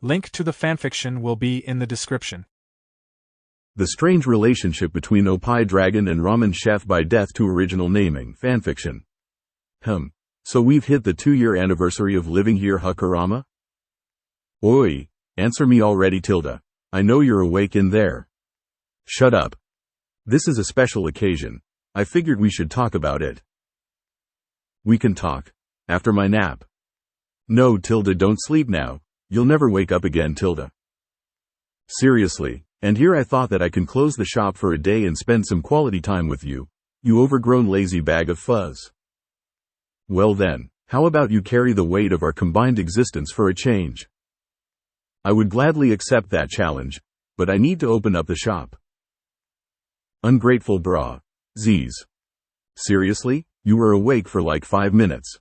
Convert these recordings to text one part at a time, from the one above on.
Link to the fanfiction will be in the description. The strange relationship between Oppai Dragon and Ramen Chef by Death to Original Naming fanfiction. So we've hit the 2-year anniversary of living here, huh, Kurama? Oi, answer me already, Tilda. I know you're awake in there. Shut up. This is a special occasion. I figured we should talk about it. We can talk. After my nap. No, Tilda, don't sleep now. You'll never wake up again, Tilda. Seriously, and here I thought that I can close the shop for a day and spend some quality time with you, you overgrown lazy bag of fuzz. Well then, how about you carry the weight of our combined existence for a change? I would gladly accept that challenge, but I need to open up the shop. Ungrateful bra. Z's. Seriously? You were awake for like 5 minutes.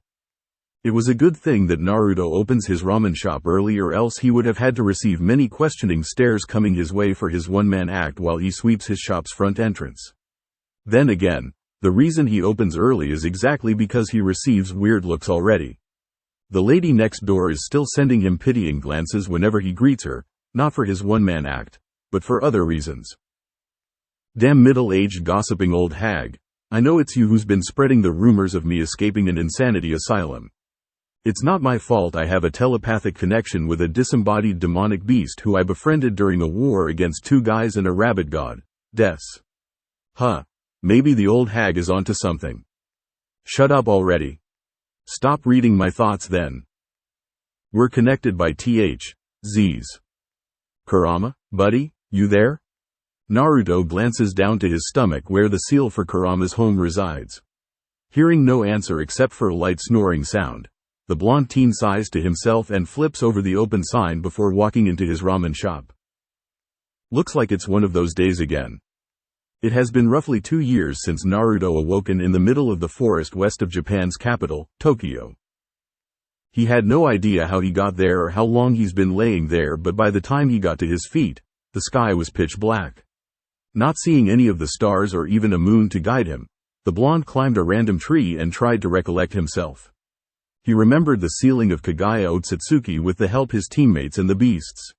It was a good thing that Naruto opens his ramen shop early, or else he would have had to receive many questioning stares coming his way for his one-man act while he sweeps his shop's front entrance. Then again, the reason he opens early is exactly because he receives weird looks already. The lady next door is still sending him pitying glances whenever he greets her, not for his one-man act, but for other reasons. Damn middle-aged gossiping old hag. I know it's you who's been spreading the rumors of me escaping an insanity asylum. It's not my fault I have a telepathic connection with a disembodied demonic beast who I befriended during a war against 2 guys and a rabbit god, Des. Maybe the old hag is onto something. Shut up already. Stop reading my thoughts then. We're connected by Z's. Kurama, buddy, you there? Naruto glances down to his stomach where the seal for Kurama's home resides. Hearing no answer except for a light snoring sound, the blonde teen sighs to himself and flips over the open sign before walking into his ramen shop. Looks like it's one of those days again. It has been roughly 2 years since Naruto awoken in the middle of the forest west of Japan's capital, Tokyo. He had no idea how he got there or how long he's been laying there, but by the time he got to his feet, the sky was pitch black. Not seeing any of the stars or even a moon to guide him, the blonde climbed a random tree and tried to recollect himself. He remembered the sealing of Kagaya Otsutsuki with the help his teammates and the beasts.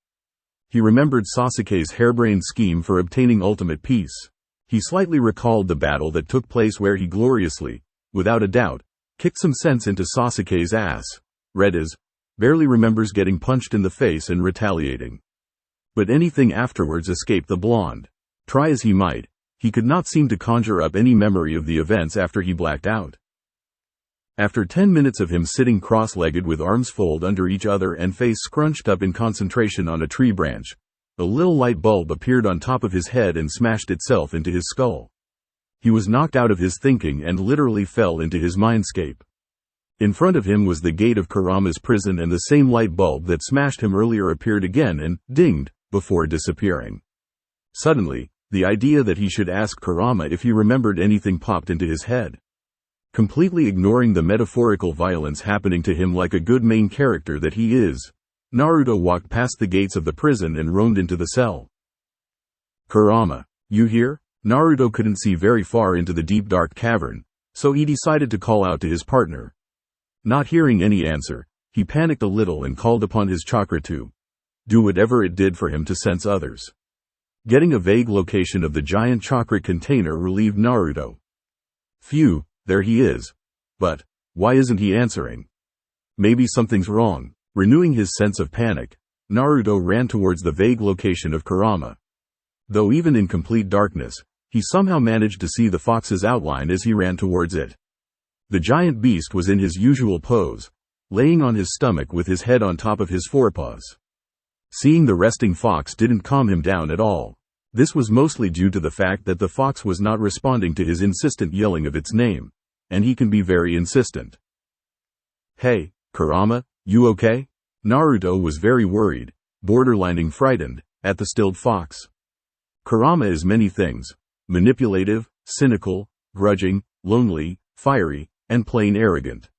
He remembered Sasuke's harebrained scheme for obtaining ultimate peace. He slightly recalled the battle that took place where he gloriously, without a doubt, kicked some sense into Sasuke's ass. Barely remembers getting punched in the face and retaliating. But anything afterwards escaped the blonde. Try as he might, he could not seem to conjure up any memory of the events after he blacked out. After 10 minutes of him sitting cross-legged with arms folded under each other and face scrunched up in concentration on a tree branch, a little light bulb appeared on top of his head and smashed itself into his skull. He was knocked out of his thinking and literally fell into his mindscape. In front of him was the gate of Kurama's prison, and the same light bulb that smashed him earlier appeared again and dinged before disappearing. Suddenly, the idea that he should ask Kurama if he remembered anything popped into his head. Completely ignoring the metaphorical violence happening to him like a good main character that he is, Naruto walked past the gates of the prison and roamed into the cell. Kurama, you here? Naruto couldn't see very far into the deep dark cavern, so he decided to call out to his partner. Not hearing any answer, he panicked a little and called upon his chakra to do whatever it did for him to sense others. Getting a vague location of the giant chakra container relieved Naruto. Phew. There he is. But why isn't he answering? Maybe something's wrong. Renewing his sense of panic, Naruto ran towards the vague location of Kurama. Though even in complete darkness, he somehow managed to see the fox's outline as he ran towards it. The giant beast was in his usual pose, laying on his stomach with his head on top of his forepaws. Seeing the resting fox didn't calm him down at all. This was mostly due to the fact that the fox was not responding to his insistent yelling of its name, and he can be very insistent. Hey, Kurama, you okay? Naruto was very worried, borderlining frightened, at the stilled fox. Kurama is many things: manipulative, cynical, grudging, lonely, fiery, and plain arrogant.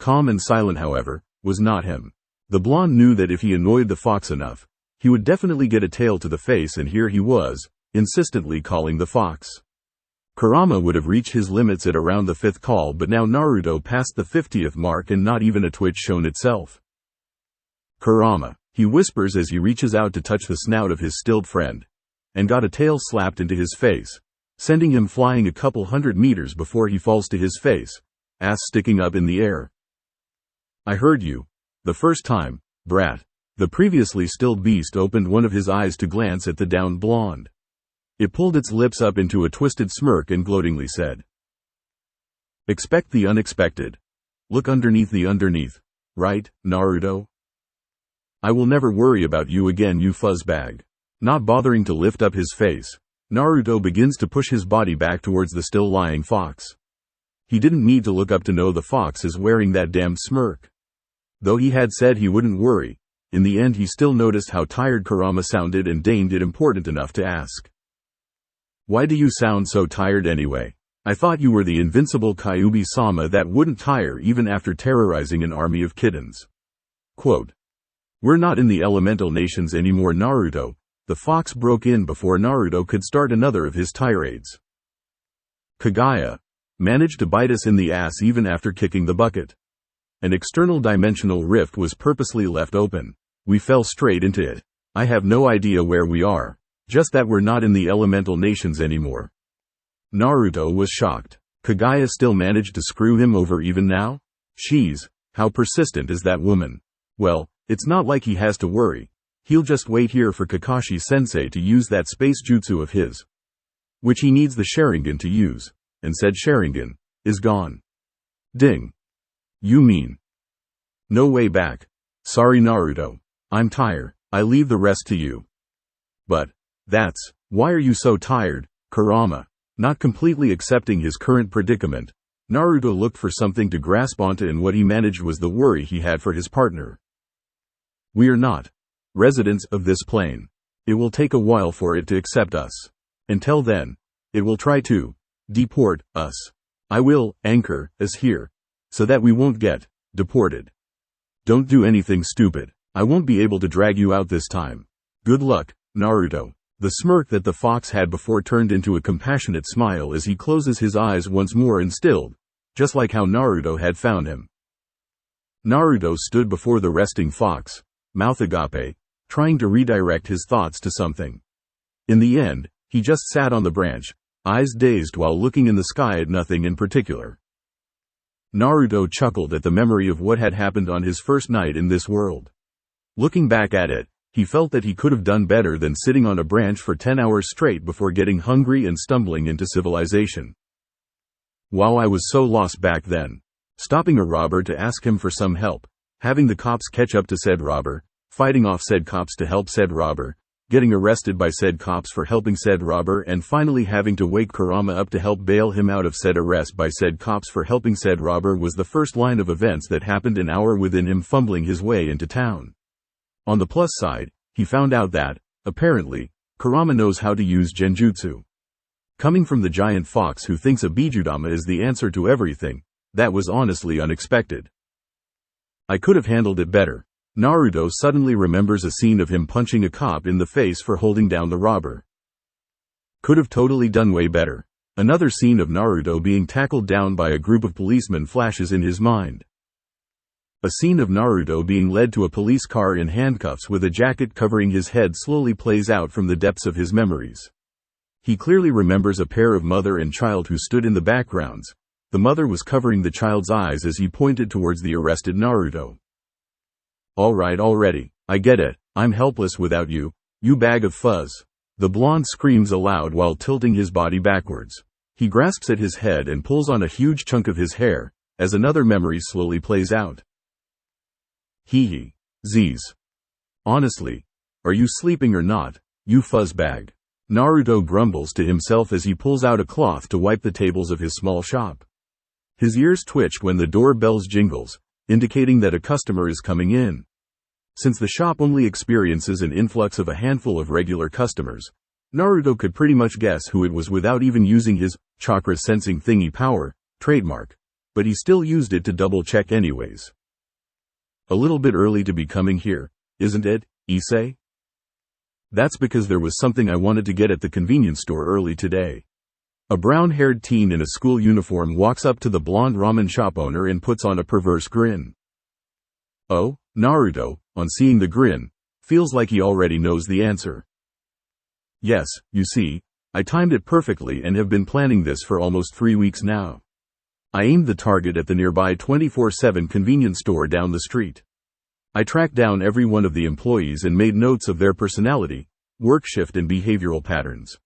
Calm and silent, however, was not him. The blonde knew that if he annoyed the fox enough, he would definitely get a tail to the face, and here he was, insistently calling the fox. Kurama would have reached his limits at around the 5th call, but now Naruto passed the 50th mark and not even a twitch shown itself. Kurama, he whispers as he reaches out to touch the snout of his stilled friend, and got a tail slapped into his face, sending him flying a couple 100 meters before he falls to his face, ass sticking up in the air. I heard you. The first time, brat. The previously stilled beast opened one of his eyes to glance at the downed blonde. It pulled its lips up into a twisted smirk and gloatingly said, "Expect the unexpected. Look underneath the underneath. Right, Naruto? I will never worry about you again, you fuzzbag." Not bothering to lift up his face, Naruto begins to push his body back towards the still lying fox. He didn't need to look up to know the fox is wearing that damned smirk. Though he had said he wouldn't worry, in the end he still noticed how tired Kurama sounded and deemed it important enough to ask. "Why do you sound so tired anyway? I thought you were the invincible Kyuubi-sama that wouldn't tire even after terrorizing an army of kittens." Quote, "We're not in the elemental nations anymore, Naruto." The fox broke in before Naruto could start another of his tirades. "Kagaya managed to bite us in the ass even after kicking the bucket. An external dimensional rift was purposely left open. We fell straight into it. I have no idea where we are. Just that we're not in the elemental nations anymore." Naruto was shocked. Kagaya still managed to screw him over even now? Jeez, how persistent is that woman? Well, it's not like he has to worry. He'll just wait here for Kakashi-sensei to use that space jutsu of his, which he needs the Sharingan to use, and said Sharingan is gone. Ding. You mean no way back? Sorry, Naruto. I'm tired. I leave the rest to you. But that's why are you so tired, Kurama? Not completely accepting his current predicament, Naruto looked for something to grasp onto, and what he managed was the worry he had for his partner. "We are not residents of this plane. It will take a while for it to accept us. Until then, it will try to deport us. I will anchor us here so that we won't get deported. Don't do anything stupid. I won't be able to drag you out this time. Good luck, Naruto." The smirk that the fox had before turned into a compassionate smile as he closes his eyes once more and stilled, just like how Naruto had found him. Naruto stood before the resting fox, mouth agape, trying to redirect his thoughts to something. In the end, he just sat on the branch, eyes dazed while looking in the sky at nothing in particular. Naruto chuckled at the memory of what had happened on his first night in this world. Looking back at it, he felt that he could have done better than sitting on a branch for 10 hours straight before getting hungry and stumbling into civilization. Wow, I was so lost back then. Stopping a robber to ask him for some help, having the cops catch up to said robber, fighting off said cops to help said robber, getting arrested by said cops for helping said robber, and finally having to wake Kurama up to help bail him out of said arrest by said cops for helping said robber was the first line of events that happened an hour within him fumbling his way into town. On the plus side, he found out that, apparently, Kurama knows how to use genjutsu. Coming from the giant fox who thinks a bijudama is the answer to everything, that was honestly unexpected. I could have handled it better. Naruto suddenly remembers a scene of him punching a cop in the face for holding down the robber. Could have totally done way better. Another scene of Naruto being tackled down by a group of policemen flashes in his mind. A scene of Naruto being led to a police car in handcuffs with a jacket covering his head slowly plays out from the depths of his memories. He clearly remembers a pair of mother and child who stood in the backgrounds. The mother was covering the child's eyes as he pointed towards the arrested Naruto. Alright already, I get it, I'm helpless without you, you bag of fuzz. The blonde screams aloud while tilting his body backwards. He grasps at his head and pulls on a huge chunk of his hair, as another memory slowly plays out. Hee Z's. Honestly, are you sleeping or not, you fuzzbag? Naruto grumbles to himself as he pulls out a cloth to wipe the tables of his small shop. His ears twitch when the doorbell's jingles, indicating that a customer is coming in. Since the shop only experiences an influx of a handful of regular customers, Naruto could pretty much guess who it was without even using his chakra sensing thingy power, trademark, but he still used it to double check anyways. A little bit early to be coming here, isn't it, Issei? That's because there was something I wanted to get at the convenience store early today. A brown-haired teen in a school uniform walks up to the blonde ramen shop owner and puts on a perverse grin. Oh, Naruto, on seeing the grin, Feels like he already knows the answer. Yes, you see, I timed it perfectly and have been planning this for almost 3 weeks now. I aimed the target at the nearby 24/7 convenience store down the street. I tracked down every one of the employees and made notes of their personality, work shift and behavioral patterns.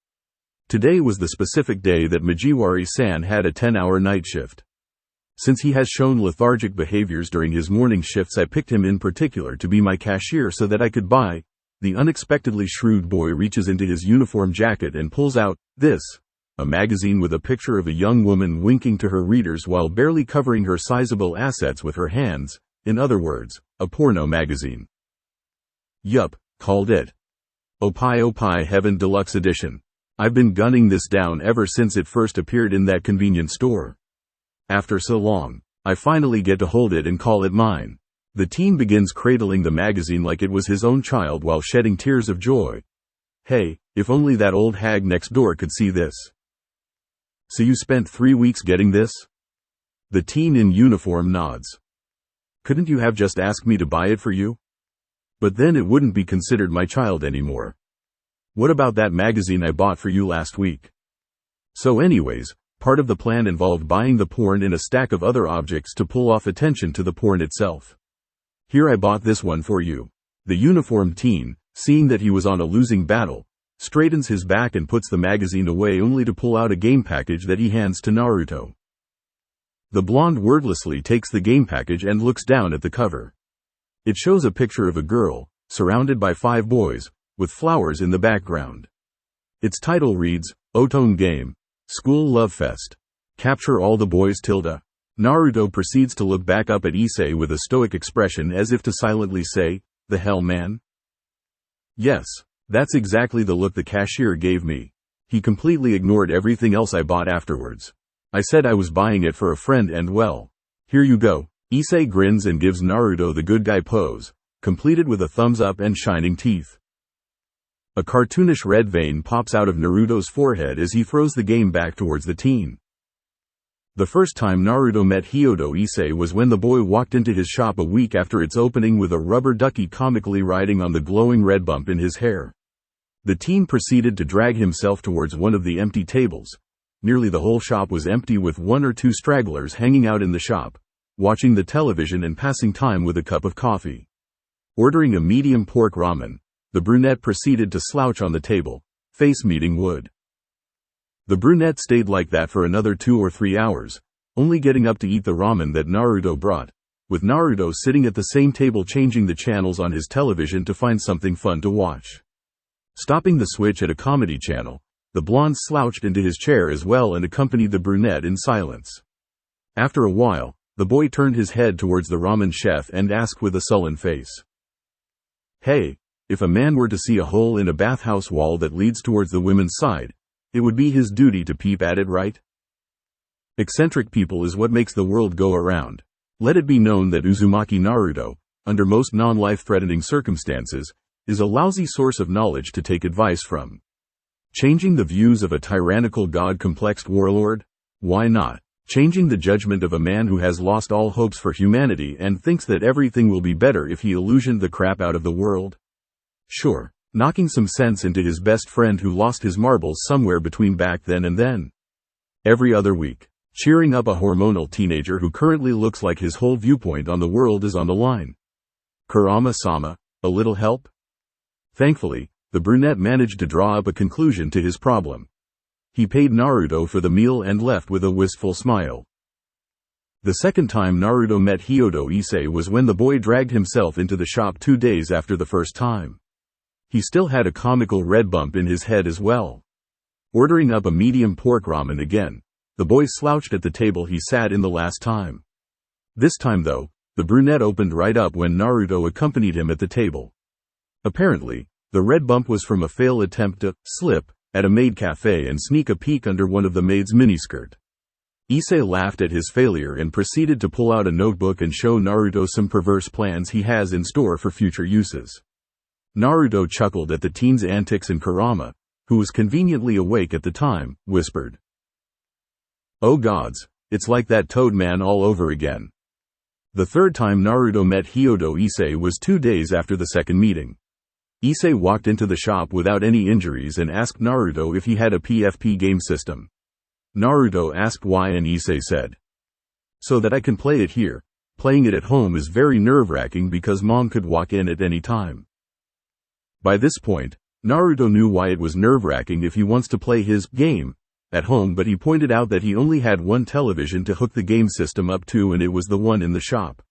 Today was the specific day that Majiwari-san had a 10-hour night shift. Since he has shown lethargic behaviors during his morning shifts, I picked him in particular to be my cashier so that I could buy. The unexpectedly shrewd boy reaches into his uniform jacket and pulls out this, a magazine with a picture of a young woman winking to her readers while barely covering her sizable assets with her hands, in other words, a porno magazine. Yup, called it. Oppai Heaven Deluxe Edition. I've been gunning this down ever since it first appeared in that convenience store. After so long, I finally get to hold it and call it mine. The teen begins cradling the magazine like it was his own child while shedding tears of joy. Hey, if only that old hag next door could see this. So you spent 3 weeks getting this? The teen in uniform nods. Couldn't you have just asked me to buy it for you? But then it wouldn't be considered my child anymore. What about that magazine I bought for you last week? So anyways, part of the plan involved buying the porn in a stack of other objects to pull off attention to the porn itself. Here I bought this one for you. The uniformed teen, seeing that he was on a losing battle, straightens his back and puts the magazine away only to pull out a game package that he hands to Naruto. The blonde wordlessly takes the game package and looks down at the cover. It shows a picture of a girl, surrounded by 5 boys, with flowers in the background. Its title reads, Otone Game, School Love Fest. Capture all the boys. Naruto proceeds to look back up at Issei with a stoic expression as if to silently say, the hell man? Yes, that's exactly the look the cashier gave me. He completely ignored everything else I bought afterwards. I said I was buying it for a friend and well, here you go. Issei grins and gives Naruto the good guy pose, completed with a thumbs up and shining teeth. A cartoonish red vein pops out of Naruto's forehead as he throws the game back towards the teen. The first time Naruto met Hyodo Issei was when the boy walked into his shop a week after its opening with a rubber ducky comically riding on the glowing red bump in his hair. The teen proceeded to drag himself towards one of the empty tables. Nearly the whole shop was empty with 1 or 2 stragglers hanging out in the shop, watching the television and passing time with a cup of coffee. Ordering a medium pork ramen, the brunette proceeded to slouch on the table, face meeting wood. The brunette stayed like that for another 2 or 3 hours, only getting up to eat the ramen that Naruto brought, with Naruto sitting at the same table changing the channels on his television to find something fun to watch. Stopping the switch at a comedy channel, the blonde slouched into his chair as well and accompanied the brunette in silence. After a while, the boy turned his head towards the ramen chef and asked with a sullen face. Hey, if a man were to see a hole in a bathhouse wall that leads towards the women's side, it would be his duty to peep at it, right? Eccentric people is what makes the world go around. Let it be known that Uzumaki Naruto, under most non-life-threatening circumstances, is a lousy source of knowledge to take advice from. Changing the views of a tyrannical god-complexed warlord? Why not? Changing the judgment of a man who has lost all hopes for humanity and thinks that everything will be better if he illusioned the crap out of the world? Sure. Knocking some sense into his best friend who lost his marbles somewhere between back then and then. Every other week, cheering up a hormonal teenager who currently looks like his whole viewpoint on the world is on the line. Kurama-sama, a little help? Thankfully, the brunette managed to draw up a conclusion to his problem. He paid Naruto for the meal and left with a wistful smile. The second time Naruto met Hyodo Issei was when the boy dragged himself into the shop 2 days after the first time. He still had a comical red bump in his head as well. Ordering up a medium pork ramen again, the boy slouched at the table he sat in the last time. This time though, the brunette opened right up when Naruto accompanied him at the table. Apparently, the red bump was from a failed attempt to slip at a maid cafe and sneak a peek under one of the maid's miniskirt. Issei laughed at his failure and proceeded to pull out a notebook and show Naruto some perverse plans he has in store for future uses. Naruto chuckled at the teen's antics and Kurama, who was conveniently awake at the time, whispered, "Oh gods, it's like that Toad man all over again." The third time Naruto met Hyodo Issei was 2 days after the second meeting. Issei walked into the shop without any injuries and asked Naruto if he had a PFP game system. Naruto asked why and Issei said, "So that I can play it here. Playing it at home is very nerve-wracking because mom could walk in at any time." By this point, Naruto knew why it was nerve-wracking if he wants to play his game at home, but he pointed out that he only had one television to hook the game system up to, and it was the one in the shop.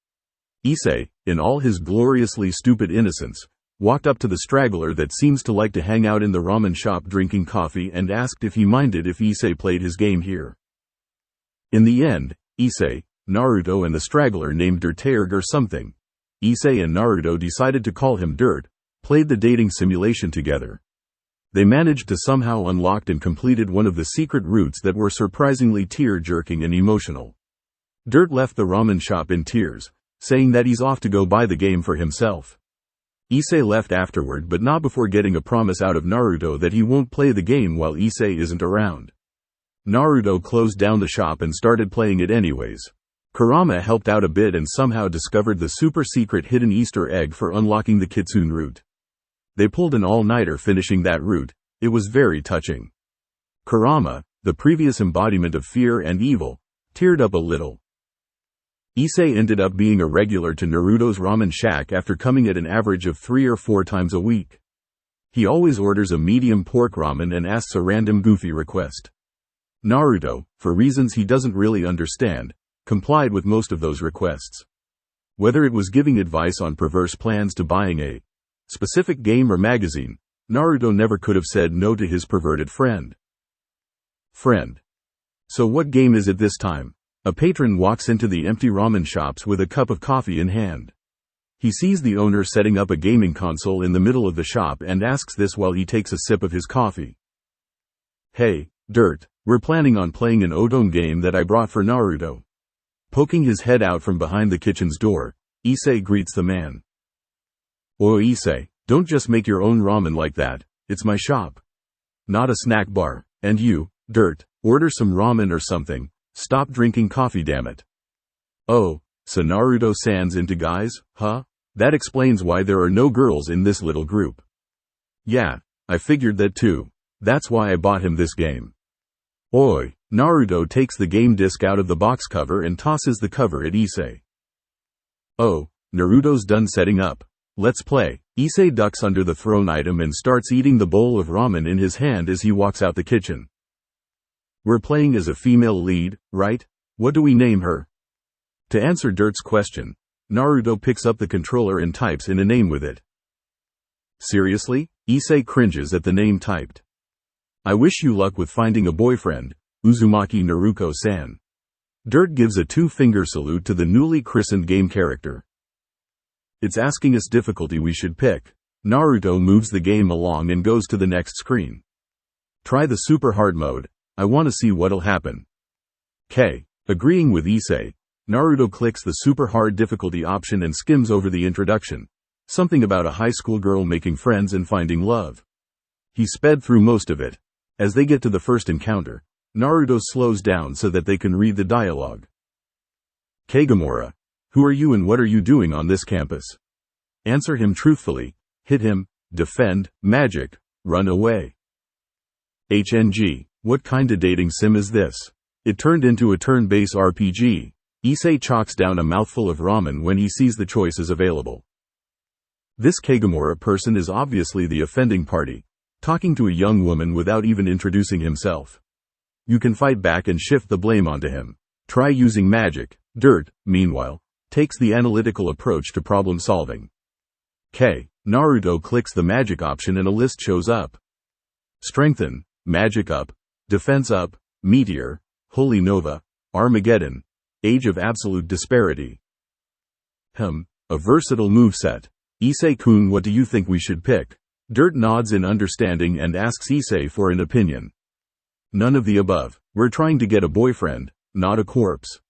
Issei, in all his gloriously stupid innocence, walked up to the straggler that seems to like to hang out in the ramen shop drinking coffee and asked if he minded if Issei played his game here. In the end, Issei, Naruto and the straggler named Dirtaerg or something. Issei and Naruto decided to call him Dirt, played the dating simulation together. They managed to somehow unlock and completed one of the secret routes that were surprisingly tear-jerking and emotional. Dirt left the ramen shop in tears, saying that he's off to go buy the game for himself. Issei left afterward, but not before getting a promise out of Naruto that he won't play the game while Issei isn't around. Naruto closed down the shop and started playing it anyways. Kurama helped out a bit and somehow discovered the super secret hidden Easter egg for unlocking the Kitsune route. They pulled an all-nighter finishing that route. It was very touching. Kurama, the previous embodiment of fear and evil, teared up a little. Issei ended up being a regular to Naruto's ramen shack after coming at an average of 3 or 4 times a week. He always orders a medium pork ramen and asks a random goofy request. Naruto, for reasons he doesn't really understand, complied with most of those requests. Whether it was giving advice on perverse plans to buying a specific game or magazine, Naruto never could have said no to his perverted friend. So what game is it this time? A patron walks into the empty ramen shops with a cup of coffee in hand. He sees the owner setting up a gaming console in the middle of the shop and asks this while he takes a sip of his coffee. "Hey, Dirt, we're planning on playing an Odon game that I brought for Naruto." Poking his head out from behind the kitchen's door, Issei greets the man. "Oh Issei, don't just make your own ramen like that, it's my shop. Not a snack bar, and you, Dirt, order some ramen or something. Stop drinking coffee, damn it." "Oh, so Naruto-san's into guys, huh? That explains why there are no girls in this little group." "Yeah, I figured that too. That's why I bought him this game." "Oi." Naruto takes the game disc out of the box cover and tosses the cover at Issei. "Oh, Naruto's done setting up. Let's play." Issei ducks under the thrown item and starts eating the bowl of ramen in his hand as he walks out the kitchen. "We're playing as a female lead, right? What do we name her?" To answer Dirt's question, Naruto picks up the controller and types in a name with it. "Seriously?" Issei cringes at the name typed. "I wish you luck with finding a boyfriend, Uzumaki Naruko-san." Dirt gives a 2-finger salute to the newly christened game character. "It's asking us difficulty we should pick." Naruto moves the game along and goes to the next screen. "Try the super hard mode. I want to see what'll happen." Agreeing with Issei, Naruto clicks the super hard difficulty option and skims over the introduction. Something about a high school girl making friends and finding love. He sped through most of it. As they get to the first encounter, Naruto slows down so that they can read the dialogue. "Kagemura, who are you and what are you doing on this campus? Answer him truthfully, hit him, defend, magic, run away." "HNG, what kinda dating sim is this? It turned into a turn-based RPG." Issei chalks down a mouthful of ramen when he sees the choices available. This Kagemura person is obviously the offending party, talking to a young woman without even introducing himself. You can fight back and shift the blame onto him. Try using magic. Dirt, meanwhile, takes the analytical approach to problem solving. Naruto clicks the magic option and a list shows up. Strengthen, magic up, defense up, meteor, holy nova, Armageddon, age of absolute disparity. A versatile moveset. Issei-kun, what do you think we should pick? Dirt nods in understanding and asks Issei for an opinion. None of the above. We're trying to get a boyfriend, not a corpse.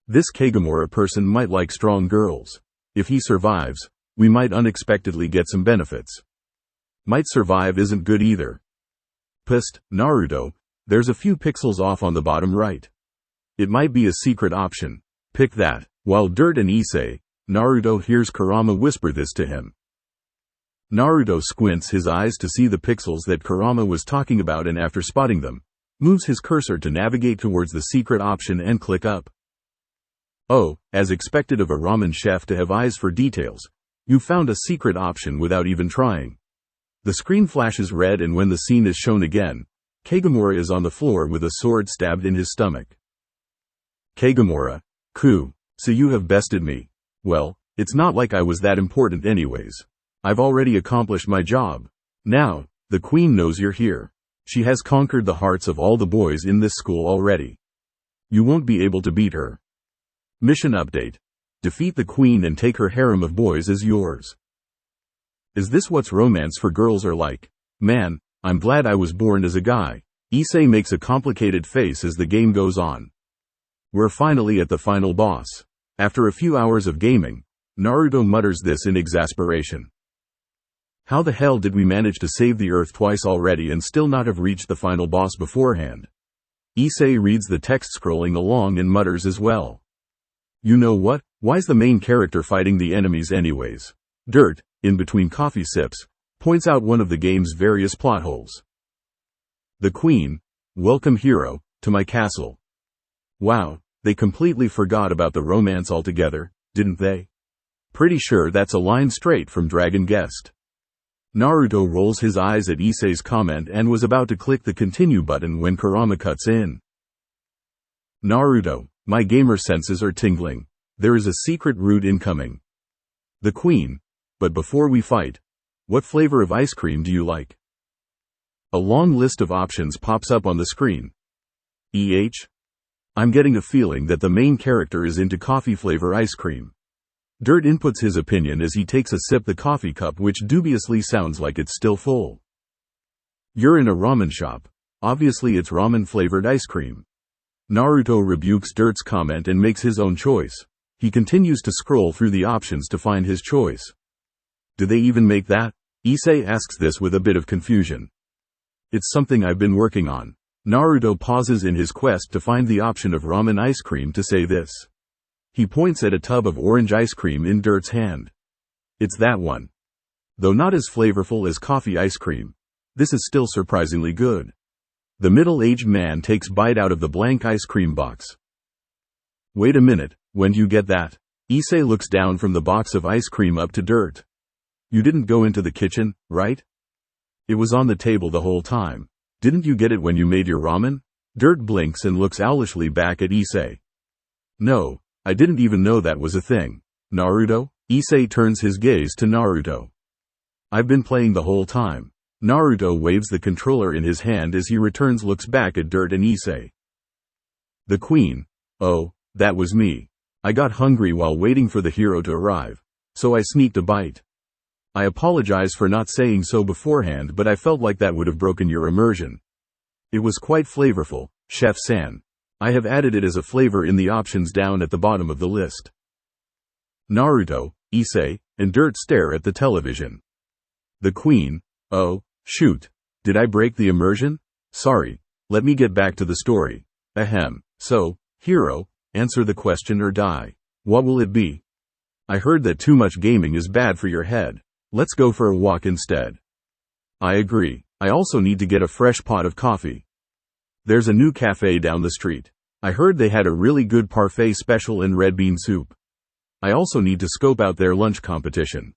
This Kagemura person might like strong girls. If he survives, we might unexpectedly get some benefits. Might survive isn't good either. Psst, Naruto, there's a few pixels off on the bottom right. It might be a secret option. Pick that. While Dirt and Issei, Naruto hears Kurama whisper this to him. Naruto squints his eyes to see the pixels that Kurama was talking about, and after spotting them, moves his cursor to navigate towards the secret option and click up. Oh, as expected of a ramen chef to have eyes for details, you found a secret option without even trying. The screen flashes red, and when the scene is shown again, Kagemura is on the floor with a sword stabbed in his stomach. Kagemura, so you have bested me. Well, it's not like I was that important anyways. I've already accomplished my job. Now, the queen knows you're here. She has conquered the hearts of all the boys in this school already. You won't be able to beat her. Mission update. Defeat the queen and take her harem of boys as yours. Is this what's romance for girls are like? Man, I'm glad I was born as a guy. Issei makes a complicated face as the game goes on. We're finally at the final boss. After a few hours of gaming, Naruto mutters this in exasperation. How the hell did we manage to save the earth twice already and still not have reached the final boss beforehand? Issei reads the text scrolling along and mutters as well. You know what? Why's the main character fighting the enemies anyways? Dirt, in between coffee sips, points out one of the game's various plot holes. The queen, welcome hero, to my castle. Wow, they completely forgot about the romance altogether, didn't they? Pretty sure that's a line straight from Dragon Guest. Naruto rolls his eyes at Issei's comment and was about to click the continue button when Kurama cuts in. Naruto, my gamer senses are tingling. There is a secret route incoming. The queen, but before we fight, what flavor of ice cream do you like? A long list of options pops up on the screen. I'm getting a feeling that the main character is into coffee flavor ice cream. Dirt inputs his opinion as he takes a sip the coffee cup, which dubiously sounds like it's still full. You're in a ramen shop. Obviously it's ramen flavored ice cream. Naruto rebukes Dirt's comment and makes his own choice. He continues to scroll through the options to find his choice. Do they even make that? Issei asks this with a bit of confusion. It's something I've been working on. Naruto pauses in his quest to find the option of ramen ice cream to say this. He points at a tub of orange ice cream in Dirt's hand. It's that one. Though not as flavorful as coffee ice cream, this is still surprisingly good. The middle-aged man takes bite out of the blank ice cream box. Wait a minute, when do you get that? Issei looks down from the box of ice cream up to Dirt. You didn't go into the kitchen, right? It was on the table the whole time. Didn't you get it when you made your ramen? Dirt blinks and looks owlishly back at Issei. No, I didn't even know that was a thing. Naruto? Issei turns his gaze to Naruto. I've been playing the whole time. Naruto waves the controller in his hand as he returns looks back at Dirt and Issei. The queen. Oh, that was me. I got hungry while waiting for the hero to arrive, so I sneaked a bite. I apologize for not saying so beforehand, but I felt like that would have broken your immersion. It was quite flavorful, Chef-san. I have added it as a flavor in the options down at the bottom of the list. Naruto, Issei, and Dirt stare at the television. The queen. Oh, shoot. Did I break the immersion? Sorry. Let me get back to the story. Ahem. So, hero, answer the question or die. What will it be? I heard that too much gaming is bad for your head. Let's go for a walk instead. I agree. I also need to get a fresh pot of coffee. There's a new cafe down the street. I heard they had a really good parfait special and red bean soup. I also need to scope out their lunch competition.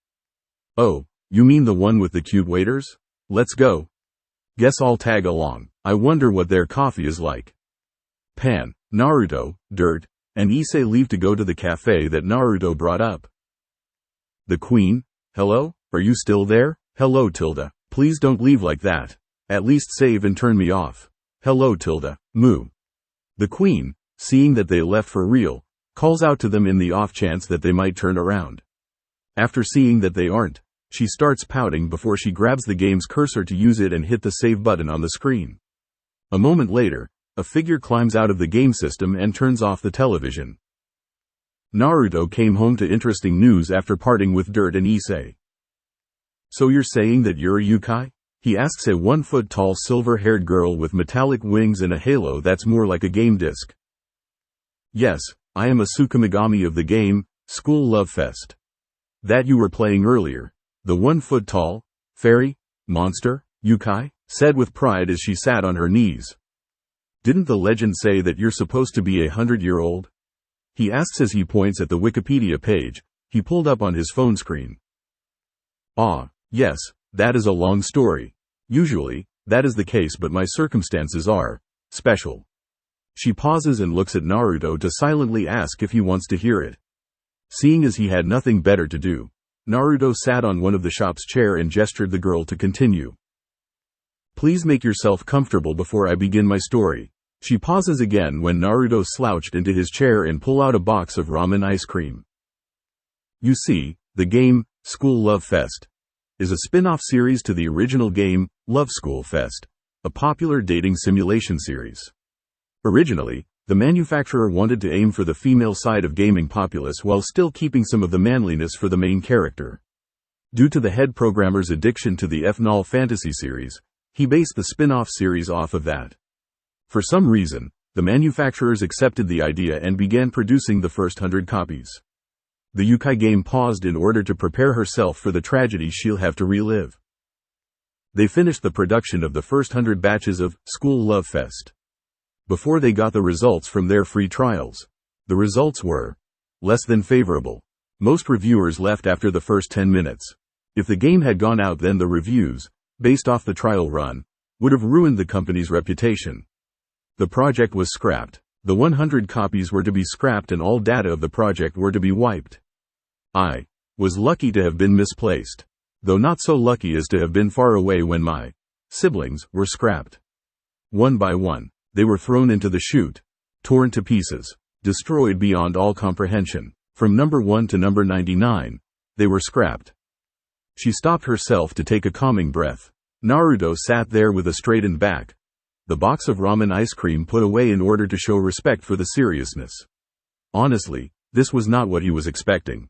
Oh, you mean the one with the cute waiters? Let's go. Guess I'll tag along. I wonder what their coffee is like. Pan, Naruto, Dirt, and Issei leave to go to the cafe that Naruto brought up. The queen? Hello? Are you still there? Hello Tilda. Please don't leave like that. At least save and turn me off. Hello Tilda. Moo. The queen, seeing that they left for real, calls out to them in the off chance that they might turn around. After seeing that they aren't, she starts pouting before she grabs the game's cursor to use it and hit the save button on the screen. A moment later, a figure climbs out of the game system and turns off the television. Naruto came home to interesting news after parting with Dirt and Issei. So you're saying that you're a yokai? He asks a 1-foot-tall silver-haired girl with metallic wings and a halo that's more like a game disc. Yes, I am a Tsukumigami of the game, School Love Fest. That you were playing earlier. The 1-foot-tall, Fairy? Monster? Yukai? Said with pride as she sat on her knees. Didn't the legend say that you're supposed to be 100-year-old? He asks as he points at the Wikipedia page he pulled up on his phone screen. Ah, yes, that is a long story. Usually, that is the case, but my circumstances are special. She pauses and looks at Naruto to silently ask if he wants to hear it. Seeing as he had nothing better to do, Naruto sat on one of the shop's chair and gestured the girl to continue. Please make yourself comfortable before I begin my story. She pauses again when Naruto slouched into his chair and pulled out a box of ramen ice cream. You see, the game, School Love Fest, is a spin-off series to the original game, Love School Fest, a popular dating simulation series. Originally, the manufacturer wanted to aim for the female side of gaming populace while still keeping some of the manliness for the main character. Due to the head programmer's addiction to the Final Fantasy series, he based the spin-off series off of that. For some reason, the manufacturers accepted the idea and began producing the first 100 copies. The Yukai game paused in order to prepare herself for the tragedy she'll have to relive. They finished the production of the first 100 batches of School Love Fest. Before they got the results from their free trials, the results were less than favorable. Most reviewers left after the first 10 minutes. If the game had gone out, then the reviews, based off the trial run, would have ruined the company's reputation. The project was scrapped. The 100 copies were to be scrapped and all data of the project were to be wiped. I was lucky to have been misplaced, though not so lucky as to have been far away when my siblings were scrapped. One by one, they were thrown into the chute, torn to pieces, destroyed beyond all comprehension. From number 1 to number 99, they were scrapped. She stopped herself to take a calming breath. Naruto sat there with a straightened back, the box of ramen ice cream put away in order to show respect for the seriousness. Honestly, this was not what he was expecting.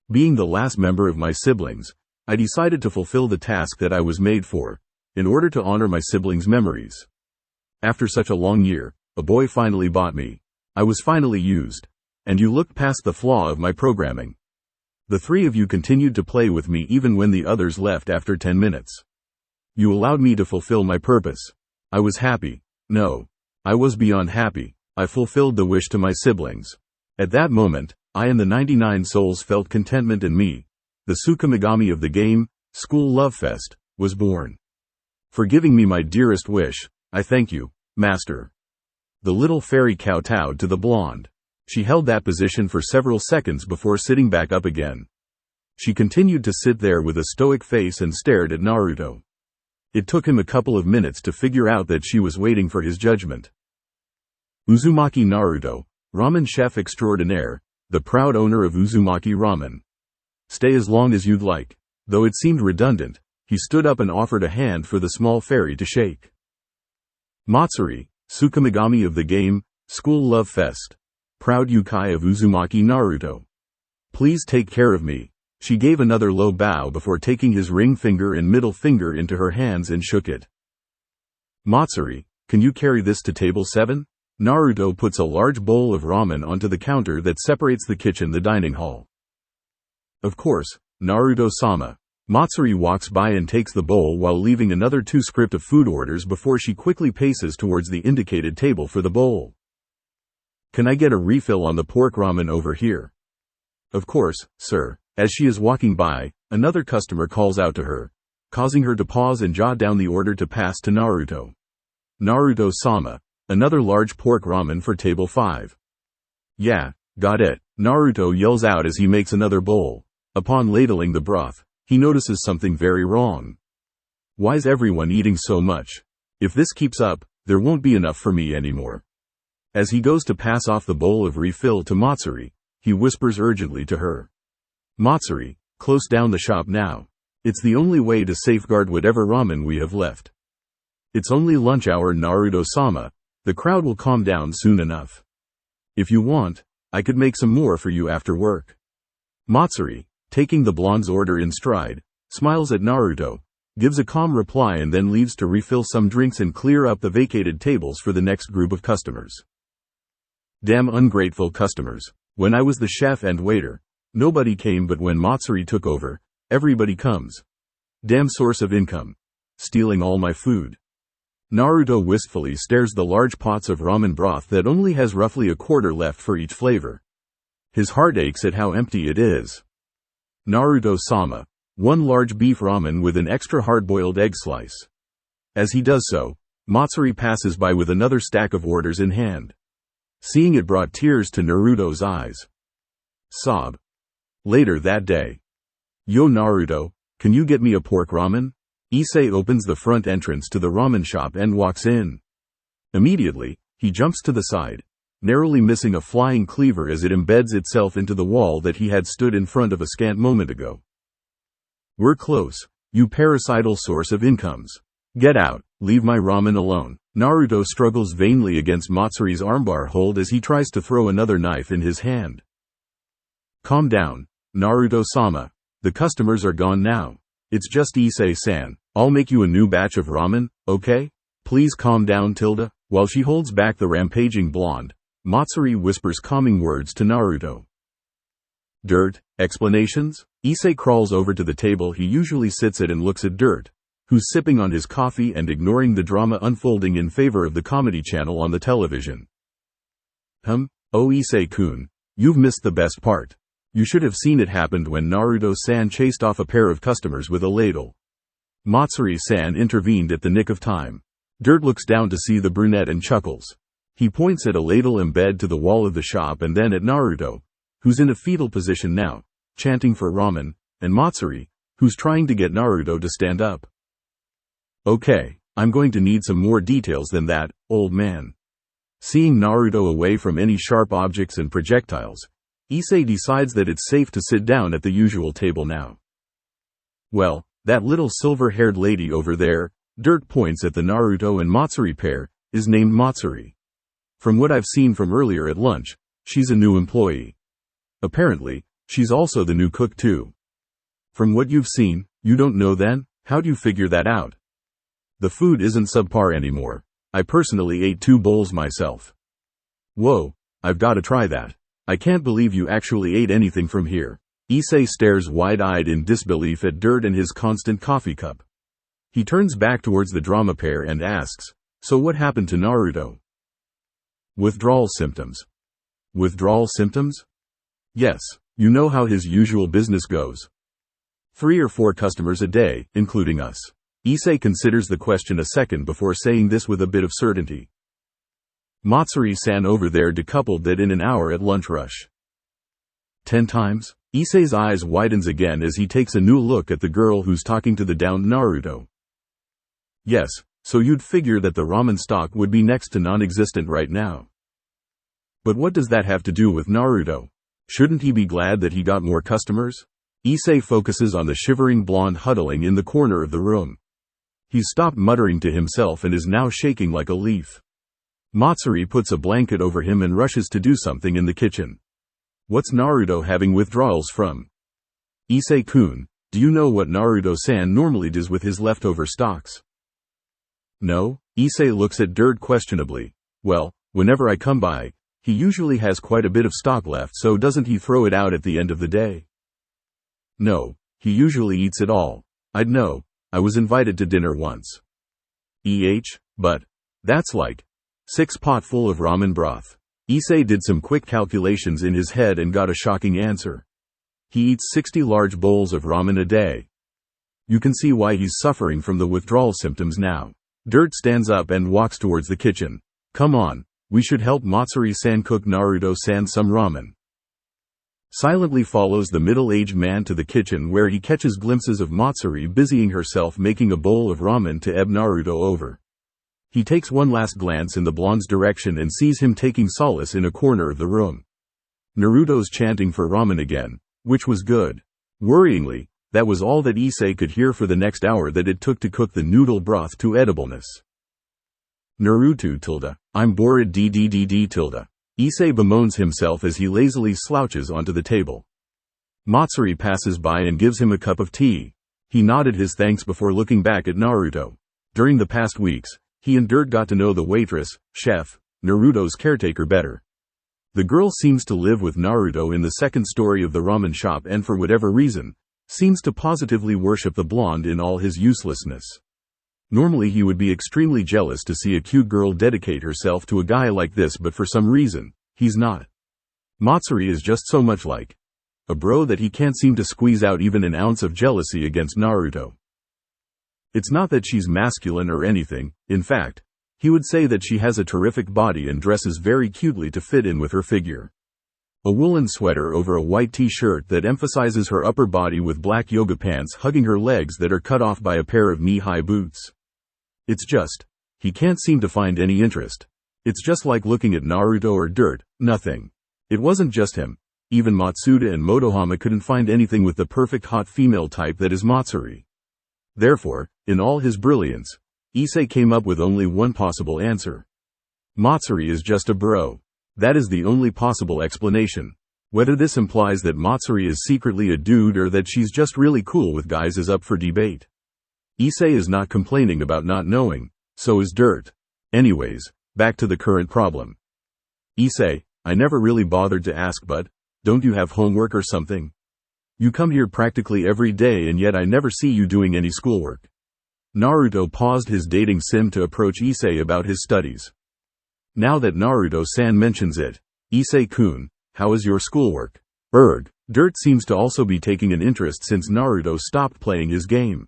Being the last member of my siblings, I decided to fulfill the task that I was made for, in order to honor my siblings' memories. After such a long year, a boy finally bought me. I was finally used. And you looked past the flaw of my programming. The three of you continued to play with me even when the others left after 10 minutes. You allowed me to fulfill my purpose. I was happy. No. I was beyond happy. I fulfilled the wish to my siblings. At that moment, I and the 99 souls felt contentment in me. The Tsukumagami of the game, School Love Fest, was born. For giving me my dearest wish, I thank you, Master. The little fairy kowtowed to the blonde. She held that position for several seconds before sitting back up again. She continued to sit there with a stoic face and stared at Naruto. It took him a couple of minutes to figure out that she was waiting for his judgment. Uzumaki Naruto, ramen chef extraordinaire, the proud owner of Uzumaki Ramen. Stay as long as you'd like. Though it seemed redundant, he stood up and offered a hand for the small fairy to shake. Matsuri, Tsukumagami of the game, School Love Fest. Proud Yukai of Uzumaki Naruto. Please take care of me. She gave another low bow before taking his ring finger and middle finger into her hands and shook it. Matsuri, can you carry this to table 7? Naruto puts a large bowl of ramen onto the counter that separates the kitchen and the dining hall. Of course, Naruto-sama. Matsuri walks by and takes the bowl while leaving another 2 script of food orders before she quickly paces towards the indicated table for the bowl. Can I get a refill on the pork ramen over here? Of course, sir. As she is walking by, another customer calls out to her, causing her to pause and jot down the order to pass to Naruto. Naruto-sama. Another large pork ramen for table 5. Yeah, got it. Naruto yells out as he makes another bowl. Upon ladling the broth, he notices something very wrong. Why's everyone eating so much? If this keeps up, there won't be enough for me anymore. As he goes to pass off the bowl of refill to Matsuri, he whispers urgently to her. Matsuri, close down the shop now. It's the only way to safeguard whatever ramen we have left. It's only lunch hour, Naruto-sama. The crowd will calm down soon enough. If you want, I could make some more for you after work. Matsuri, taking the blonde's order in stride, smiles at Naruto, gives a calm reply and then leaves to refill some drinks and clear up the vacated tables for the next group of customers. Damn ungrateful customers. When I was the chef and waiter, nobody came, but when Matsuri took over, everybody comes. Damn source of income. Stealing all my food. Naruto wistfully stares the large pots of ramen broth that only has roughly a quarter left for each flavor. His heart aches at how empty it is. Naruto-sama. One large beef ramen with an extra hard-boiled egg slice. As he does so, Matsuri passes by with another stack of orders in hand. Seeing it brought tears to Naruto's eyes. Sob. Later that day. Yo Naruto, can you get me a pork ramen? Issei opens the front entrance to the ramen shop and walks in. Immediately, he jumps to the side, narrowly missing a flying cleaver as it embeds itself into the wall that he had stood in front of a scant moment ago. We're close, you parasital source of incomes. Get out, leave my ramen alone. Naruto struggles vainly against Matsuri's armbar hold as he tries to throw another knife in his hand. Calm down, Naruto-sama. The customers are gone now. It's just Issei-san. I'll make you a new batch of ramen, okay? Please calm down, Tilda. While she holds back the rampaging blonde, Matsuri whispers calming words to Naruto. Dirt, explanations? Issei crawls over to the table he usually sits at and looks at Dirt, who's sipping on his coffee and ignoring the drama unfolding in favor of the comedy channel on the television. Oh Issei-kun, you've missed the best part. You should have seen it happened when Naruto-san chased off a pair of customers with a ladle. Matsuri-san intervened at the nick of time. Dirt looks down to see the brunette and chuckles. He points at a ladle embedded to the wall of the shop and then at Naruto, who's in a fetal position now, chanting for ramen, and Matsuri, who's trying to get Naruto to stand up. Okay, I'm going to need some more details than that, old man. Seeing Naruto away from any sharp objects and projectiles, Issei decides that it's safe to sit down at the usual table now. Well, that little silver-haired lady over there, Dirt points at the Naruto and Matsuri pair, is named Matsuri. From what I've seen from earlier at lunch, she's a new employee. Apparently, she's also the new cook too. From what you've seen, you don't know then? How'd you figure that out? The food isn't subpar anymore. I personally ate 2 bowls myself. Whoa, I've gotta try that. I can't believe you actually ate anything from here. Issei stares wide-eyed in disbelief at Dirt and his constant coffee cup. He turns back towards the drama pair and asks, so what happened to Naruto? Withdrawal symptoms. Withdrawal symptoms? Yes, you know how his usual business goes. 3 or 4 customers a day, including us. Issei considers the question a second before saying this with a bit of certainty. Matsuri-san over there decoupled that in an hour at lunch rush. 10 times? Issei's eyes widens again as he takes a new look at the girl who's talking to the downed Naruto. Yes, so you'd figure that the ramen stock would be next to non-existent right now. But what does that have to do with Naruto? Shouldn't he be glad that he got more customers? Issei focuses on the shivering blonde huddling in the corner of the room. He's stopped muttering to himself and is now shaking like a leaf. Matsuri puts a blanket over him and rushes to do something in the kitchen. What's Naruto having withdrawals from? Issei-kun, do you know what Naruto-san normally does with his leftover stocks? No, Issei looks at Dirt questionably. Well, whenever I come by, he usually has quite a bit of stock left, so doesn't he throw it out at the end of the day? No, he usually eats it all. I'd know, I was invited to dinner once. But that's like 6 pot full of ramen broth. Issei did some quick calculations in his head and got a shocking answer. He eats 60 large bowls of ramen a day. You can see why he's suffering from the withdrawal symptoms now. Dirt stands up and walks towards the kitchen. Come on, we should help Matsuri-san cook Naruto-san some ramen. Silently follows the middle-aged man to the kitchen where he catches glimpses of Matsuri busying herself making a bowl of ramen to ebb Naruto over. He takes one last glance in the blonde's direction and sees him taking solace in a corner of the room. Naruto's chanting for ramen again, which was good. Worryingly, that was all that Issei could hear for the next hour that it took to cook the noodle broth to edibleness. Naruto tilde, I'm bored tilde. Issei bemoans himself as he lazily slouches onto the table. Matsuri passes by and gives him a cup of tea. He nodded his thanks before looking back at Naruto. During the past weeks, he and Dirt got to know the waitress, chef, Naruto's caretaker better. The girl seems to live with Naruto in the second story of the ramen shop and for whatever reason, seems to positively worship the blonde in all his uselessness. Normally he would be extremely jealous to see a cute girl dedicate herself to a guy like this, but for some reason, he's not. Matsuri is just so much like a bro that he can't seem to squeeze out even an ounce of jealousy against Naruto. It's not that she's masculine or anything, in fact, he would say that she has a terrific body and dresses very cutely to fit in with her figure. A woolen sweater over a white t-shirt that emphasizes her upper body with black yoga pants hugging her legs that are cut off by a pair of knee-high boots. It's just, he can't seem to find any interest. It's just like looking at Naruto or dirt, nothing. It wasn't just him. Even Matsuda and Motohama couldn't find anything with the perfect hot female type that is Matsuri. Therefore, in all his brilliance, Issei came up with only one possible answer. Matsuri is just a bro. That is the only possible explanation. Whether this implies that Matsuri is secretly a dude or that she's just really cool with guys is up for debate. Issei is not complaining about not knowing, so is Dirt. Anyways, back to the current problem. Issei, I never really bothered to ask, but don't you have homework or something? You come here practically every day and yet I never see you doing any schoolwork. Naruto paused his dating sim to approach Issei about his studies. Now that Naruto-san mentions it, Issei-kun, how is your schoolwork? Dirt seems to also be taking an interest since Naruto stopped playing his game.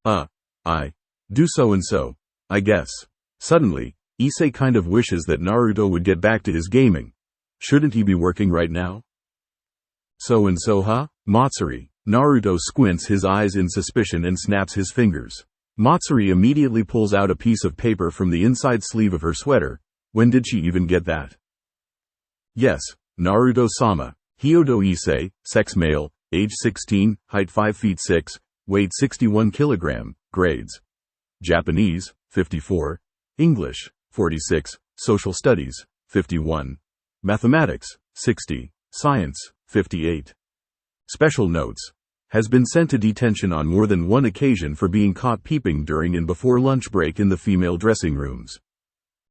I do so and so, I guess. Suddenly, Issei kind of wishes that Naruto would get back to his gaming. Shouldn't he be working right now? So and so, huh? Matsuri. Naruto squints his eyes in suspicion and snaps his fingers. Matsuri immediately pulls out a piece of paper from the inside sleeve of her sweater. When did she even get that? Yes, Naruto-sama. Hyodo Issei, sex male, age 16, height 5 feet 6, weight 61 kilogram, grades. Japanese, 54. English, 46. Social studies, 51. Mathematics, 60. Science, 58. Special notes. Has been sent to detention on more than one occasion for being caught peeping during and before lunch break in the female dressing rooms.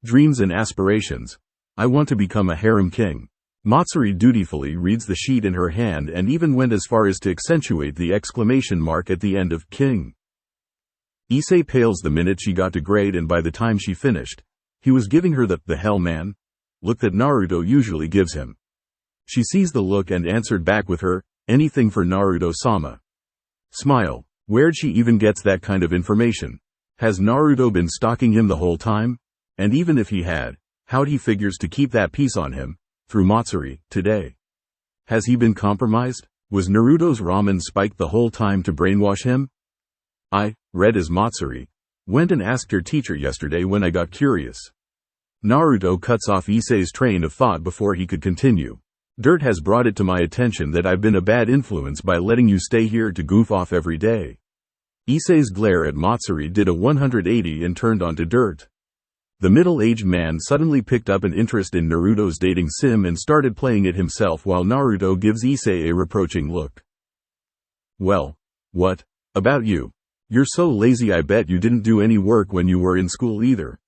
Dreams and aspirations. I want to become a harem king. Matsuri dutifully reads the sheet in her hand and even went as far as to accentuate the exclamation mark at the end of king. Issei pales the minute she got to grade, and by the time she finished, he was giving her the hell man look that Naruto usually gives him. She sees the look and answered back with her, anything for Naruto-sama. Smile. Where'd she even gets that kind of information? Has Naruto been stalking him the whole time? And even if he had, how'd he figures to keep that piece on him? Through Matsuri, today. Has he been compromised? Was Naruto's ramen spiked the whole time to brainwash him? I, read as Matsuri, went and asked your teacher yesterday when I got curious. Naruto cuts off Issei's train of thought before he could continue. Dirt has brought it to my attention that I've been a bad influence by letting you stay here to goof off every day. Issei's glare at Matsuri did a 180 and turned onto Dirt. The middle-aged man suddenly picked up an interest in Naruto's dating sim and started playing it himself while Naruto gives Issei a reproaching look. Well, what about you? You're so lazy, I bet you didn't do any work when you were in school either.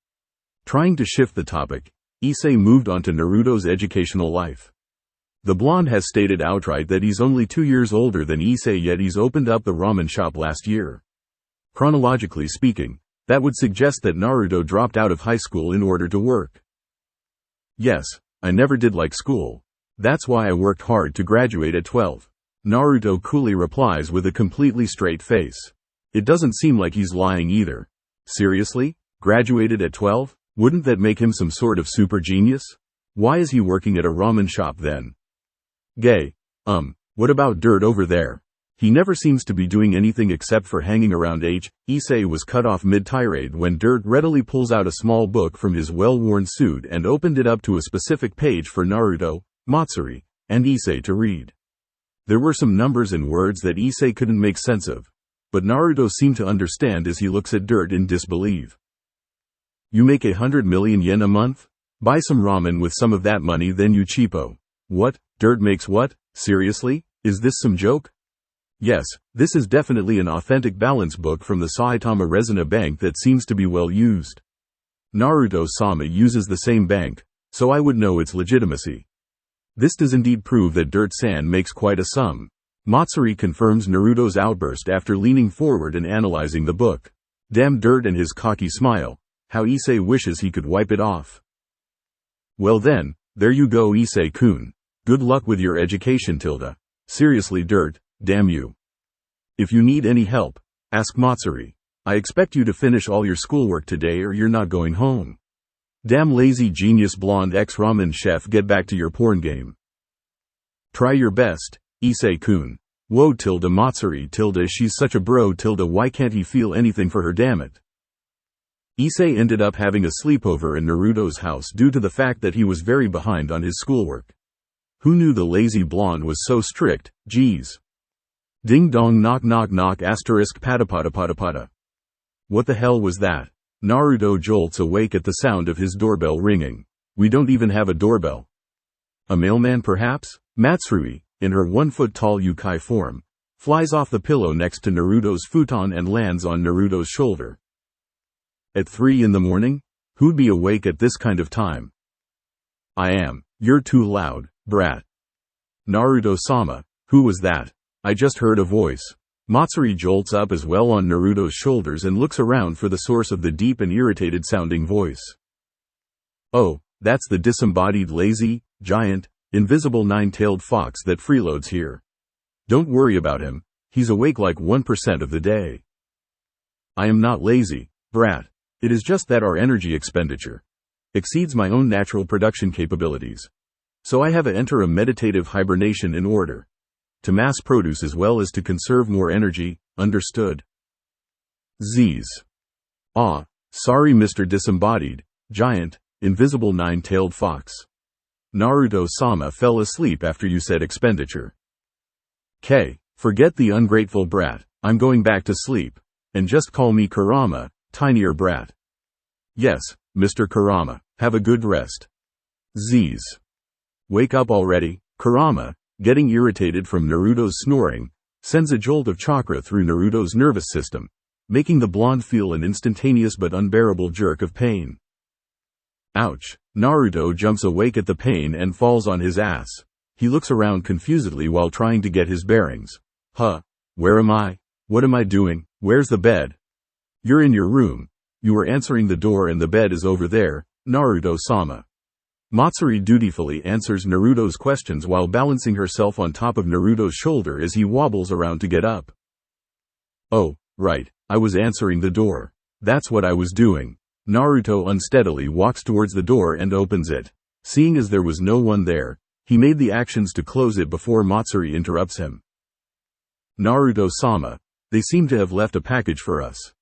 Trying to shift the topic, Issei moved on to Naruto's educational life. The blonde has stated outright that he's only 2 years older than Issei, yet he's opened up the ramen shop last year. Chronologically speaking, that would suggest that Naruto dropped out of high school in order to work. Yes, I never did like school. That's why I worked hard to graduate at 12. Naruto coolly replies with a completely straight face. It doesn't seem like he's lying either. Seriously? Graduated at 12? Wouldn't that make him some sort of super genius? Why is he working at a ramen shop then? Gay. What about Dirt over there? He never seems to be doing anything except for hanging around. Issei was cut off mid-tirade when Dirt readily pulls out a small book from his well-worn suit and opened it up to a specific page for Naruto, Matsuri, and Issei to read. There were some numbers and words that Issei couldn't make sense of, but Naruto seemed to understand as he looks at Dirt in disbelief. You make 100 million yen a month? Buy some ramen with some of that money then, you cheapo. What? Dirt makes what? Seriously? Is this some joke? Yes, this is definitely an authentic balance book from the Saitama Resina Bank that seems to be well used. Naruto-sama uses the same bank, so I would know its legitimacy. This does indeed prove that Dirt-san makes quite a sum. Matsuri confirms Naruto's outburst after leaning forward and analyzing the book. Damn dirt and his cocky smile. How Issei wishes he could wipe it off. Well then, there you go Issei-kun. Good luck with your education tilde. Seriously dirt, damn you. If you need any help, ask Matsuri. I expect you to finish all your schoolwork today or you're not going home. Damn lazy genius blonde ex-ramen chef, get back to your porn game. Try your best, Issei-kun. Whoa tilde Matsuri tilde, she's such a bro tilde, why can't he feel anything for her, damn it. Issei ended up having a sleepover in Naruto's house due to the fact that he was very behind on his schoolwork. Who knew the lazy blonde was so strict, geez. Ding dong knock knock knock asterisk pata pata pata. What the hell was that? Naruto jolts awake at the sound of his doorbell ringing. We don't even have a doorbell. A mailman perhaps? Matsuri, in her 1-foot-tall yukai form, flies off the pillow next to Naruto's futon and lands on Naruto's shoulder. At 3 in the morning? Who'd be awake at this kind of time? I am. You're too loud, brat. Naruto-sama, who was that? I just heard a voice. Matsuri jolts up as well on Naruto's shoulders and looks around for the source of the deep and irritated sounding voice. Oh, that's the disembodied lazy, giant, invisible 9-tailed fox that freeloads here. Don't worry about him, he's awake like 1% of the day. I am not lazy, brat. It is just that our energy expenditure exceeds my own natural production capabilities. So I have to enter a meditative hibernation in order to mass produce as well as to conserve more energy, understood? Z's. Ah, sorry Mr. Disembodied, Giant, Invisible 9-tailed Fox. Naruto-sama fell asleep after you said expenditure. K. Forget the ungrateful brat, I'm going back to sleep. And just call me Kurama, tinier brat. Yes, Mr. Kurama, have a good rest. Z's. Wake up already, Kurama, getting irritated from Naruto's snoring, sends a jolt of chakra through Naruto's nervous system, making the blonde feel an instantaneous but unbearable jerk of pain. Ouch! Naruto jumps awake at the pain and falls on his ass. He looks around confusedly while trying to get his bearings. Huh? Where am I? What am I doing? Where's the bed? You're in your room. You were answering the door and the bed is over there, Naruto-sama. Matsuri dutifully answers Naruto's questions while balancing herself on top of Naruto's shoulder as he wobbles around to get up. Oh, right, I was answering the door. That's what I was doing. Naruto unsteadily walks towards the door and opens it. Seeing as there was no one there, he made the actions to close it before Matsuri interrupts him. Naruto-sama, they seem to have left a package for us.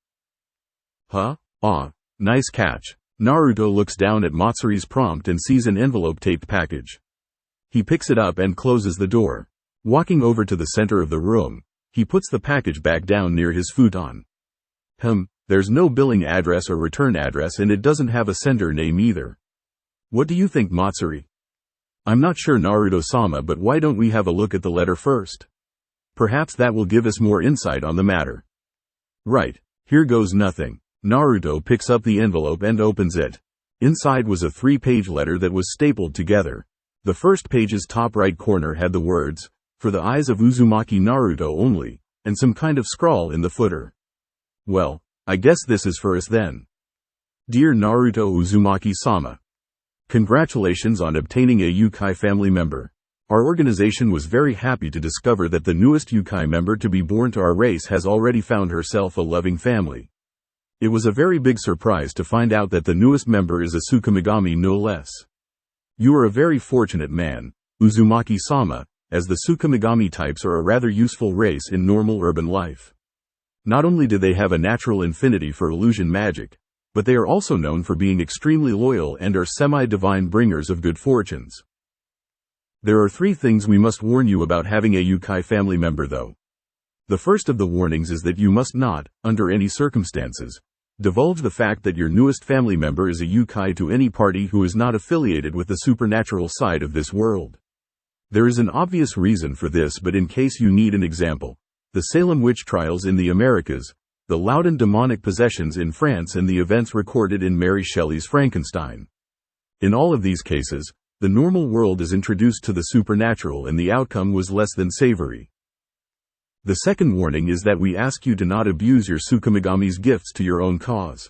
Huh? Ah, nice catch. Naruto looks down at Matsuri's prompt and sees an envelope-taped package. He picks it up and closes the door. Walking over to the center of the room, he puts the package back down near his futon. There's no billing address or return address and it doesn't have a sender name either. What do you think, Matsuri? I'm not sure, Naruto-sama, but why don't we have a look at the letter first? Perhaps that will give us more insight on the matter. Right, here goes nothing. Naruto picks up the envelope and opens it. Inside was a 3-page letter that was stapled together. The first page's top right corner had the words, "For the eyes of Uzumaki Naruto only," and some kind of scrawl in the footer. Well, I guess this is for us then. Dear Naruto Uzumaki-sama, congratulations on obtaining a Yukai family member. Our organization was very happy to discover that the newest Yukai member to be born to our race has already found herself a loving family. It was a very big surprise to find out that the newest member is a Tsukumogami no less. You are a very fortunate man, Uzumaki-sama, as the Tsukumogami types are a rather useful race in normal urban life. Not only do they have a natural affinity for illusion magic, but they are also known for being extremely loyal and are semi-divine bringers of good fortunes. There are 3 things we must warn you about having a Yukai family member though. The first of the warnings is that you must not, under any circumstances, divulge the fact that your newest family member is a Yukai to any party who is not affiliated with the supernatural side of this world. There is an obvious reason for this, but in case you need an example, the Salem witch trials in the Americas, the Loudon demonic possessions in France, and the events recorded in Mary Shelley's Frankenstein. In all of these cases, the normal world is introduced to the supernatural and the outcome was less than savory. The second warning is that we ask you to not abuse your Tsukumogami's gifts to your own cause.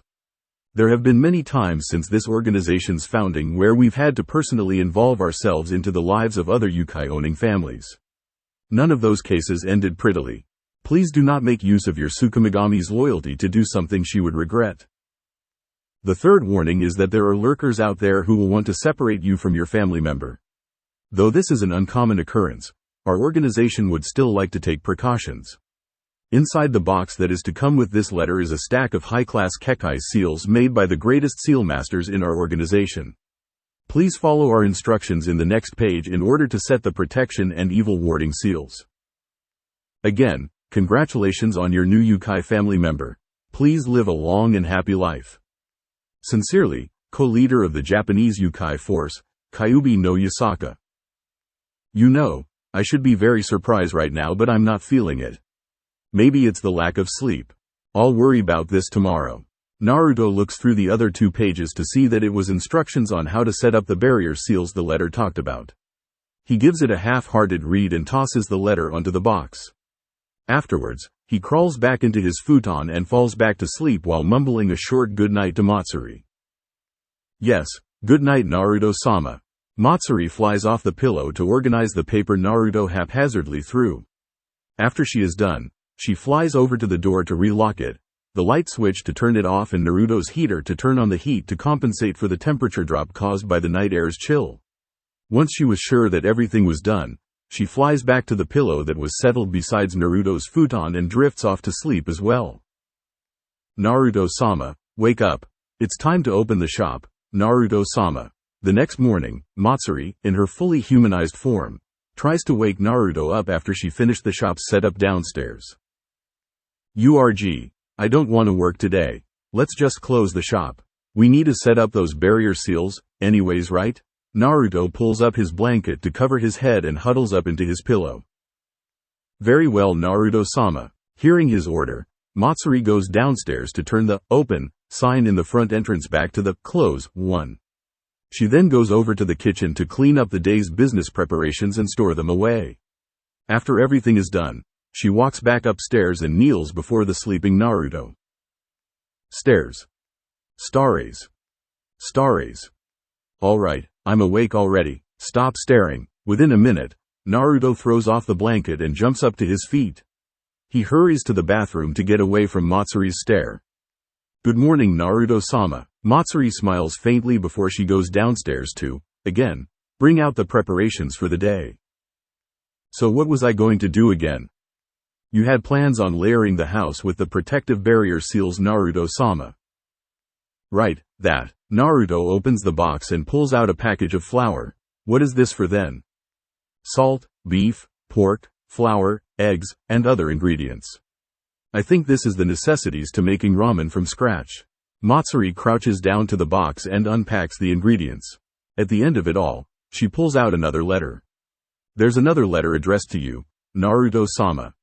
There have been many times since this organization's founding where we've had to personally involve ourselves into the lives of other yukai-owning families. None of those cases ended prettily. Please do not make use of your Tsukumogami's loyalty to do something she would regret. The third warning is that there are lurkers out there who will want to separate you from your family member. Though this is an uncommon occurrence, our organization would still like to take precautions. Inside the box that is to come with this letter is a stack of high-class Kekai seals made by the greatest seal masters in our organization. Please follow our instructions in the next page in order to set the protection and evil warding seals. Again, congratulations on your new yukai family member. Please live a long and happy life. Sincerely, co-leader of the Japanese yukai force, Kyuubi no Yasaka. You know, I should be very surprised right now, but I'm not feeling it. Maybe it's the lack of sleep. I'll worry about this tomorrow. Naruto looks through the other 2 pages to see that it was instructions on how to set up the barrier seals the letter talked about. He gives it a half-hearted read and tosses the letter onto the box. Afterwards, he crawls back into his futon and falls back to sleep while mumbling a short goodnight to Matsuri. Yes, good night Naruto-sama. Matsuri flies off the pillow to organize the paper Naruto haphazardly threw. After she is done, she flies over to the door to relock it, the light switch to turn it off and Naruto's heater to turn on the heat to compensate for the temperature drop caused by the night air's chill. Once she was sure that everything was done, she flies back to the pillow that was settled beside Naruto's futon and drifts off to sleep as well. Naruto-sama, wake up. It's time to open the shop, Naruto-sama. The next morning, Matsuri, in her fully humanized form, tries to wake Naruto up after she finished the shop's setup downstairs. I don't want to work today. Let's just close the shop. We need to set up those barrier seals, anyways, right? Naruto pulls up his blanket to cover his head and huddles up into his pillow. Very well Naruto-sama. Hearing his order, Matsuri goes downstairs to turn the open sign in the front entrance back to the close one. She then goes over to the kitchen to clean up the day's business preparations and store them away. After everything is done, she walks back upstairs and kneels before the sleeping Naruto. Stares. Stares. Stares. Alright, I'm awake already, stop staring. Within a minute, Naruto throws off the blanket and jumps up to his feet. He hurries to the bathroom to get away from Matsuri's stare. Good morning Naruto-sama. Matsuri smiles faintly before she goes downstairs to, again, bring out the preparations for the day. So what was I going to do again? You had plans on layering the house with the protective barrier seals Naruto-sama. Right, that. Naruto opens the box and pulls out a package of flour. What is this for then? Salt, beef, pork, flour, eggs, and other ingredients. I think this is the necessities to making ramen from scratch. Matsuri crouches down to the box and unpacks the ingredients. At the end of it all, she pulls out another letter. There's another letter addressed to you, Naruto-sama.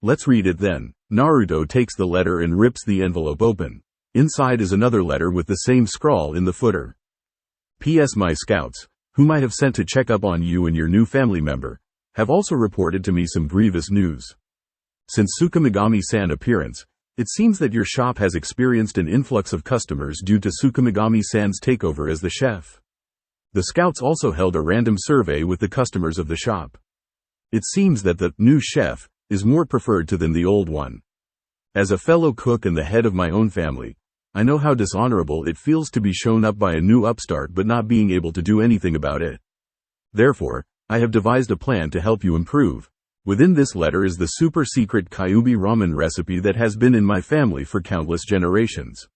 Let's read it then. Naruto takes the letter and rips the envelope open. Inside is another letter with the same scrawl in the footer. P.S. My scouts, whom I have sent to check up on you and your new family member, have also reported to me some grievous news. Since Tsukumogami-san appearance, it seems that your shop has experienced an influx of customers due to Tsukumogami-san's takeover as the chef. The scouts also held a random survey with the customers of the shop. It seems that the new chef is more preferred to than the old one. As a fellow cook and the head of my own family, I know how dishonorable it feels to be shown up by a new upstart but not being able to do anything about it. Therefore, I have devised a plan to help you improve. Within this letter is the super secret Kyuubi ramen recipe that has been in my family for countless generations.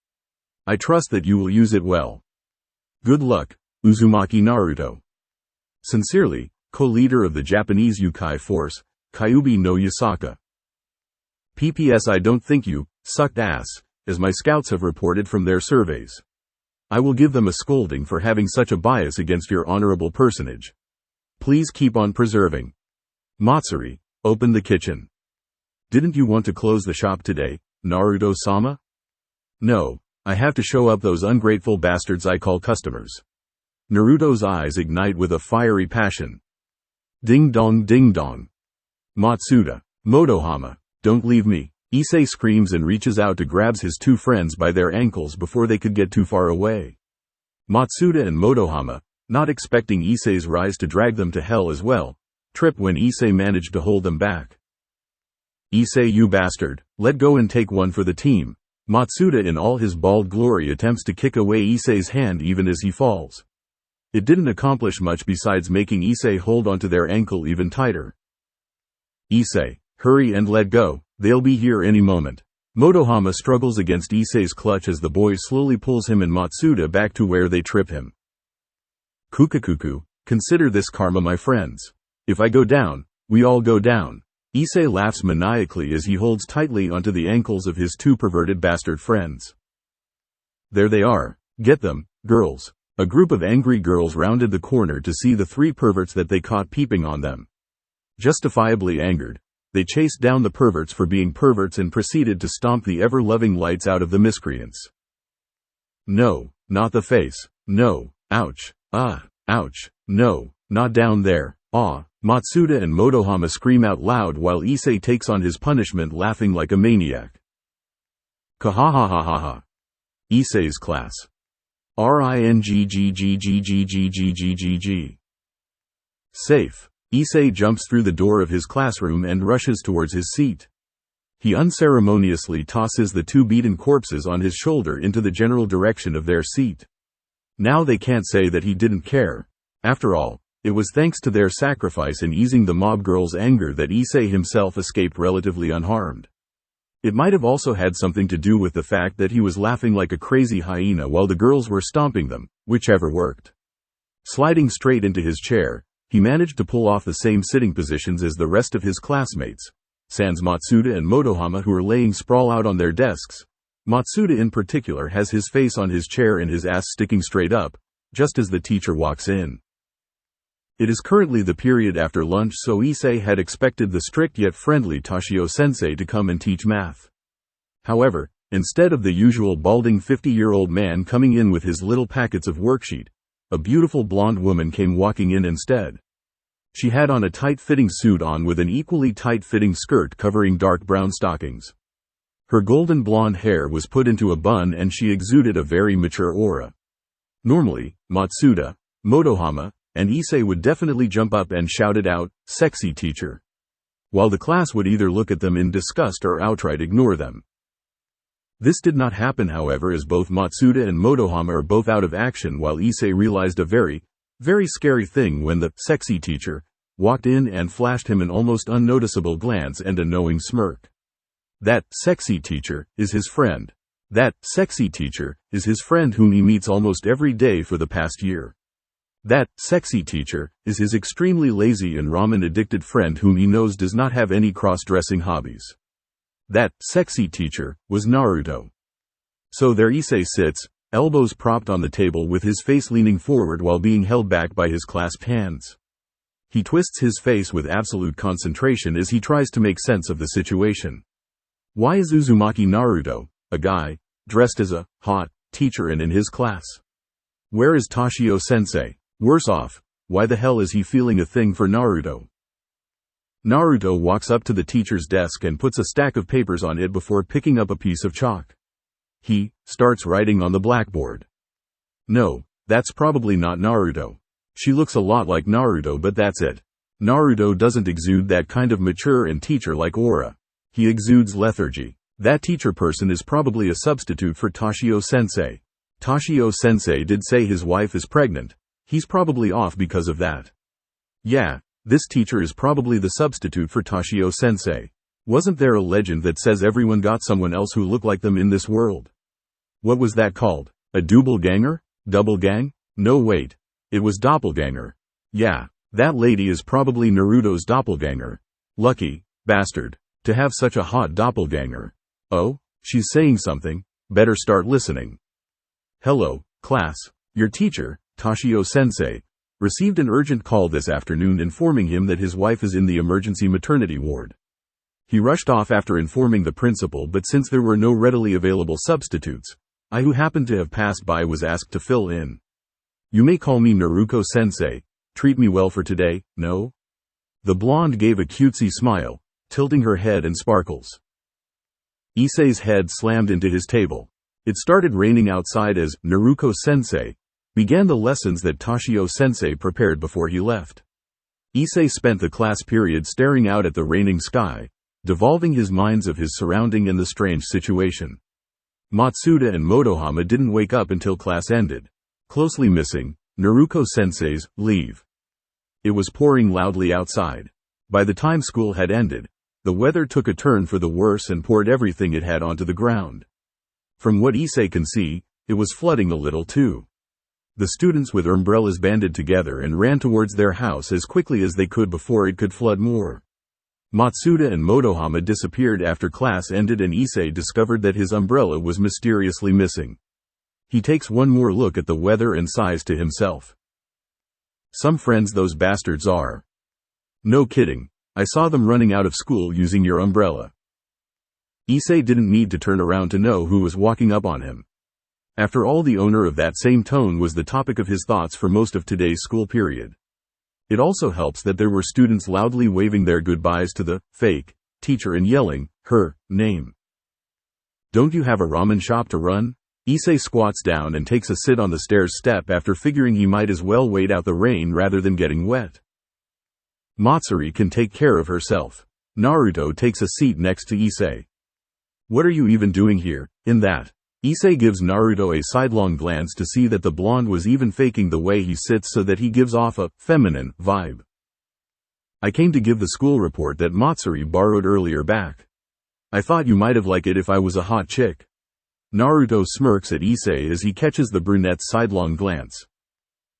I trust that you will use it well. Good luck, Uzumaki Naruto. Sincerely, co-leader of the Japanese yukai force, Kyuubi no Yasaka. PPS I don't think you sucked ass, as my scouts have reported from their surveys. I will give them a scolding for having such a bias against your honorable personage. Please keep on preserving. Matsuri, open the kitchen. Didn't you want to close the shop today, Naruto-sama? No, I have to show up those ungrateful bastards I call customers. Naruto's eyes ignite with a fiery passion. Ding dong ding dong. Matsuda, Motohama, don't leave me. Issei screams and reaches out to grab his two friends by their ankles before they could get too far away. Matsuda and Motohama, not expecting Issei's rise to drag them to hell as well, trip when Issei managed to hold them back. Issei, you bastard, let go and take one for the team. Matsuda in all his bald glory attempts to kick away Issei's hand even as he falls. It didn't accomplish much besides making Issei hold onto their ankle even tighter. Issei, hurry and let go, they'll be here any moment. Motohama struggles against Issei's clutch as the boy slowly pulls him and Matsuda back to where they trip him. Kukakuku, consider this karma, my friends. If I go down, we all go down. Issei laughs maniacally as he holds tightly onto the ankles of his two perverted bastard friends. There they are. Get them, girls. A group of angry girls rounded the corner to see the three perverts that they caught peeping on them. Justifiably angered, they chased down the perverts for being perverts and proceeded to stomp the ever-loving lights out of the miscreants. No, not the face. No, ouch, ouch, no, not down there, Matsuda and Motohama scream out loud while Issei takes on his punishment laughing like a maniac. Kahahahaha. Issei's class. Ringgggggggggggg. Safe. Issei jumps through the door of his classroom and rushes towards his seat. He unceremoniously tosses the two beaten corpses on his shoulder into the general direction of their seat. Now they can't say that he didn't care. After all, it was thanks to their sacrifice in easing the mob girls' anger that Issei himself escaped relatively unharmed. It might have also had something to do with the fact that he was laughing like a crazy hyena while the girls were stomping them, whichever worked. Sliding straight into his chair, he managed to pull off the same sitting positions as the rest of his classmates, sans Matsuda and Motohama, who are laying sprawl out on their desks. Matsuda in particular has his face on his chair and his ass sticking straight up, just as the teacher walks in. It is currently the period after lunch, so Issei had expected the strict yet friendly Toshio-sensei to come and teach math. However, instead of the usual balding 50-year-old man coming in with his little packets of worksheet, a beautiful blonde woman came walking in instead. She had on a tight-fitting suit on with an equally tight-fitting skirt covering dark brown stockings. Her golden blonde hair was put into a bun and she exuded a very mature aura. Normally, Matsuda, Motohama, and Issei would definitely jump up and shout it out, "Sexy teacher," while the class would either look at them in disgust or outright ignore them. This did not happen, however, as both Matsuda and Motohama are both out of action while Issei realized a very, very scary thing when the "sexy teacher" walked in and flashed him an almost unnoticeable glance and a knowing smirk. That "sexy teacher" is his friend. That "sexy teacher" is his friend whom he meets almost every day for the past year. That "sexy teacher" is his extremely lazy and ramen-addicted friend whom he knows does not have any cross-dressing hobbies. That "sexy teacher" was Naruto. So there Issei sits, elbows propped on the table with his face leaning forward while being held back by his clasped hands. He twists his face with absolute concentration as he tries to make sense of the situation. Why is Uzumaki Naruto, a guy, dressed as a hot teacher and in his class? Where is Toshio-sensei? Worse off, why the hell is he feeling a thing for Naruto? Naruto walks up to the teacher's desk and puts a stack of papers on it before picking up a piece of chalk. He starts writing on the blackboard. No, that's probably not Naruto. She looks a lot like Naruto, but that's it. Naruto doesn't exude that kind of mature and teacher-like aura. He exudes lethargy. That teacher person is probably a substitute for Toshio-sensei. Toshio-sensei did say his wife is pregnant. He's probably off because of that. Yeah, this teacher is probably the substitute for Toshio-sensei. Wasn't there a legend that says everyone got someone else who looked like them in this world? What was that called? A doppelganger? Double gang? No, wait. It was doppelganger. Yeah, that lady is probably Naruto's doppelganger. Lucky bastard to have such a hot doppelganger. Oh, she's saying something. Better start listening. Hello, class. Your teacher, Toshio-sensei, received an urgent call this afternoon informing him that his wife is in the emergency maternity ward. He rushed off after informing the principal, but since there were no readily available substitutes, I, who happened to have passed by, was asked to fill in. You may call me Naruto-sensei. Treat me well for today, no? The blonde gave a cutesy smile, tilting her head and sparkles. Issei's head slammed into his table. It started raining outside as Naruko-sensei began the lessons that Toshio-sensei prepared before he left. Issei spent the class period staring out at the raining sky, devolving his minds of his surrounding and the strange situation. Matsuda and Motohama didn't wake up until class ended, closely missing Naruko-sensei's leave. It was pouring loudly outside. By the time school had ended, the weather took a turn for the worse and poured everything it had onto the ground. From what Issei can see, it was flooding a little too. The students with umbrellas banded together and ran towards their house as quickly as they could before it could flood more. Matsuda and Motohama disappeared after class ended and Issei discovered that his umbrella was mysteriously missing. He takes one more look at the weather and sighs to himself. Some friends those bastards are. No kidding, I saw them running out of school using your umbrella. Issei didn't need to turn around to know who was walking up on him. After all, the owner of that same tone was the topic of his thoughts for most of today's school period. It also helps that there were students loudly waving their goodbyes to the fake teacher and yelling her name. Don't you have a ramen shop to run? Issei squats down and takes a sit on the stairs step after figuring he might as well wait out the rain rather than getting wet. Matsuri can take care of herself. Naruto takes a seat next to Issei. What are you even doing here, in that? Issei gives Naruto a sidelong glance to see that the blonde was even faking the way he sits so that he gives off a feminine vibe. I came to give the school report that Matsuri borrowed earlier back. I thought you might have liked it if I was a hot chick. Naruto smirks at Issei as he catches the brunette's sidelong glance.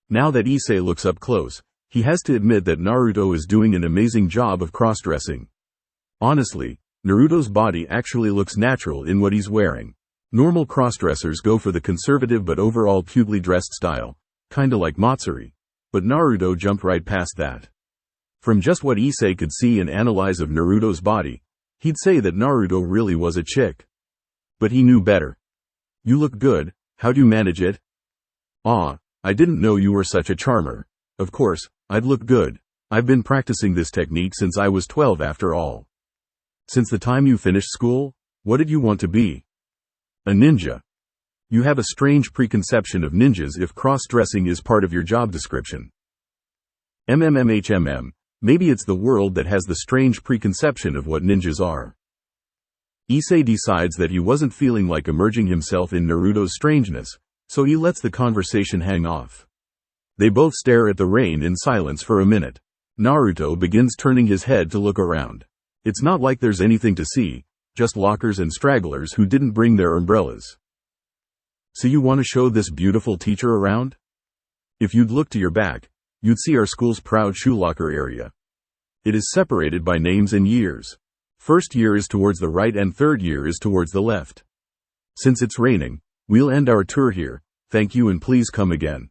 Now that Issei looks up close, he has to admit that Naruto is doing an amazing job of cross-dressing. Honestly, Naruto's body actually looks natural in what he's wearing. Normal cross-dressers go for the conservative but overall pugly dressed style, kinda like Matsuri. But Naruto jumped right past that. From just what Issei could see and analyze of Naruto's body, he'd say that Naruto really was a chick. But he knew better. You look good, how'd you manage it? Ah, I didn't know you were such a charmer. Of course, I'd look good. I've been practicing this technique since I was 12 after all. Since the time you finished school, what did you want to be? A ninja. You have a strange preconception of ninjas if cross-dressing is part of your job description. Maybe it's the world that has the strange preconception of what ninjas are. Issei decides that he wasn't feeling like immersing himself in Naruto's strangeness, so he lets the conversation hang off. They both stare at the rain in silence for a minute. Naruto begins turning his head to look around. It's not like there's anything to see, just lockers and stragglers who didn't bring their umbrellas. So you want to show this beautiful teacher around? If you'd look to your back, you'd see our school's proud shoe locker area. It is separated by names and years. First year is towards the right and third year is towards the left. Since it's raining, we'll end our tour here. Thank you and please come again.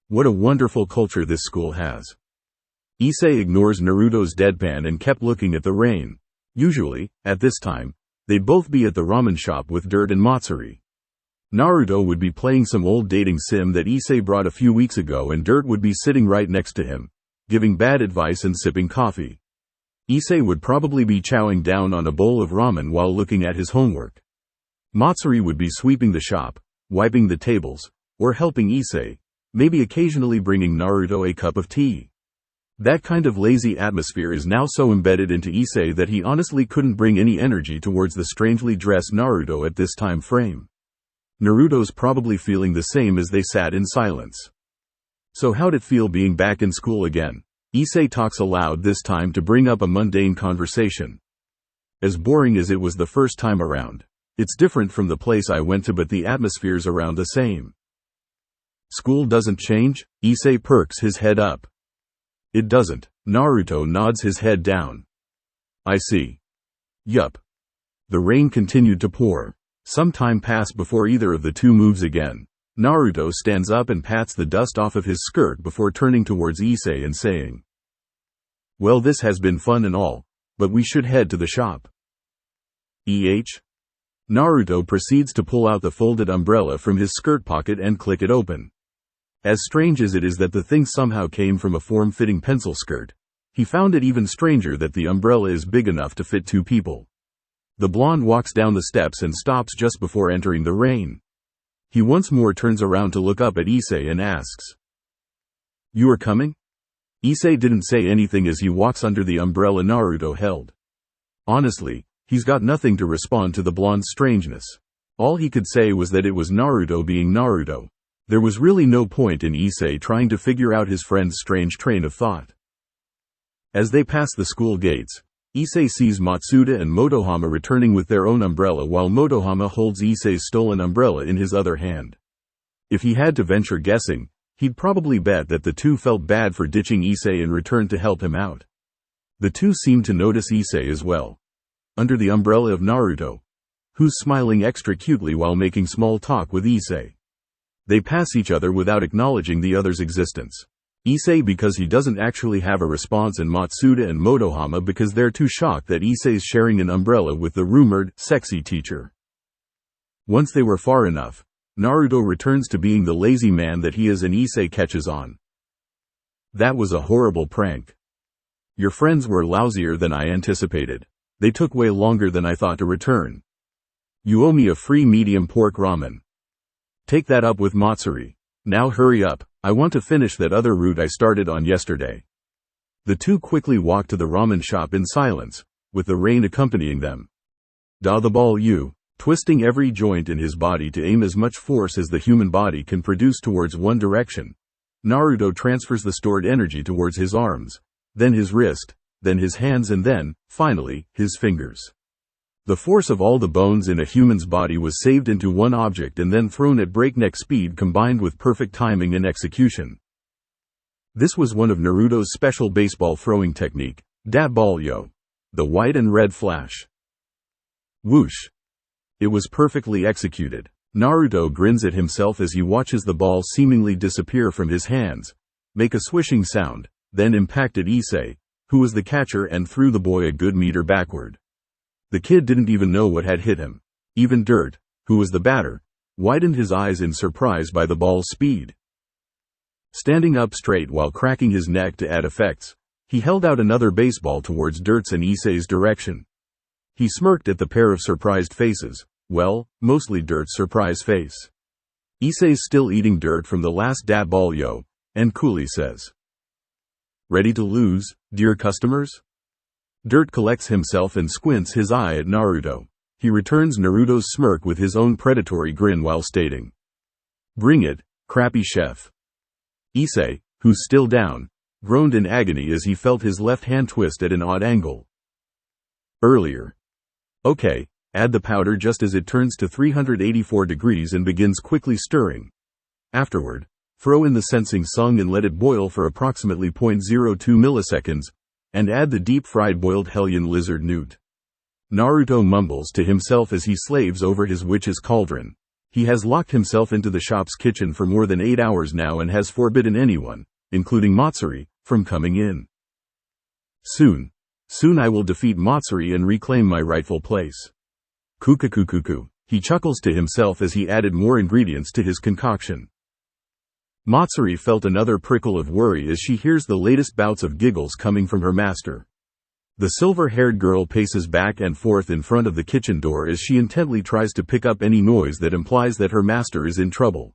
What a wonderful culture this school has. Issei ignores Naruto's deadpan and kept looking at the rain. Usually, at this time, they'd both be at the ramen shop with Dirt and Matsuri. Naruto would be playing some old dating sim that Issei brought a few weeks ago and Dirt would be sitting right next to him, giving bad advice and sipping coffee. Issei would probably be chowing down on a bowl of ramen while looking at his homework. Matsuri would be sweeping the shop, wiping the tables, or helping Issei, maybe occasionally bringing Naruto a cup of tea. That kind of lazy atmosphere is now so embedded into Issei that he honestly couldn't bring any energy towards the strangely dressed Naruto at this time frame. Naruto's probably feeling the same as they sat in silence. So how'd it feel being back in school again? Issei talks aloud this time to bring up a mundane conversation. As boring as it was the first time around, it's different from the place I went to but the atmosphere's around the same. School doesn't change? Issei perks his head up. It doesn't. Naruto nods his head down. I see. Yup. The rain continued to pour. Some time passed before either of the two moves again. Naruto stands up and pats the dust off of his skirt before turning towards Issei and saying, "Well, this has been fun and all, but we should head to the shop." Naruto proceeds to pull out the folded umbrella from his skirt pocket and click it open. As strange as it is that the thing somehow came from a form-fitting pencil skirt, He found it even stranger that the umbrella is big enough to fit 2 people. The blonde walks down the steps and stops just before entering the rain. He once more turns around to look up at Issei and asks, "You are coming?" Issei didn't say anything as he walks under the umbrella Naruto held. Honestly, he's got nothing to respond to the blonde's strangeness. All he could say was that it was Naruto being Naruto. There was really no point in Issei trying to figure out his friend's strange train of thought. As they pass the school gates, Issei sees Matsuda and Motohama returning with their own umbrella while Motohama holds Issei's stolen umbrella in his other hand. If he had to venture guessing, he'd probably bet that the two felt bad for ditching Issei and returned to help him out. The two seem to notice Issei as well. Under the umbrella of Naruto, who's smiling extra cutely while making small talk with Issei. They pass each other without acknowledging the other's existence. Issei because he doesn't actually have a response, and Matsuda and Motohama because they're too shocked that Issei's sharing an umbrella with the rumored, sexy teacher. Once they were far enough, Naruto returns to being the lazy man that he is, and Issei catches on. "That was a horrible prank. Your friends were lousier than I anticipated. They took way longer than I thought to return. You owe me a free medium pork ramen. Take that up with Matsuri. Now hurry up, I want to finish that other route I started on yesterday." The two quickly walk to the ramen shop in silence, with the rain accompanying them. The ball U, twisting every joint in his body to aim as much force as the human body can produce towards one direction. Naruto transfers the stored energy towards his arms, then his wrist, then his hands, and then, finally, his fingers. The force of all the bones in a human's body was saved into one object and then thrown at breakneck speed, combined with perfect timing and execution. This was one of Naruto's special baseball throwing technique, dat ball yo. The white and red flash. Whoosh. It was perfectly executed. Naruto grins at himself as he watches the ball seemingly disappear from his hands, make a swishing sound, then impacted Issei, who was the catcher, and threw the boy a good meter backward. The kid didn't even know what had hit him. Even Dirt, who was the batter, widened his eyes in surprise by the ball's speed. Standing up straight while cracking his neck to add effects, he held out another baseball towards Dirt's and Issei's direction. He smirked at the pair of surprised faces, well, mostly Dirt's surprise face. Issei's still eating dirt from the last dat ball yo, and coolly says, "Ready to lose, dear customers?" Dirt collects himself and squints his eye at Naruto. He returns Naruto's smirk with his own predatory grin while stating, "Bring it, crappy chef." Issei, who's still down, groaned in agony as he felt his left hand twist at an odd angle. Earlier. Okay, add the powder just as it turns to 384 degrees and begins quickly stirring. Afterward, throw in the sensing sung and let it boil for approximately 0.02 milliseconds, and add the deep-fried boiled Hellion lizard newt. Naruto mumbles to himself as he slaves over his witch's cauldron. He has locked himself into the shop's kitchen for more than 8 hours now and has forbidden anyone, including Matsuri, from coming in. Soon I will defeat Matsuri and reclaim my rightful place. Kukakukuku, he chuckles to himself as he added more ingredients to his concoction. Matsuri felt another prickle of worry as she hears the latest bouts of giggles coming from her master. The silver-haired girl paces back and forth in front of the kitchen door as she intently tries to pick up any noise that implies that her master is in trouble.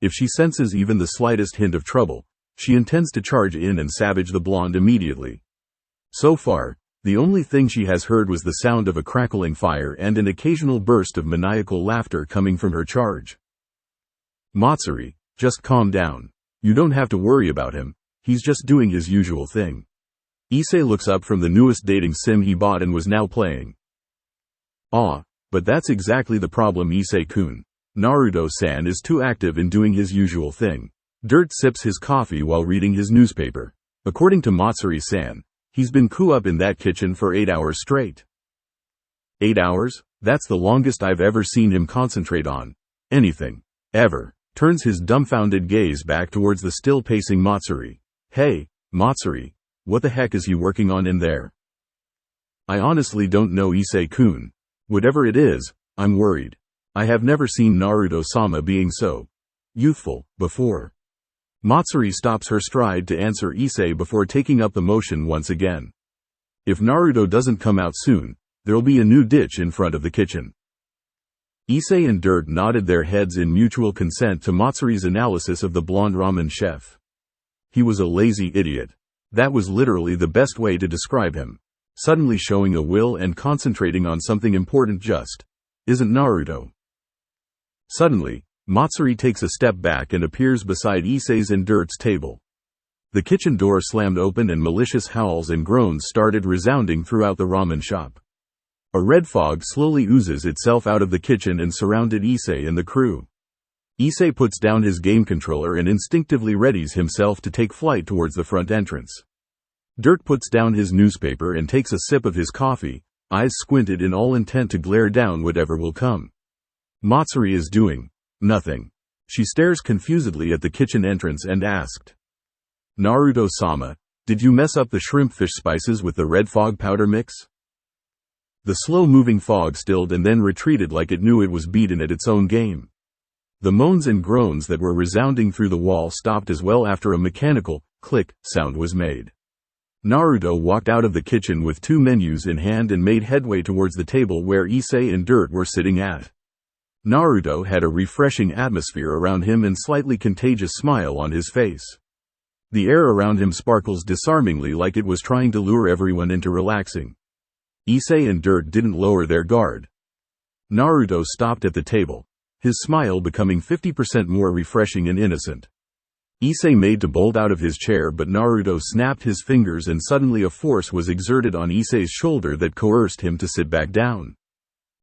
If she senses even the slightest hint of trouble, she intends to charge in and savage the blonde immediately. So far, the only thing she has heard was the sound of a crackling fire and an occasional burst of maniacal laughter coming from her charge. "Matsuri, just calm down. You don't have to worry about him, he's just doing his usual thing." Issei looks up from the newest dating sim he bought and was now playing. But that's exactly the problem, Issei-kun. Naruto-san is too active in doing his usual thing. Dirt sips his coffee while reading his newspaper. According to Matsuri-san, he's been cooped up in that kitchen for 8 hours straight. 8 hours? That's the longest I've ever seen him concentrate on anything, ever. Turns his dumbfounded gaze back towards the still pacing Matsuri. "Hey, Matsuri, what the heck is he working on in there?" "I honestly don't know, Issei-kun. Whatever it is, I'm worried. I have never seen Naruto-sama being so youthful before." Matsuri stops her stride to answer Issei before taking up the motion once again. If Naruto doesn't come out soon, there'll be a new ditch in front of the kitchen. Issei and Dirt nodded their heads in mutual consent to Matsuri's analysis of the blonde ramen chef. He was a lazy idiot. That was literally the best way to describe him. Suddenly showing a will and concentrating on something important just isn't Naruto. Suddenly, Matsuri takes a step back and appears beside Issei's and Dirt's table. The kitchen door slammed open and malicious howls and groans started resounding throughout the ramen shop. A red fog slowly oozes itself out of the kitchen and surrounded Issei and the crew. Issei puts down his game controller and instinctively readies himself to take flight towards the front entrance. Dirt puts down his newspaper and takes a sip of his coffee, eyes squinted in all intent to glare down whatever will come. Matsuri is doing nothing. She stares confusedly at the kitchen entrance and asked, "Naruto-sama, did you mess up the shrimp fish spices with the red fog powder mix?" The slow-moving fog stilled and then retreated like it knew it was beaten at its own game. The moans and groans that were resounding through the wall stopped as well after a mechanical click sound was made. Naruto walked out of the kitchen with two menus in hand and made headway towards the table where Issei and Dirt were sitting at. Naruto had a refreshing atmosphere around him and slightly contagious smile on his face. The air around him sparkles disarmingly like it was trying to lure everyone into relaxing. Issei and Dirt didn't lower their guard. Naruto stopped at the table, his smile becoming 50% more refreshing and innocent. Issei made to bolt out of his chair but Naruto snapped his fingers and suddenly a force was exerted on Issei's shoulder that coerced him to sit back down.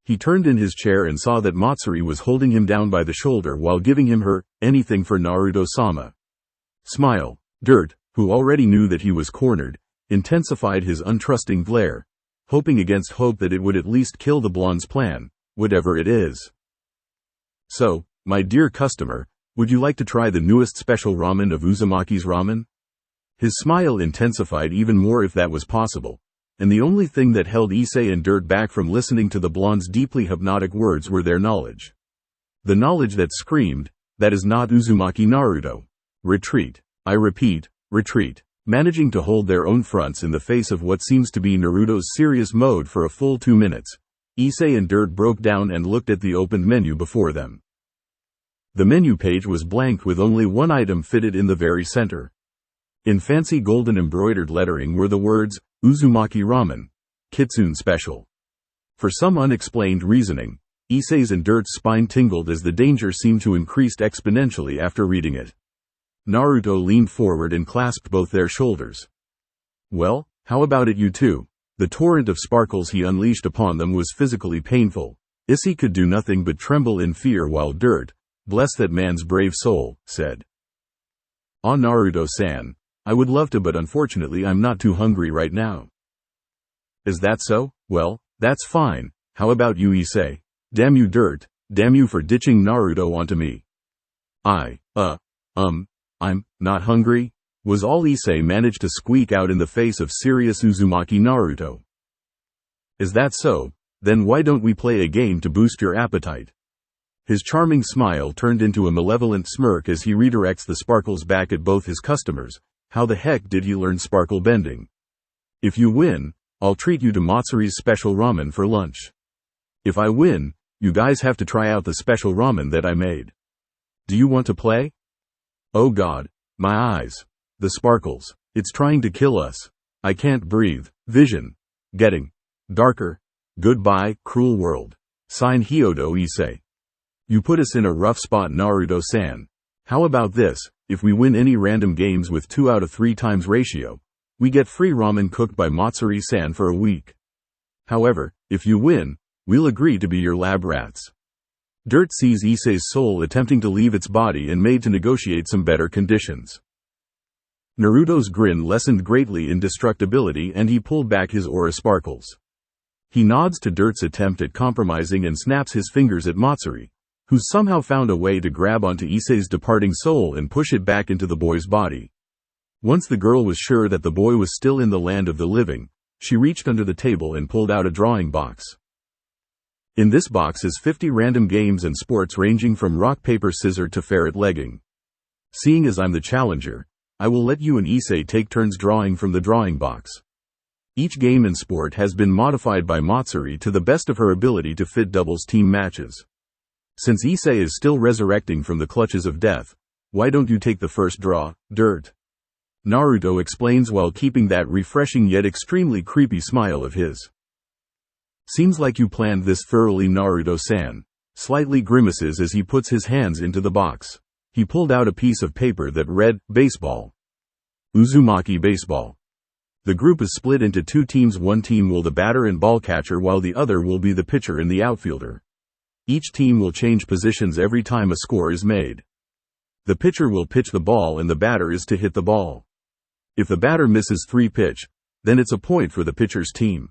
He turned in his chair and saw that Matsuri was holding him down by the shoulder while giving him her anything for Naruto-sama. Smile. Dirt, who already knew that he was cornered, intensified his untrusting glare, hoping against hope that it would at least kill the blonde's plan, whatever it is. "So, my dear customer, would you like to try the newest special ramen of Uzumaki's Ramen?" His smile intensified even more if that was possible, and the only thing that held Issei and Dirt back from listening to the blonde's deeply hypnotic words were their knowledge. The knowledge that screamed, "That is not Uzumaki Naruto. Retreat. I repeat, retreat." Managing to hold their own fronts in the face of what seems to be Naruto's serious mode for a full 2 minutes, Issei and Dirt broke down and looked at the opened menu before them. The menu page was blank with only one item fitted in the very center. In fancy golden embroidered lettering were the words, "Uzumaki Ramen, Kitsune Special." For some unexplained reasoning, Issei's and Dirt's spine tingled as the danger seemed to increase exponentially after reading it. Naruto leaned forward and clasped both their shoulders. "Well, how about it you two?" The torrent of sparkles he unleashed upon them was physically painful. Issei could do nothing but tremble in fear while Dirt, "Bless that man's brave soul," said, "Ah, Naruto-san, I would love to but unfortunately I'm not too hungry right now." "Is that so? Well, that's fine. How about you, Issei? Damn you, Dirt, damn you for ditching Naruto onto me." I'm not hungry," was all Issei managed to squeak out in the face of serious Uzumaki Naruto. "Is that so? Then why don't we play a game to boost your appetite?" His charming smile turned into a malevolent smirk as he redirects the sparkles back at both his customers. How the heck did he learn sparkle bending? "If you win, I'll treat you to Matsuri's special ramen for lunch. If I win, you guys have to try out the special ramen that I made. Do you want to play?" "Oh God, my eyes. The sparkles. It's trying to kill us. I can't breathe. Vision. Getting darker. Goodbye, cruel world." Sign Hyodo Issei. "You put us in a rough spot, Naruto-san. How about this, if we win any random games with 2 out of 3 times ratio, we get free ramen cooked by Matsuri-san for a week. However, if you win, we'll agree to be your lab rats." Dirt sees Issei's soul attempting to leave its body and made to negotiate some better conditions. Naruto's grin lessened greatly in destructibility and he pulled back his aura sparkles. He nods to Dirt's attempt at compromising and snaps his fingers at Matsuri, who somehow found a way to grab onto Issei's departing soul and push it back into the boy's body. Once the girl was sure that the boy was still in the land of the living, she reached under the table and pulled out a drawing box. In this box is 50 random games and sports ranging from rock paper scissors to ferret legging. Seeing as I'm the challenger, I will let you and Issei take turns drawing from the drawing box. Each game in sport has been modified by Matsuri to the best of her ability to fit doubles team matches. Since Issei is still resurrecting from the clutches of death, why don't you take the first draw, Dirt? Naruto explains while keeping that refreshing yet extremely creepy smile of his. Seems like you planned this thoroughly, Naruto-san. Slightly grimaces as he puts his hands into the box. He pulled out a piece of paper that read, Baseball. Uzumaki Baseball. The group is split into two teams. One team will the batter and ball catcher while the other will be the pitcher and the outfielder. Each team will change positions every time a score is made. The pitcher will pitch the ball and the batter is to hit the ball. If the batter misses 3 pitch, then it's a point for the pitcher's team.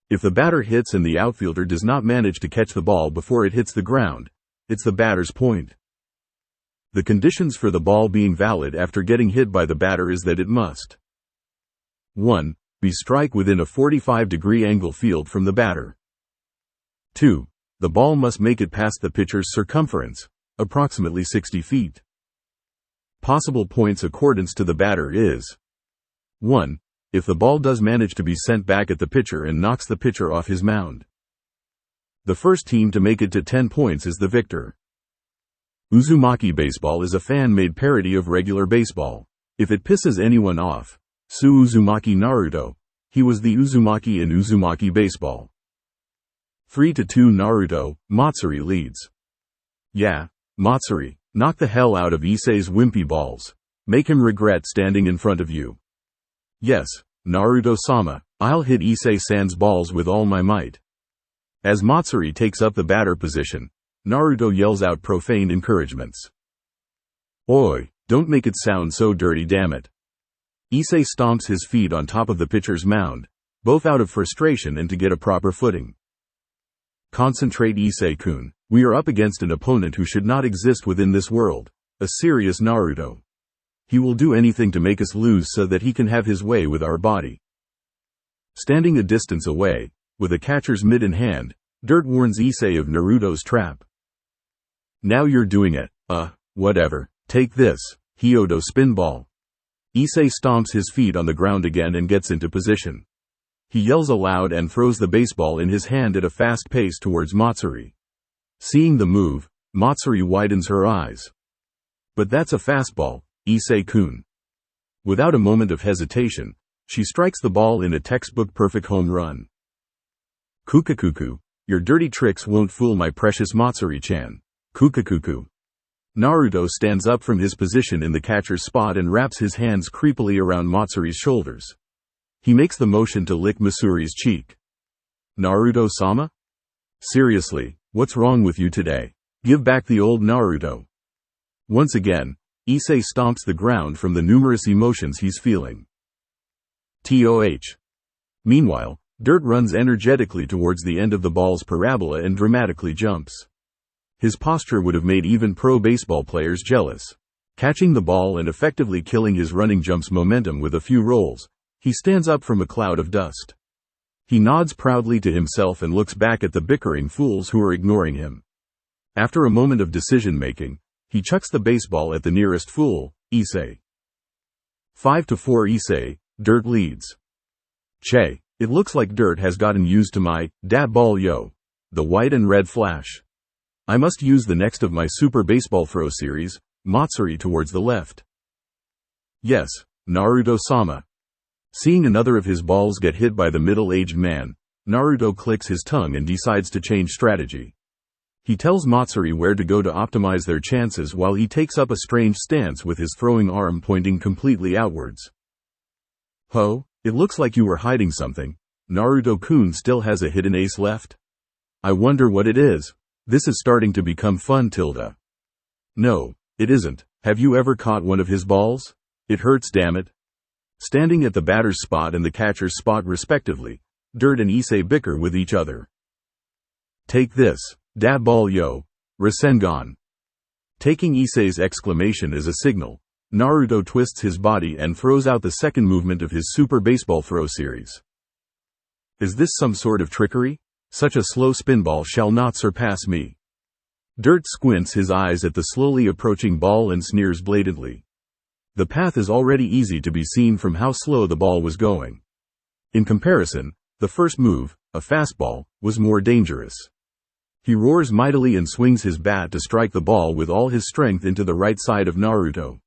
If the batter hits and the outfielder does not manage to catch the ball before it hits the ground, it's the batter's point. The conditions for the ball being valid after getting hit by the batter is that it must 1. Be strike within a 45-degree angle field from the batter. 2. The ball must make it past the pitcher's circumference, approximately 60 feet. Possible points accordance to the batter is 1. If the ball does manage to be sent back at the pitcher and knocks the pitcher off his mound. The first team to make it to 10 points is the victor. Uzumaki Baseball is a fan-made parody of regular baseball. If it pisses anyone off, sue Uzumaki Naruto. He was the Uzumaki in Uzumaki Baseball. 3-2 Naruto, Matsuri leads. Yeah, Matsuri, knock the hell out of Issei's wimpy balls. Make him regret standing in front of you. Yes, Naruto-sama, I'll hit Issei-san's balls with all my might. As Matsuri takes up the batter position, Naruto yells out profane encouragements. Oi, don't make it sound so dirty, damn it. Issei stomps his feet on top of the pitcher's mound, both out of frustration and to get a proper footing. Concentrate, Issei-kun, we are up against an opponent who should not exist within this world, a serious Naruto. He will do anything to make us lose so that he can have his way with our body. Standing a distance away, with a catcher's mitt in hand, Dirt warns Issei of Naruto's trap. Now you're doing it, whatever, take this, Hyodo spin ball. Issei stomps his feet on the ground again and gets into position. He yells aloud and throws the baseball in his hand at a fast pace towards Matsuri. Seeing the move, Matsuri widens her eyes. But that's a fastball, Issei-kun. Without a moment of hesitation, she strikes the ball in a textbook perfect home run. Kukakuku, your dirty tricks won't fool my precious Matsuri-chan. Kukakuku. Naruto stands up from his position in the catcher's spot and wraps his hands creepily around Matsuri's shoulders. He makes the motion to lick Matsuri's cheek. Naruto-sama? Seriously, what's wrong with you today? Give back the old Naruto. Once again, Issei stomps the ground from the numerous emotions he's feeling. TOH. Meanwhile, Dirt runs energetically towards the end of the ball's parabola and dramatically jumps. His posture would have made even pro baseball players jealous. Catching the ball and effectively killing his running jump's momentum with a few rolls, he stands up from a cloud of dust. He nods proudly to himself and looks back at the bickering fools who are ignoring him. After a moment of decision-making, he chucks the baseball at the nearest fool, Issei. 5-4 Issei, Dirt leads. Che, it looks like Dirt has gotten used to my dab ball yo. The white and red flash. I must use the next of my Super Baseball Throw series, Matsuri towards the left. Yes, Naruto-sama. Seeing another of his balls get hit by the middle-aged man, Naruto clicks his tongue and decides to change strategy. He tells Matsuri where to go to optimize their chances while he takes up a strange stance with his throwing arm pointing completely outwards. Ho, it looks like you were hiding something. Naruto-kun still has a hidden ace left? I wonder what it is. This is starting to become fun, tilde. No, it isn't. Have you ever caught one of his balls? It hurts, damn it. Standing at the batter's spot and the catcher's spot respectively, Dirt and Issei bicker with each other. Take this, dab ball yo, Rasengan. Taking Issei's exclamation as a signal, Naruto twists his body and throws out the second movement of his Super Baseball Throw series. Is this some sort of trickery? Such a slow spinball shall not surpass me. Dirt squints his eyes at the slowly approaching ball and sneers blatantly. The path is already easy to be seen from how slow the ball was going. In comparison, the first move, a fastball, was more dangerous. He roars mightily and swings his bat to strike the ball with all his strength into the right side of Naruto.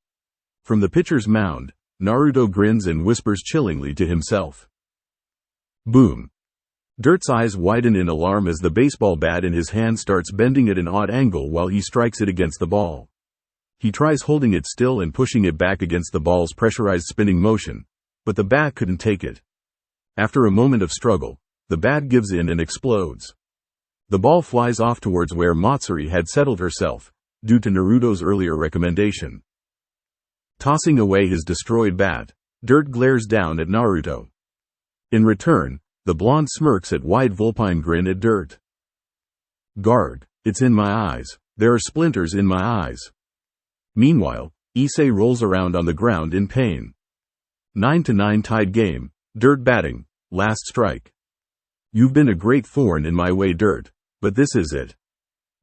From the pitcher's mound, Naruto grins and whispers chillingly to himself. Boom. Dirt's eyes widen in alarm as the baseball bat in his hand starts bending at an odd angle while he strikes it against the ball. He tries holding it still and pushing it back against the ball's pressurized spinning motion, but the bat couldn't take it. After a moment of struggle, the bat gives in and explodes. The ball flies off towards where Matsuri had settled herself, due to Naruto's earlier recommendation. Tossing away his destroyed bat, Dirt glares down at Naruto. In return, the blonde smirks at wide vulpine grin at Dirt. Garg, it's in my eyes. There are splinters in my eyes. Meanwhile, Issei rolls around on the ground in pain. 9-9 tied game, Dirt batting, last strike. You've been a great thorn in my way, Dirt, but this is it.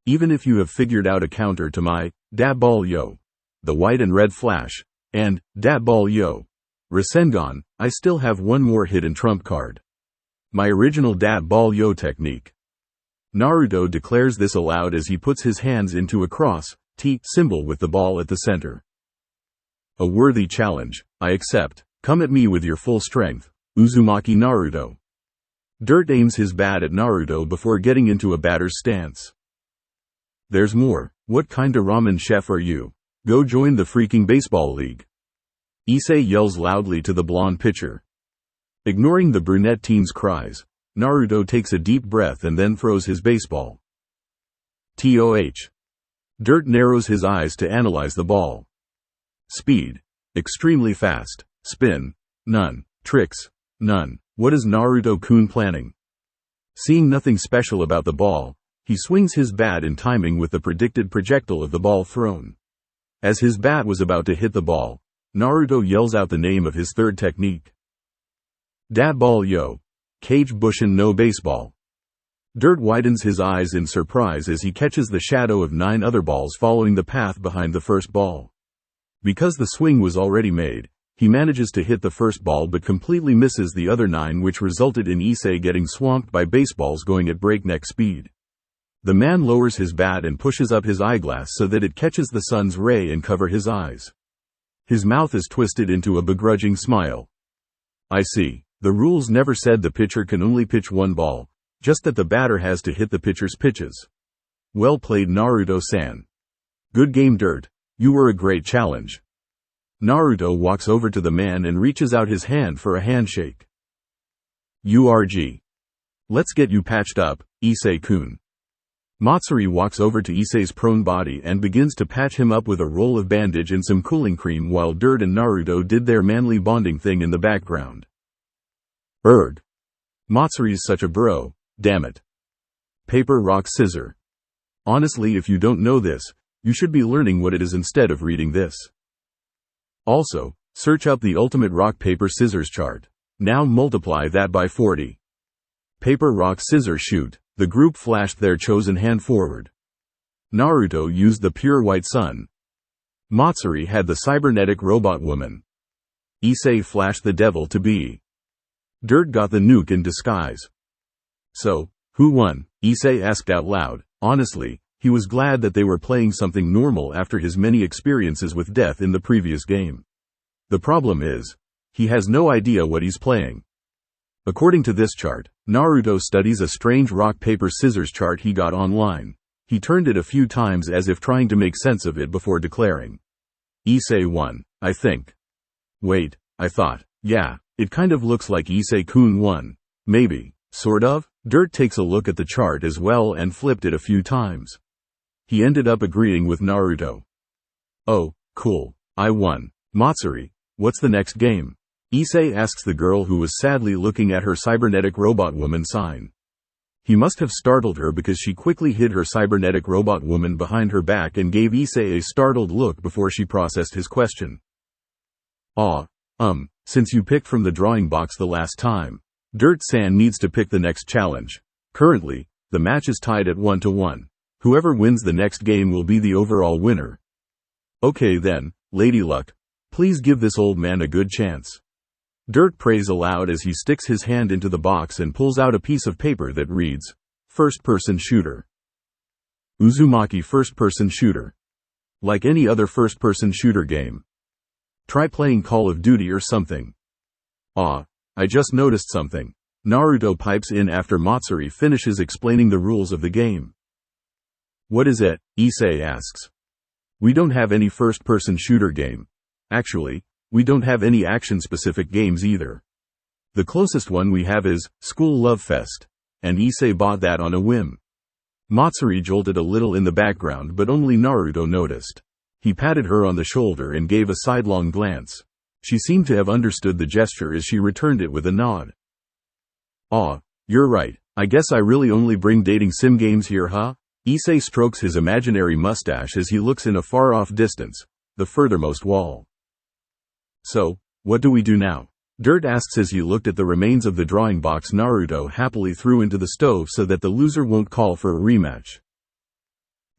Even if you have figured out a counter to my dab ball yo, the white and red flash, and dab ball yo, Rasengan, I still have one more hidden trump card. My original dab ball yo technique. Naruto declares this aloud as he puts his hands into a cross T symbol with the ball at the center. A worthy challenge, I accept. Come at me with your full strength, Uzumaki Naruto. Dirt aims his bat at Naruto before getting into a batter's stance. There's more. What kinda ramen chef are you? Go join the freaking baseball league. Issei yells loudly to the blonde pitcher. Ignoring the brunette teen's cries, Naruto takes a deep breath and then throws his baseball. TOH. Dirt narrows his eyes to analyze the ball. Speed. Extremely fast. Spin. None. Tricks. None. What is Naruto-kun planning? Seeing nothing special about the ball, he swings his bat in timing with the predicted projectile of the ball thrown. As his bat was about to hit the ball, Naruto yells out the name of his third technique. Dab ball yo. Cage bushin' no baseball. Dirt widens his eyes in surprise as he catches the shadow of 9 other balls following the path behind the first ball. Because the swing was already made, he manages to hit the first ball but completely misses the other 9, which resulted in Issei getting swamped by baseballs going at breakneck speed. The man lowers his bat and pushes up his eyeglass so that it catches the sun's ray and covers his eyes. His mouth is twisted into a begrudging smile. I see. The rules never said the pitcher can only pitch one ball, just that the batter has to hit the pitcher's pitches. Well played, Naruto-san. Good game, Dirt. You were a great challenge. Naruto walks over to the man and reaches out his hand for a handshake. URG. Let's get you patched up, Issei-kun. Matsuri walks over to Issei's prone body and begins to patch him up with a roll of bandage and some cooling cream while Dirt and Naruto did their manly bonding thing in the background. Erg. Matsuri's such a bro, damn it. Paper, rock, scissor. Honestly, if you don't know this, you should be learning what it is instead of reading this. Also, search up the ultimate rock paper scissors chart. Now multiply that by 40. Paper, rock, scissors, shoot. The group flashed their chosen hand forward. Naruto used the pure white sun. Matsuri had the cybernetic robot woman. Issei flashed the devil to be. Dirt got the nuke in disguise. So, who won? Issei asked out loud. Honestly, he was glad that they were playing something normal after his many experiences with death in the previous game. The problem is, he has no idea what he's playing. According to this chart, Naruto studies a strange rock-paper-scissors chart he got online. He turned it a few times as if trying to make sense of it before declaring. Issei won, I think. Wait, I thought, yeah, it kind of looks like Issei-kun won. Maybe, sort of? Dirt takes a look at the chart as well and flipped it a few times. He ended up agreeing with Naruto. Oh, cool, I won. Matsuri, what's the next game? Issei asks the girl who was sadly looking at her cybernetic robot woman sign. He must have startled her because she quickly hid her cybernetic robot woman behind her back and gave Issei a startled look before she processed his question. Since you picked from the drawing box the last time, Dirt-san needs to pick the next challenge. Currently, the match is tied at 1-1. Whoever wins the next game will be the overall winner. Okay then, Lady Luck. Please give this old man a good chance. Dirt prays aloud as he sticks his hand into the box and pulls out a piece of paper that reads, First-person shooter. Uzumaki first-person shooter. Like any other first-person shooter game. Try playing Call of Duty or something. I just noticed something. Naruto pipes in after Matsuri finishes explaining the rules of the game. What is it? Issei asks. We don't have any first-person shooter game. Actually, we don't have any action-specific games either. The closest one we have is School Love Fest, and Issei bought that on a whim. Matsuri jolted a little in the background, but only Naruto noticed. He patted her on the shoulder and gave a sidelong glance. She seemed to have understood the gesture as she returned it with a nod. You're right. I guess I really only bring dating sim games here, huh? Issei strokes his imaginary mustache as he looks in a far-off distance, the furthermost wall. So, what do we do now? Dirt asks as he looked at the remains of the drawing box Naruto happily threw into the stove so that the loser won't call for a rematch.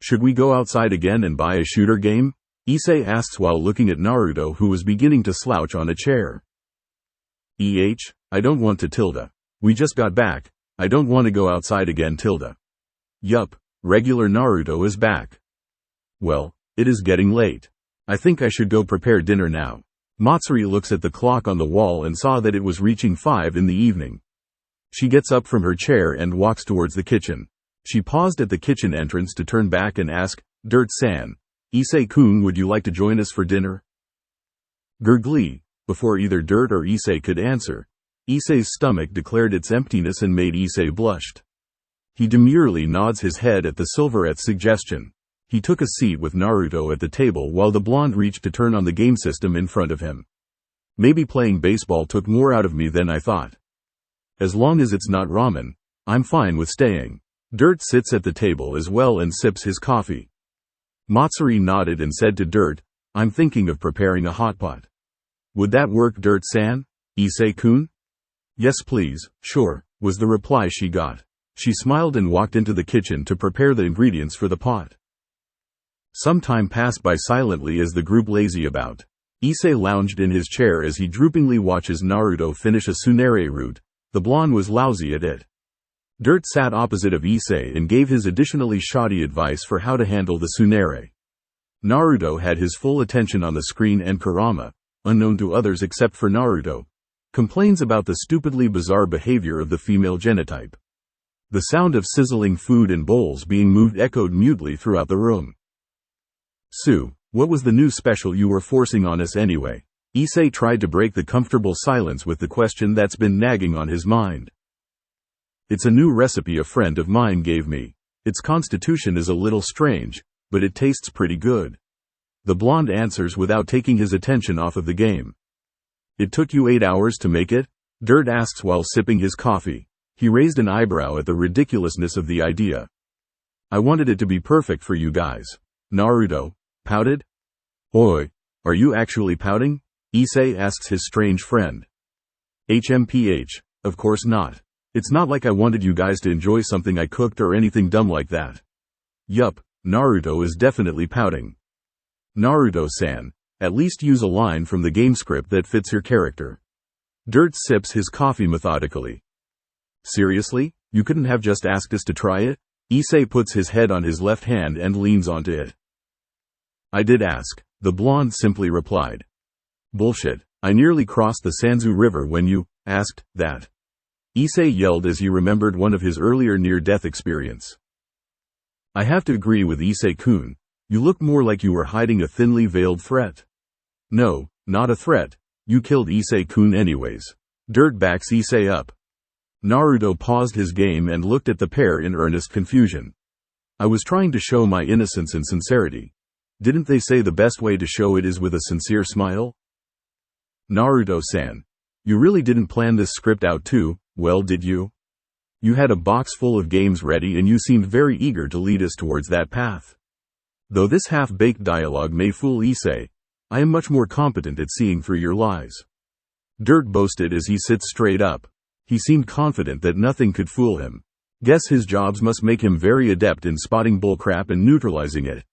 Should we go outside again and buy a shooter game? Issei asks while looking at Naruto, who was beginning to slouch on a chair. I don't want to tilde. We just got back. I don't want to go outside again tilde. Yup, regular Naruto is back. Well, it is getting late. I think I should go prepare dinner now. Matsuri looks at the clock on the wall and saw that it was reaching 5 in the evening. She gets up from her chair and walks towards the kitchen. She paused at the kitchen entrance to turn back and ask, Dirt-san, Issei-kun, would you like to join us for dinner? Gurgly. Before either Dirt or Issei could answer, Issei's stomach declared its emptiness and made Issei blushed. He demurely nods his head at the silverette's suggestion. He took a seat with Naruto at the table while the blonde reached to turn on the game system in front of him. Maybe playing baseball took more out of me than I thought. As long as it's not ramen, I'm fine with staying. Dirt sits at the table as well and sips his coffee. Matsuri nodded and said to Dirt, I'm thinking of preparing a hot pot. Would that work, Dirt-san? Issei-kun? Yes please, sure, was the reply she got. She smiled and walked into the kitchen to prepare the ingredients for the pot. Some time passed by silently as the group lazy about. Issei lounged in his chair as he droopingly watches Naruto finish a tsunere root. The blonde was lousy at it. Dirt sat opposite of Issei and gave his additionally shoddy advice for how to handle the tsunere. Naruto had his full attention on the screen and Kurama, unknown to others except for Naruto, complains about the stupidly bizarre behavior of the female genotype. The sound of sizzling food and bowls being moved echoed mutely throughout the room. Sue, what was the new special you were forcing on us anyway? Issei tried to break the comfortable silence with the question that's been nagging on his mind. It's a new recipe a friend of mine gave me. Its constitution is a little strange, but it tastes pretty good. The blonde answers without taking his attention off of the game. It took you 8 hours to make it? Dirt asks while sipping his coffee. He raised an eyebrow at the ridiculousness of the idea. I wanted it to be perfect for you guys. Naruto pouted. Oi, are you actually pouting? Issei asks his strange friend. HMPH, of course not. It's not like I wanted you guys to enjoy something I cooked or anything dumb like that. Yup, Naruto is definitely pouting. Naruto-san, at least use a line from the game script that fits your character. Dirt sips his coffee methodically. Seriously? You couldn't have just asked us to try it? Issei puts his head on his left hand and leans onto it. I did ask, the blonde simply replied. Bullshit, I nearly crossed the Sanzu River when you asked that. Issei yelled as he remembered one of his earlier near-death experience. I have to agree with Issei-kun. You look more like you were hiding a thinly veiled threat. No, not a threat. You killed Issei-kun anyways. Dirt backs Issei up. Naruto paused his game and looked at the pair in earnest confusion. I was trying to show my innocence and sincerity. Didn't they say the best way to show it is with a sincere smile? Naruto-san, you really didn't plan this script out too, well did you? You had a box full of games ready and you seemed very eager to lead us towards that path. Though this half-baked dialogue may fool Issei, I am much more competent at seeing through your lies. Dirt boasted as he sits straight up. He seemed confident that nothing could fool him. Guess his jobs must make him very adept in spotting bullcrap and neutralizing it.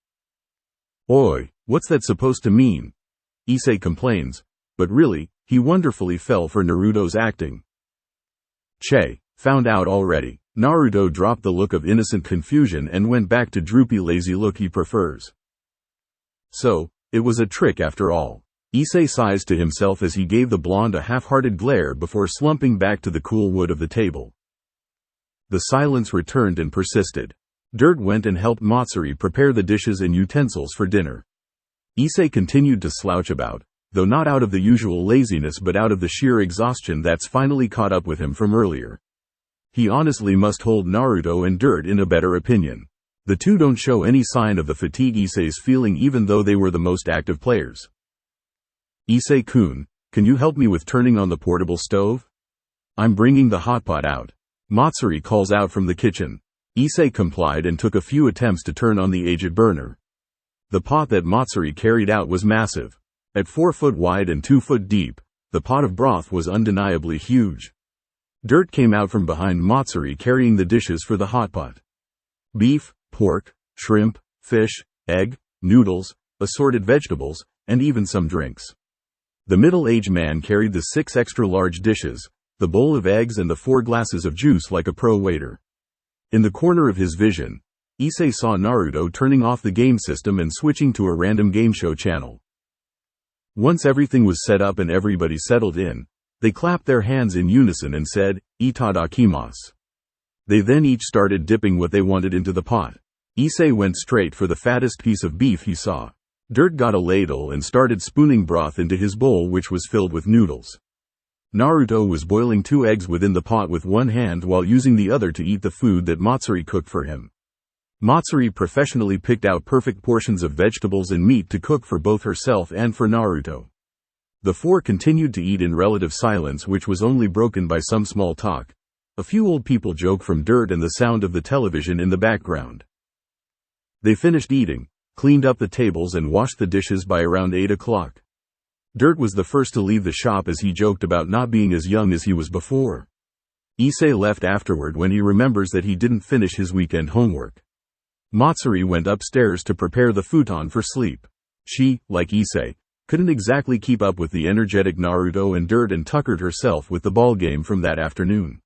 Oi, what's that supposed to mean? Issei complains, but really, he wonderfully fell for Naruto's acting. Che, found out already. Naruto dropped the look of innocent confusion and went back to droopy lazy look he prefers. So, it was a trick after all. Issei sighs to himself as he gave the blonde a half-hearted glare before slumping back to the cool wood of the table. The silence returned and persisted. Dirt went and helped Matsuri prepare the dishes and utensils for dinner. Issei continued to slouch about, though not out of the usual laziness but out of the sheer exhaustion that's finally caught up with him from earlier. He honestly must hold Naruto and Dirt in a better opinion. The two don't show any sign of the fatigue Issei's feeling even though they were the most active players. Issei-kun, can you help me with turning on the portable stove? I'm bringing the hotpot out. Matsuri calls out from the kitchen. Issei complied and took a few attempts to turn on the aged burner. The pot that Matsuri carried out was massive. At 4 foot wide and 2 foot deep, the pot of broth was undeniably huge. Dirt came out from behind Matsuri carrying the dishes for the hotpot. Beef, pork, shrimp, fish, egg, noodles, assorted vegetables, and even some drinks. The middle-aged man carried the 6 extra-large dishes, the bowl of eggs and the 4 glasses of juice like a pro waiter. In the corner of his vision, Issei saw Naruto turning off the game system and switching to a random game show channel. Once everything was set up and everybody settled in, they clapped their hands in unison and said, "Itadakimasu." They then each started dipping what they wanted into the pot. Issei went straight for the fattest piece of beef he saw. Dirt got a ladle and started spooning broth into his bowl which was filled with noodles. Naruto was boiling 2 eggs within the pot with one hand while using the other to eat the food that Matsuri cooked for him. Matsuri professionally picked out perfect portions of vegetables and meat to cook for both herself and for Naruto. The 4 continued to eat in relative silence which was only broken by some small talk. A few old people joke from Dirt and the sound of the television in the background. They finished eating, cleaned up the tables and washed the dishes by around 8 o'clock. Dirt was the first to leave the shop as he joked about not being as young as he was before. Issei left afterward when he remembers that he didn't finish his weekend homework. Matsuri went upstairs to prepare the futon for sleep. She, like Issei, couldn't exactly keep up with the energetic Naruto and Dirt and tuckered herself with the ball game from that afternoon.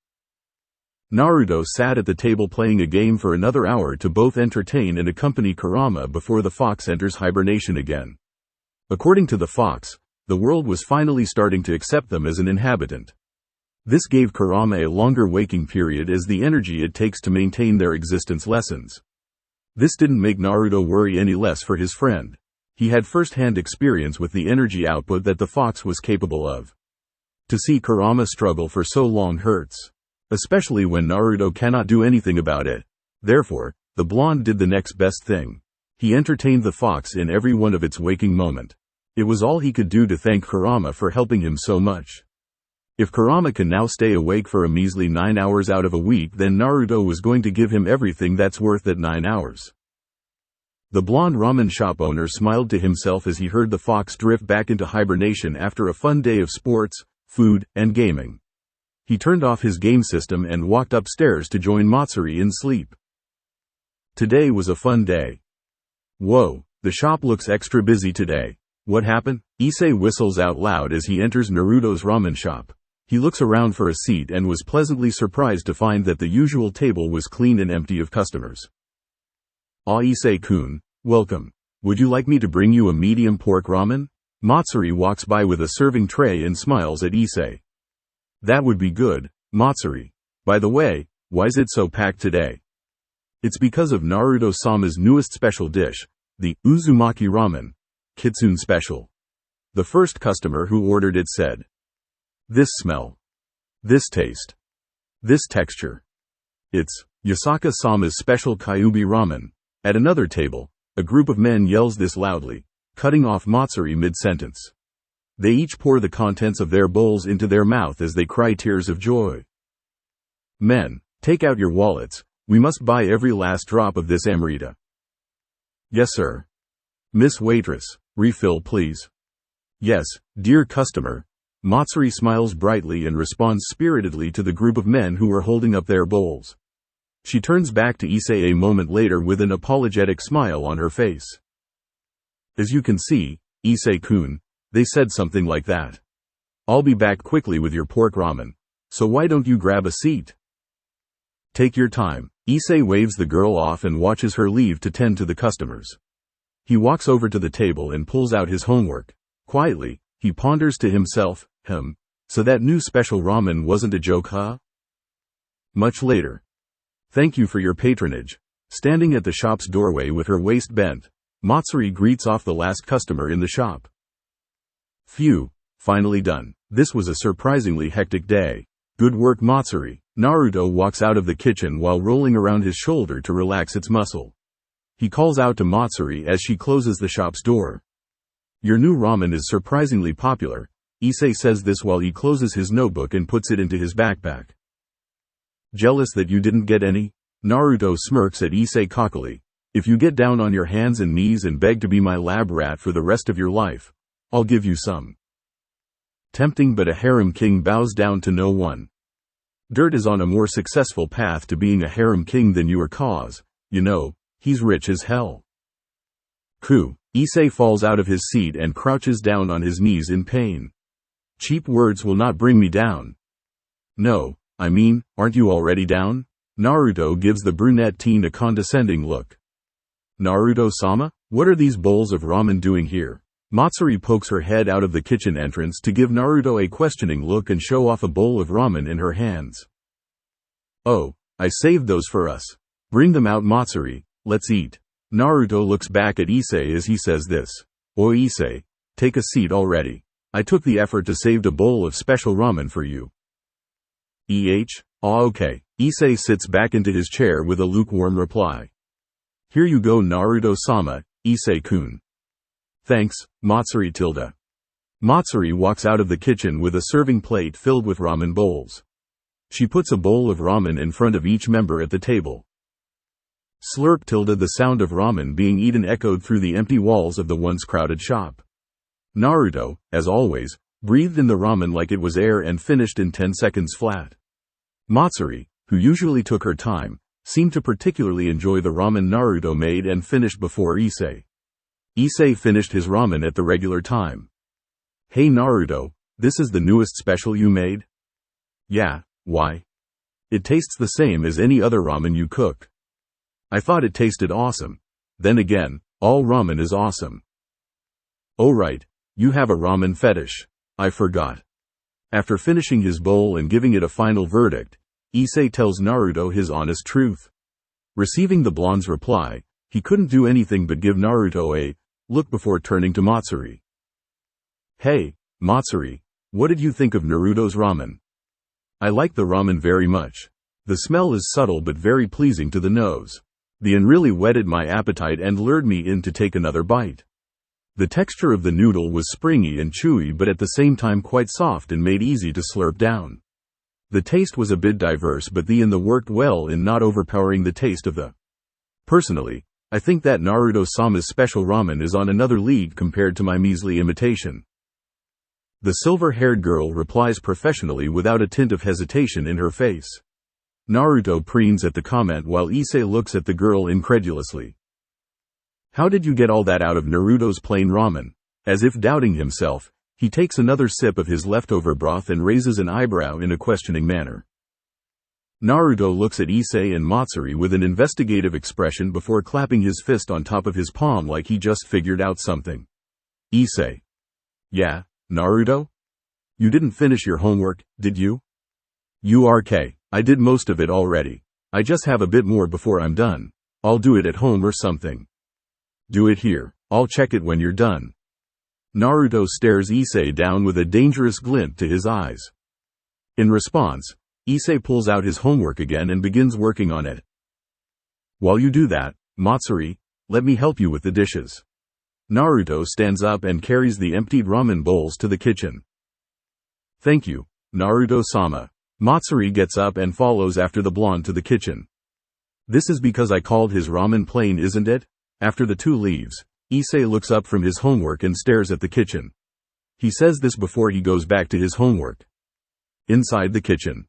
Naruto sat at the table playing a game for another hour to both entertain and accompany Kurama before the fox enters hibernation again. According to the fox, the world was finally starting to accept them as an inhabitant. This gave Kurama a longer waking period as the energy it takes to maintain their existence lessens. This didn't make Naruto worry any less for his friend. He had first-hand experience with the energy output that the fox was capable of. To see Kurama struggle for so long hurts. Especially when Naruto cannot do anything about it. Therefore, the blonde did the next best thing. He entertained the fox in every one of its waking moment. It was all he could do to thank Kurama for helping him so much. If Kurama can now stay awake for a measly 9 hours out of a week, then Naruto was going to give him everything that's worth that 9 hours. The blonde ramen shop owner smiled to himself as he heard the fox drift back into hibernation after a fun day of sports, food, and gaming. He turned off his game system and walked upstairs to join Matsuri in sleep. Today was a fun day. Whoa, the shop looks extra busy today. What happened? Issei whistles out loud as he enters Naruto's ramen shop. He looks around for a seat and was pleasantly surprised to find that the usual table was clean and empty of customers. Ah, Issei-kun, welcome. Would you like me to bring you a medium pork ramen? Matsuri walks by with a serving tray and smiles at Issei. That would be good, Matsuri. By the way, why's it so packed today? It's because of Naruto-sama's newest special dish, the Uzumaki Ramen, Kitsune Special. The first customer who ordered it said, "This smell. This taste. This texture. It's Yasaka-sama's special Kyuubi Ramen." At another table, a group of men yells this loudly, cutting off Matsuri mid-sentence. They each pour the contents of their bowls into their mouth as they cry tears of joy. Men, take out your wallets, we must buy every last drop of this Amrita. Yes sir. Miss Waitress, refill please. Yes, dear customer. Matsuri smiles brightly and responds spiritedly to the group of men who are holding up their bowls. She turns back to Issei a moment later with an apologetic smile on her face. As you can see, Issei-kun, they said something like that. I'll be back quickly with your pork ramen. So why don't you grab a seat? Take your time. Issei waves the girl off and watches her leave to tend to the customers. He walks over to the table and pulls out his homework. Quietly, he ponders to himself, so that new special ramen wasn't a joke, huh? Much later. Thank you for your patronage. Standing at the shop's doorway with her waist bent, Matsuri greets off the last customer in the shop. Phew, finally done. This was a surprisingly hectic day. Good work, Matsuri. Naruto walks out of the kitchen while rolling around his shoulder to relax its muscle. He calls out to Matsuri as she closes the shop's door. Your new ramen is surprisingly popular. Issei says this while he closes his notebook and puts it into his backpack. Jealous that you didn't get any? Naruto smirks at Issei cockily. If you get down on your hands and knees and beg to be my lab rat for the rest of your life, I'll give you some. Tempting, but a harem king bows down to no one. Dirt is on a more successful path to being a harem king than you are, cause, you know, he's rich as hell. Issei falls out of his seat and crouches down on his knees in pain. Cheap words will not bring me down. No, I mean, aren't you already down? Naruto gives the brunette teen a condescending look. Naruto-sama, what are these bowls of ramen doing here? Matsuri pokes her head out of the kitchen entrance to give Naruto a questioning look and show off a bowl of ramen in her hands. Oh, I saved those for us. Bring them out, Matsuri, let's eat. Naruto looks back at Issei as he says this. Oi Issei, take a seat already. I took the effort to save a bowl of special ramen for you. Okay. Issei sits back into his chair with a lukewarm reply. Here you go, Naruto-sama, Issei-kun. Thanks, Matsuri tilde. Matsuri walks out of the kitchen with a serving plate filled with ramen bowls. She puts a bowl of ramen in front of each member at the table. Slurp tilde, the sound of ramen being eaten echoed through the empty walls of the once crowded shop. Naruto, as always, breathed in the ramen like it was air and finished in 10 seconds flat. Matsuri, who usually took her time, seemed to particularly enjoy the ramen Naruto made and finished before Issei. Issei finished his ramen at the regular time. Hey Naruto, this is the newest special you made? Yeah, why? It tastes the same as any other ramen you cook. I thought it tasted awesome. Then again, all ramen is awesome. Oh right, you have a ramen fetish. I forgot. After finishing his bowl and giving it a final verdict, Issei tells Naruto his honest truth. Receiving the blonde's reply, he couldn't do anything but give Naruto a look before turning to Matsuri. Hey, Matsuri, what did you think of Naruto's ramen? I like the ramen very much. The smell is subtle but very pleasing to the nose. The and really whetted my appetite and lured me in to take another bite. The texture of the noodle was springy and chewy but at the same time quite soft and made easy to slurp down. The taste was a bit diverse but the worked well in not overpowering the taste of the. Personally, I think that Naruto-sama's special ramen is on another league compared to my measly imitation. The silver-haired girl replies professionally without a tint of hesitation in her face. Naruto preens at the comment while Issei looks at the girl incredulously. How did you get all that out of Naruto's plain ramen? As if doubting himself, he takes another sip of his leftover broth and raises an eyebrow in a questioning manner. Naruto looks at Issei and Matsuri with an investigative expression before clapping his fist on top of his palm like he just figured out something. Issei. Yeah, Naruto? You didn't finish your homework, did you? I did most of it already. I just have a bit more before I'm done. I'll do it at home or something. Do it here. I'll check it when you're done. Naruto stares Issei down with a dangerous glint to his eyes. In response, Issei pulls out his homework again and begins working on it. While you do that, Matsuri, let me help you with the dishes. Naruto stands up and carries the emptied ramen bowls to the kitchen. Thank you, Naruto-sama. Matsuri gets up and follows after the blonde to the kitchen. This is because I called his ramen plain, isn't it? After the two leaves, Issei looks up from his homework and stares at the kitchen. He says this before he goes back to his homework. Inside the kitchen.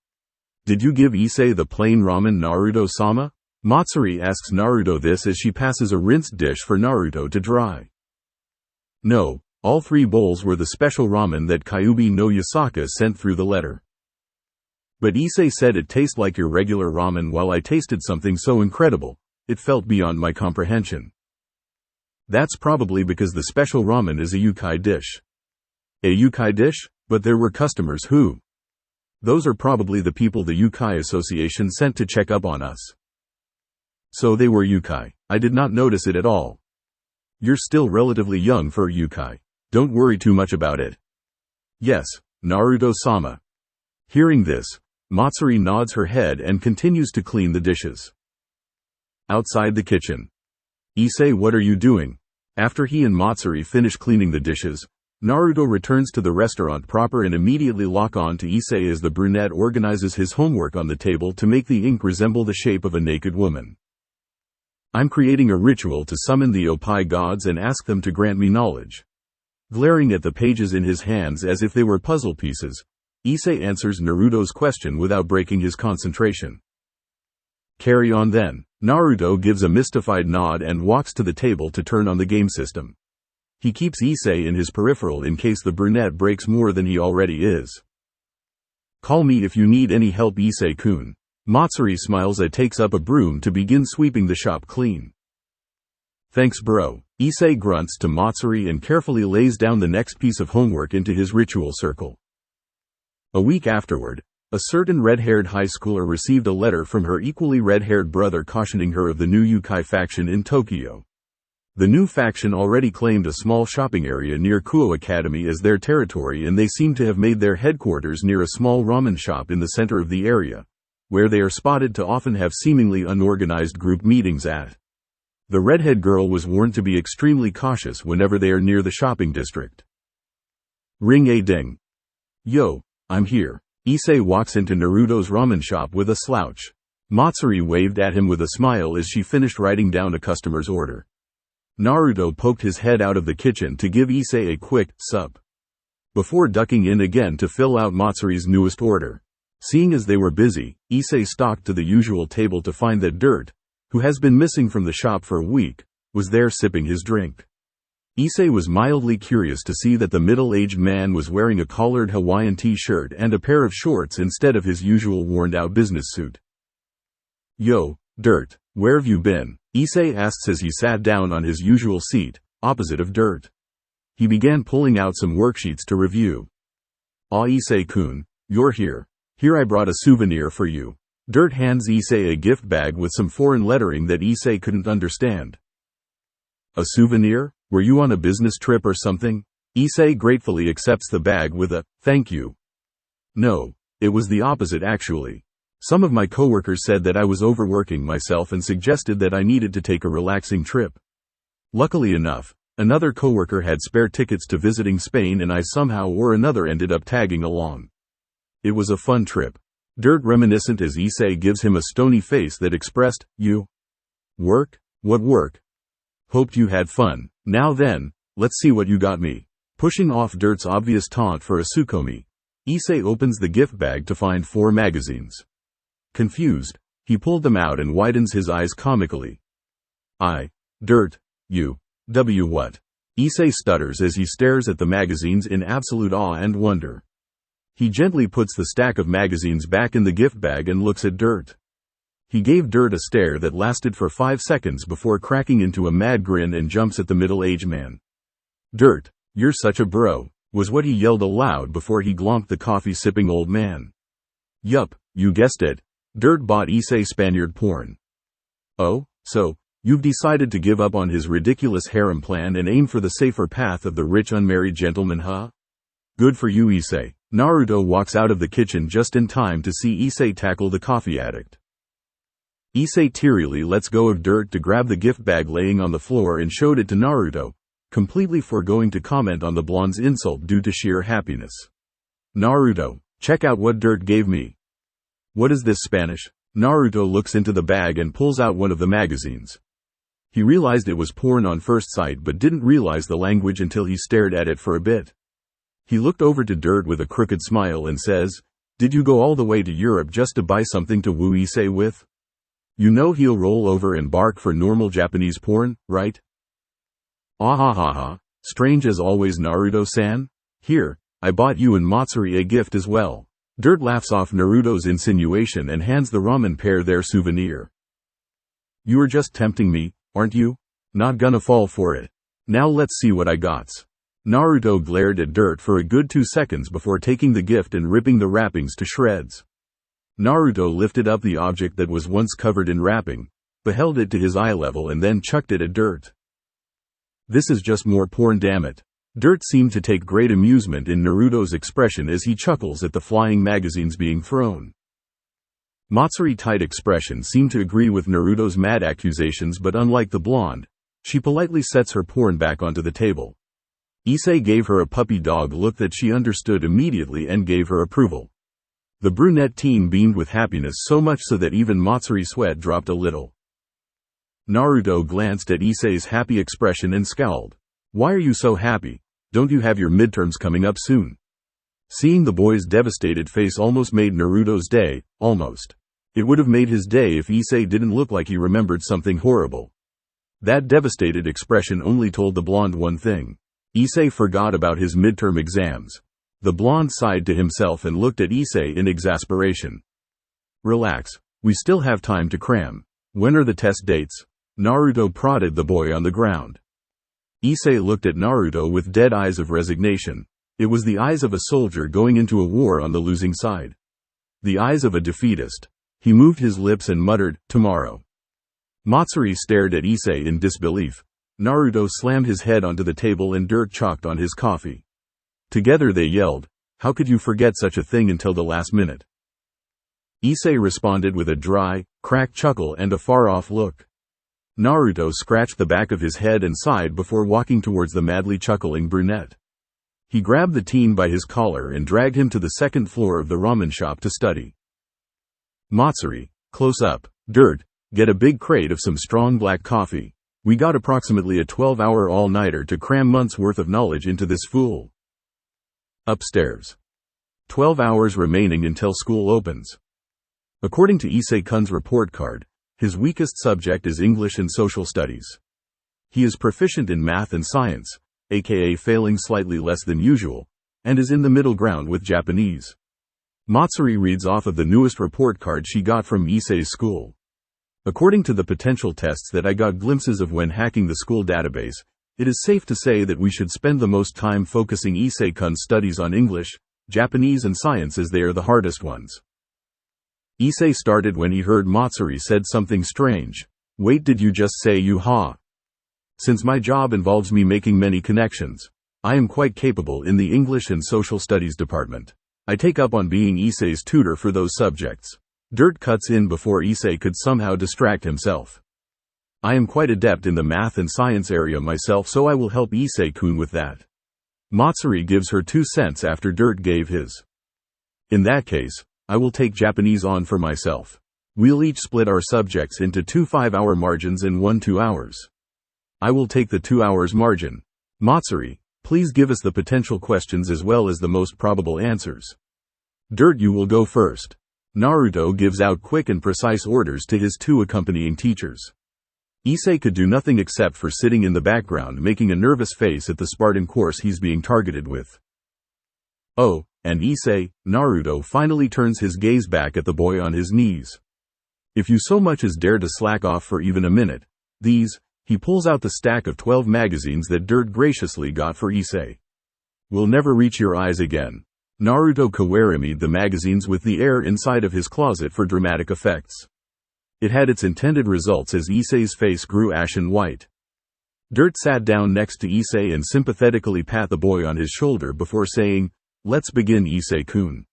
Did you give Issei the plain ramen, Naruto-sama? Matsuri asks Naruto this as she passes a rinsed dish for Naruto to dry. No, all 3 bowls were the special ramen that Kyuubi no Yasaka sent through the letter. But Issei said it tastes like your regular ramen while I tasted something so incredible, it felt beyond my comprehension. That's probably because the special ramen is a yukai dish. A yukai dish? But there were customers who? Those are probably the people the Yukai Association sent to check up on us. So they were yukai. I did not notice it at all. You're still relatively young for a yukai. Don't worry too much about it. Yes, Naruto-sama. Hearing this, Matsuri nods her head and continues to clean the dishes. Outside the kitchen. Issei, what are you doing? After he and Matsuri finish cleaning the dishes, Naruto returns to the restaurant proper and immediately lock on to Issei as the brunette organizes his homework on the table to make the ink resemble the shape of a naked woman. I'm creating a ritual to summon the Oppai gods and ask them to grant me knowledge. Glaring at the pages in his hands as if they were puzzle pieces, Issei answers Naruto's question without breaking his concentration. Carry on then. Naruto gives a mystified nod and walks to the table to turn on the game system. He keeps Issei in his peripheral in case the brunette breaks more than he already is. Call me if you need any help, Issei-kun. Matsuri smiles and takes up a broom to begin sweeping the shop clean. Thanks bro. Issei grunts to Matsuri and carefully lays down the next piece of homework into his ritual circle. A week afterward, a certain red-haired high schooler received a letter from her equally red-haired brother cautioning her of the new Yukai faction in Tokyo. The new faction already claimed a small shopping area near Kuo Academy as their territory, and they seem to have made their headquarters near a small ramen shop in the center of the area, where they are spotted to often have seemingly unorganized group meetings at. The redhead girl was warned to be extremely cautious whenever they are near the shopping district. Ring a ding. Yo, I'm here. Issei walks into Naruto's ramen shop with a slouch. Matsuri waved at him with a smile as she finished writing down a customer's order. Naruto poked his head out of the kitchen to give Issei a quick sup, before ducking in again to fill out Matsuri's newest order. Seeing as they were busy, Issei stalked to the usual table to find that Dirt, who has been missing from the shop for a week, was there sipping his drink. Issei was mildly curious to see that the middle-aged man was wearing a collared Hawaiian t-shirt and a pair of shorts instead of his usual worn-out business suit. Yo, Dirt, where have you been? Issei asks as he sat down on his usual seat, opposite of Dirt. He began pulling out some worksheets to review. Ah, Issei-kun, you're here. Here I brought a souvenir for you. Dirt hands Issei a gift bag with some foreign lettering that Issei couldn't understand. A souvenir? Were you on a business trip or something? Issei gratefully accepts the bag with a, thank you. No, it was the opposite actually. Some of my coworkers said that I was overworking myself and suggested that I needed to take a relaxing trip. Luckily enough, another coworker had spare tickets to visiting Spain and I somehow or another ended up tagging along. It was a fun trip. Dirt reminiscent as Issei gives him a stony face that expressed, you? Work? What work? Hoped you had fun. Now then, let's see what you got me. Pushing off Dirt's obvious taunt for a Tsukomi, Issei opens the gift bag to find 4 magazines. Confused, he pulled them out and widens his eyes comically. Dirt, what? Issei stutters as he stares at the magazines in absolute awe and wonder. He gently puts the stack of magazines back in the gift bag and looks at Dirt. He gave Dirt a stare that lasted for 5 seconds before cracking into a mad grin and jumps at the middle-aged man. Dirt, you're such a bro, was what he yelled aloud before he glomped the coffee-sipping old man. Yup, you guessed it. Dirt bought Issei Spaniard porn. Oh, so, you've decided to give up on his ridiculous harem plan and aim for the safer path of the rich unmarried gentleman, huh? Good for you, Issei. Naruto walks out of the kitchen just in time to see Issei tackle the coffee addict. Issei tearily lets go of Dirt to grab the gift bag laying on the floor and showed it to Naruto, completely foregoing to comment on the blonde's insult due to sheer happiness. Naruto, check out what Dirt gave me. What is this, Spanish? Naruto looks into the bag and pulls out one of the magazines. He realized it was porn on first sight but didn't realize the language until he stared at it for a bit. He looked over to Dirt with a crooked smile and says, Did you go all the way to Europe just to buy something to woo Issei with? You know he'll roll over and bark for normal Japanese porn, right? Ahahaha, strange as always Naruto-san. Here, I bought you and Matsuri a gift as well. Dirt laughs off Naruto's insinuation and hands the ramen pair their souvenir. You are just tempting me, aren't you? Not gonna fall for it. Now let's see what I gots. Naruto glared at Dirt for a good 2 seconds before taking the gift and ripping the wrappings to shreds. Naruto lifted up the object that was once covered in wrapping, beheld it to his eye level and then chucked it at Dirt. This is just more porn, damn it. Dirt seemed to take great amusement in Naruto's expression as he chuckles at the flying magazines being thrown. Matsuri's tight expression seemed to agree with Naruto's mad accusations, but unlike the blonde, she politely sets her porn back onto the table. Issei gave her a puppy dog look that she understood immediately and gave her approval. The brunette teen beamed with happiness, so much so that even Matsuri's sweat dropped a little. Naruto glanced at Issei's happy expression and scowled. Why are you so happy? Don't you have your midterms coming up soon? Seeing the boy's devastated face almost made Naruto's day, almost. It would have made his day if Issei didn't look like he remembered something horrible. That devastated expression only told the blonde one thing. Issei forgot about his midterm exams. The blonde sighed to himself and looked at Issei in exasperation. Relax, we still have time to cram. When are the test dates? Naruto prodded the boy on the ground. Issei looked at Naruto with dead eyes of resignation. It was the eyes of a soldier going into a war on the losing side. The eyes of a defeatist. He moved his lips and muttered, tomorrow. Matsuri stared at Issei in disbelief. Naruto slammed his head onto the table and dirt chalked on his coffee. Together they yelled, how could you forget such a thing until the last minute? Issei responded with a dry, cracked chuckle and a far-off look. Naruto scratched the back of his head and sighed before walking towards the madly chuckling brunette. He grabbed the teen by his collar and dragged him to the second floor of the ramen shop to study. Matsuri, close up. Dirt, get a big crate of some strong black coffee. We got approximately a 12-hour all-nighter to cram months' worth of knowledge into this fool. Upstairs. 12 hours remaining until school opens. According to Issei-kun's report card, his weakest subject is English and social studies. He is proficient in math and science, aka failing slightly less than usual, and is in the middle ground with Japanese. Matsuri reads off of the newest report card she got from Issei's school. According to the potential tests that I got glimpses of when hacking the school database, it is safe to say that we should spend the most time focusing Issei-kun's studies on English, Japanese and science as they are the hardest ones. Issei started when he heard Matsuri said something strange. Wait, did you just say you-ha? Since my job involves me making many connections, I am quite capable in the English and social studies department. I take up on being Issei's tutor for those subjects. Dirt cuts in before Issei could somehow distract himself. I am quite adept in the math and science area myself, so I will help Issei-kun with that. Matsuri gives her 2 cents after Dirt gave his. In that case, I will take Japanese on for myself. We'll each split our subjects into 2 5-hour margins and 1 2 hours. I will take the 2 hours margin. Matsuri, please give us the potential questions as well as the most probable answers. Dirt, you will go first. Naruto gives out quick and precise orders to his 2 accompanying teachers. Issei could do nothing except for sitting in the background making a nervous face at the Spartan course he's being targeted with. Oh, and Issei, Naruto finally turns his gaze back at the boy on his knees. If you so much as dare to slack off for even a minute, he pulls out the stack of 12 magazines that Dirt graciously got for Issei. Will never reach your eyes again. Naruto kawarimied the magazines with the air inside of his closet for dramatic effects. It had its intended results as Issei's face grew ashen white. Dirt sat down next to Issei and sympathetically pat the boy on his shoulder before saying, let's begin, Issei-kun.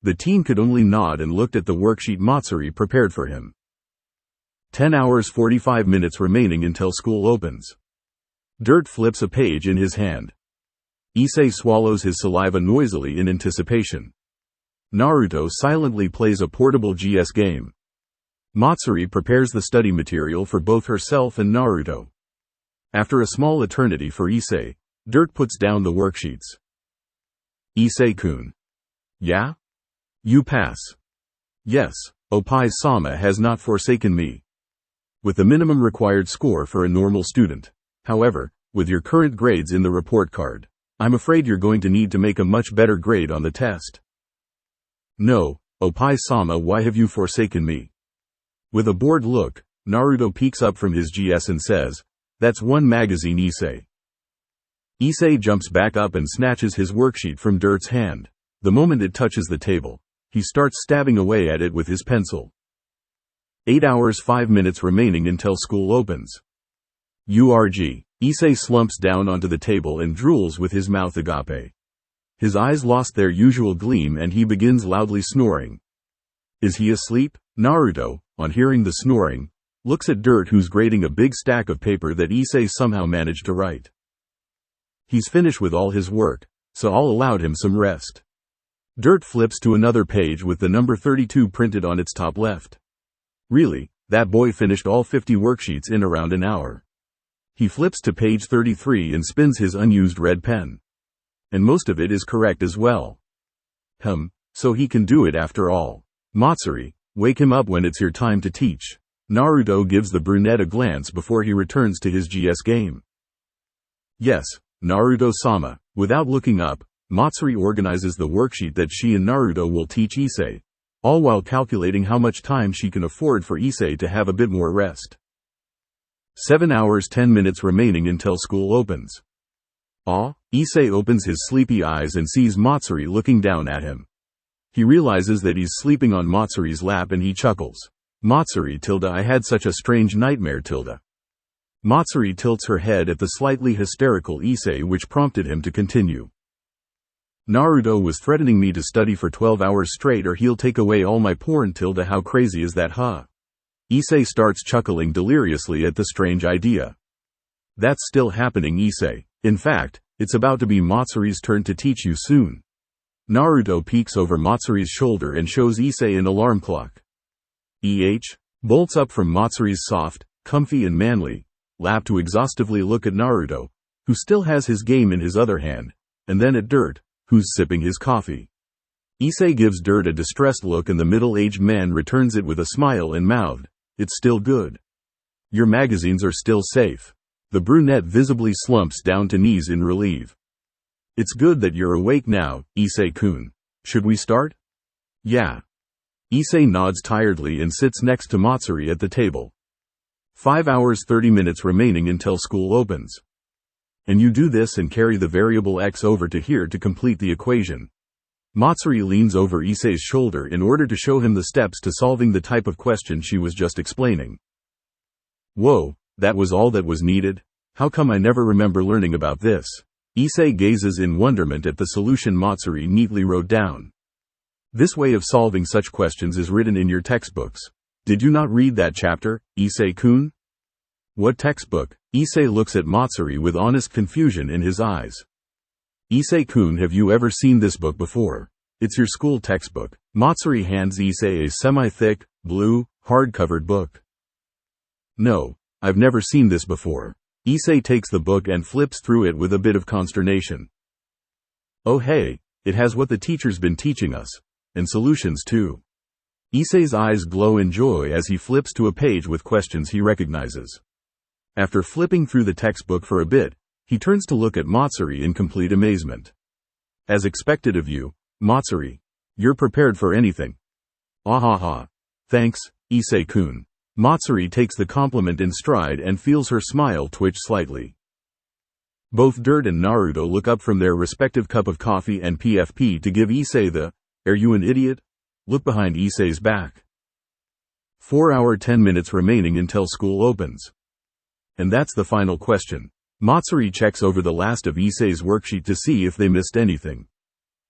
The teen could only nod and looked at the worksheet Matsuri prepared for him. 10 hours 45 minutes remaining until school opens. Dirt flips a page in his hand. Issei swallows his saliva noisily in anticipation. Naruto silently plays a portable GS game. Matsuri prepares the study material for both herself and Naruto. After a small eternity for Issei, Dirt puts down the worksheets. Issei-kun. Yeah? You pass. Yes, Oppai-sama has not forsaken me. With the minimum required score for a normal student. However, with your current grades in the report card, I'm afraid you're going to need to make a much better grade on the test. No, Oppai-sama, why have you forsaken me? With a bored look, Naruto peeks up from his GS and says, "That's one magazine, Issei." Issei jumps back up and snatches his worksheet from Dirt's hand. The moment it touches the table, he starts stabbing away at it with his pencil. 8 hours 5 minutes remaining until school opens. URG. Issei slumps down onto the table and drools with his mouth agape. His eyes lost their usual gleam and he begins loudly snoring. Is he asleep? Naruto, on hearing the snoring, looks at Dirt, who's grading a big stack of paper that Issei somehow managed to write. He's finished with all his work, so I'll allow him some rest. Dirt flips to another page with the number 32 printed on its top left. Really, that boy finished all 50 worksheets in around an hour. He flips to page 33 and spins his unused red pen. And most of it is correct as well. So he can do it after all. Matsuri, wake him up when it's your time to teach. Naruto gives the brunette a glance before he returns to his GS game. Yes, Naruto-sama. Without looking up, Matsuri organizes the worksheet that she and Naruto will teach Issei, all while calculating how much time she can afford for Issei to have a bit more rest. 7 hours 10 minutes remaining until school opens. Issei opens his sleepy eyes and sees Matsuri looking down at him. He realizes that he's sleeping on Matsuri's lap and he chuckles. Matsuri, I had such a strange nightmare, Matsuri tilts her head at the slightly hysterical Issei, which prompted him to continue. Naruto was threatening me to study for 12 hours straight or he'll take away all my porn, how crazy is that, huh? Issei starts chuckling deliriously at the strange idea. That's still happening, Issei. In fact, it's about to be Matsuri's turn to teach you soon. Naruto peeks over Matsuri's shoulder and shows Issei an alarm clock. Bolts up from Matsuri's soft, comfy and manly lap to exhaustively look at Naruto, who still has his game in his other hand, and then at Dirt, who's sipping his coffee. Issei gives Dirt a distressed look and the middle-aged man returns it with a smile and mouthed, "It's still good. Your magazines are still safe." The brunette visibly slumps down to knees in relief. "It's good that you're awake now, Issei-kun. Should we start?" "Yeah." Issei nods tiredly and sits next to Matsuri at the table. 5 hours 30 minutes remaining until school opens. And you do this and carry the variable x over to here to complete the equation. Matsuri leans over Issei's shoulder in order to show him the steps to solving the type of question she was just explaining. Whoa, that was all that was needed? How come I never remember learning about this? Issei gazes in wonderment at the solution Matsuri neatly wrote down. This way of solving such questions is written in your textbooks. Did you not read that chapter, Issei-kun? What textbook? Issei looks at Matsuri with honest confusion in his eyes. Issei-kun, have you ever seen this book before? It's your school textbook. Matsuri hands Issei a semi-thick, blue, hard-covered book. No, I've never seen this before. Issei takes the book and flips through it with a bit of consternation. Oh hey, it has what the teacher's been teaching us. And solutions too. Issei's eyes glow in joy as he flips to a page with questions he recognizes. After flipping through the textbook for a bit, he turns to look at Matsuri in complete amazement. As expected of you, Matsuri. You're prepared for anything. Ahaha. Thanks, Issei-kun. Matsuri takes the compliment in stride and feels her smile twitch slightly. Both Dirt and Naruto look up from their respective cup of coffee and PFP to give Issei the, "Are you an idiot?" look behind Issei's back. 4 hours 10 minutes remaining until school opens. And that's the final question. Matsuri checks over the last of Issei's worksheet to see if they missed anything.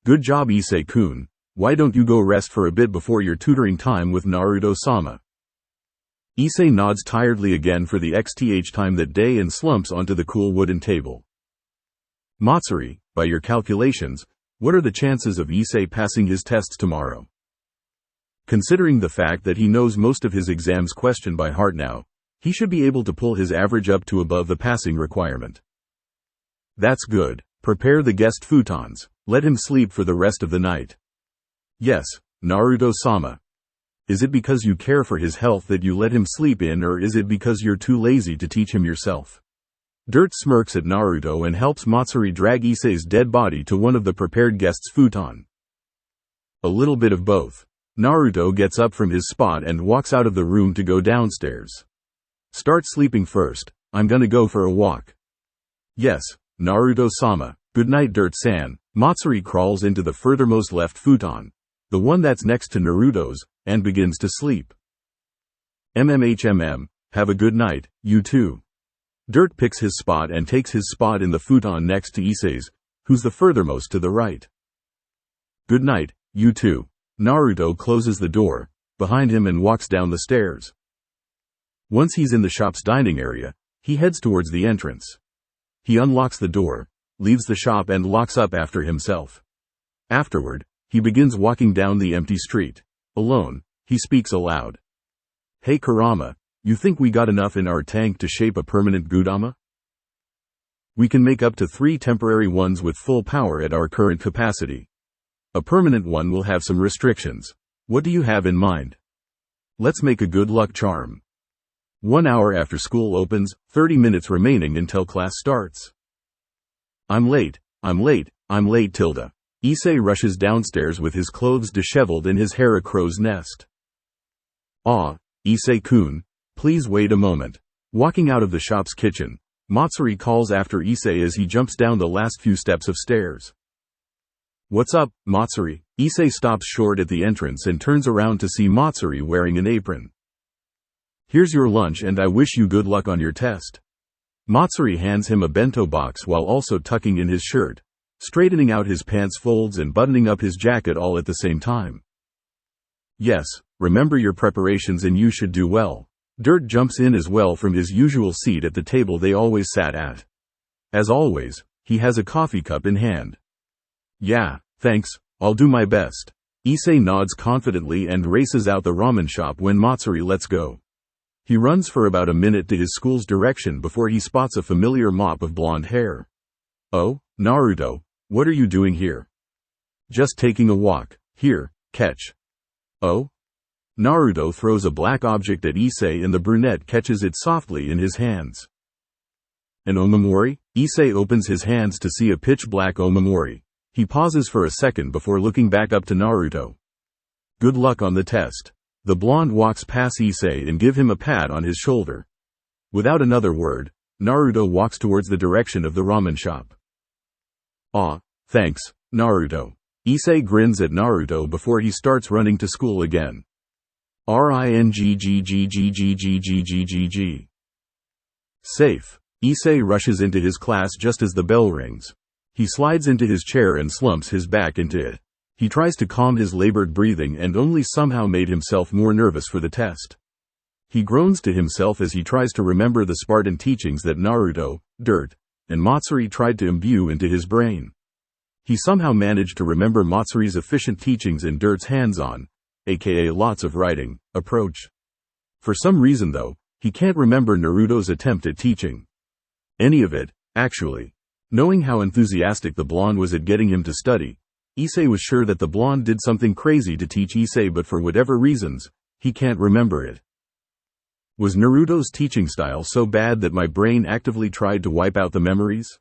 Good job, Issei-kun. Why don't you go rest for a bit before your tutoring time with Naruto-sama? Issei nods tiredly again for the xth time that day and slumps onto the cool wooden table. Matsuri, by your calculations, what are the chances of Issei passing his tests tomorrow? Considering the fact that he knows most of his exam's question by heart now, he should be able to pull his average up to above the passing requirement. That's good. Prepare the guest futons. Let him sleep for the rest of the night. Yes, Naruto-sama. Is it because you care for his health that you let him sleep in, or is it because you're too lazy to teach him yourself? Dirt smirks at Naruto and helps Matsuri drag Issei's dead body to one of the prepared guests' futon. A little bit of both. Naruto gets up from his spot and walks out of the room to go downstairs. Start sleeping first, I'm gonna go for a walk. Yes, Naruto-sama. Good night, Dirt-san. Matsuri crawls into the furthermost left futon, the one that's next to Naruto's, and begins to sleep. MMHMM, have a good night, you too. Dirt picks his spot and takes his spot in the futon next to Issei's, who's the furthermost to the right. Good night, you too. Naruto closes the door behind him and walks down the stairs. Once he's in the shop's dining area, he heads towards the entrance. He unlocks the door, leaves the shop and locks up after himself. Afterward, he begins walking down the empty street. Alone, he speaks aloud. Hey Kurama, you think we got enough in our tank to shape a permanent Gudama? We can make up to 3 temporary ones with full power at our current capacity. A permanent one will have some restrictions. What do you have in mind? Let's make a good luck charm. 1 hour after school opens, 30 minutes remaining until class starts. I'm late tilde. Issei rushes downstairs with his clothes disheveled and his hair a crow's nest. Ah, Issei-kun, please wait a moment. Walking out of the shop's kitchen, Matsuri calls after Issei as he jumps down the last few steps of stairs. What's up, Matsuri? Issei stops short at the entrance and turns around to see Matsuri wearing an apron. Here's your lunch and I wish you good luck on your test. Matsuri hands him a bento box while also tucking in his shirt, straightening out his pants folds and buttoning up his jacket all at the same time. Yes, remember your preparations and you should do well. Dirt jumps in as well from his usual seat at the table they always sat at. As always, he has a coffee cup in hand. Yeah, thanks, I'll do my best. Issei nods confidently and races out the ramen shop when Matsuri lets go. He runs for about a minute to his school's direction before he spots a familiar mop of blonde hair. Oh, Naruto, what are you doing here? Just taking a walk. Here, catch. Oh? Naruto throws a black object at Issei and the brunette catches it softly in his hands. An omamori? Issei opens his hands to see a pitch-black omamori. He pauses for a second before looking back up to Naruto. Good luck on the test. The blonde walks past Issei and gives him a pat on his shoulder. Without another word, Naruto walks towards the direction of the ramen shop. Ah, thanks, Naruto. Issei grins at Naruto before he starts running to school again. RINGGGGGGGGGG. Safe. Issei rushes into his class just as the bell rings. He slides into his chair and slumps his back into it. He tries to calm his labored breathing and only somehow made himself more nervous for the test. He groans to himself as he tries to remember the Spartan teachings that Naruto, Dirt, and Matsuri tried to imbue into his brain. He somehow managed to remember Matsuri's efficient teachings in Dirt's hands-on, aka lots of writing, approach. For some reason though, he can't remember Naruto's attempt at teaching. Any of it, actually. Knowing how enthusiastic the blonde was at getting him to study, Issei was sure that the blonde did something crazy to teach Issei, but for whatever reasons, he can't remember it. Was Naruto's teaching style so bad that my brain actively tried to wipe out the memories?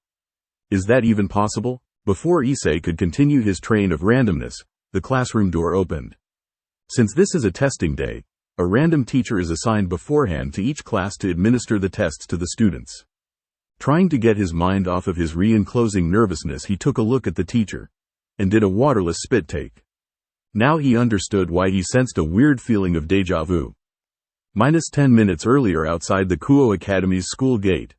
Is that even possible? Before Issei could continue his train of randomness, the classroom door opened. Since this is a testing day, a random teacher is assigned beforehand to each class to administer the tests to the students. Trying to get his mind off of his re-enclosing nervousness, he took a look at the teacher and did a waterless spit take. Now he understood why he sensed a weird feeling of déjà vu. -10 minutes earlier outside the Kuo Academy's school gate.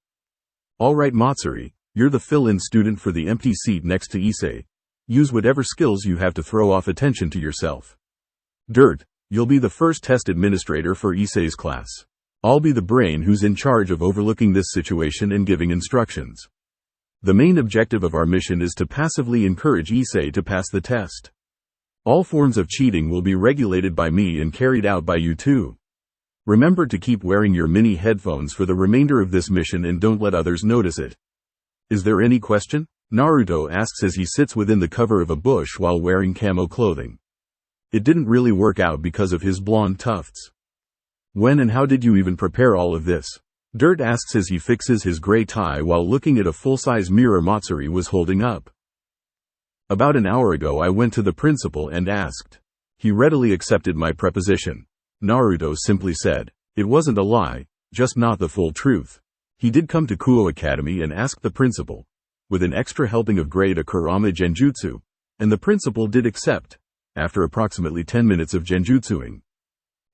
Alright Matsuri, you're the fill-in student for the empty seat next to Issei. Use whatever skills you have to throw off attention to yourself. Dirt, you'll be the first test administrator for Issei's class. I'll be the brain who's in charge of overlooking this situation and giving instructions. The main objective of our mission is to passively encourage Issei to pass the test. All forms of cheating will be regulated by me and carried out by you too. Remember to keep wearing your mini headphones for the remainder of this mission and don't let others notice it. Is there any question? Naruto asks as he sits within the cover of a bush while wearing camo clothing. It didn't really work out because of his blonde tufts. When and how did you even prepare all of this? Dirt asks as he fixes his gray tie while looking at a full-size mirror Matsuri was holding up. About an hour ago I went to the principal and asked. He readily accepted my proposition. Naruto simply said. It wasn't a lie, just not the full truth. He did come to Kuo Academy and asked the principal, with an extra helping of grade A Kurama Genjutsu, and the principal did accept, after approximately 10 minutes of genjutsuing.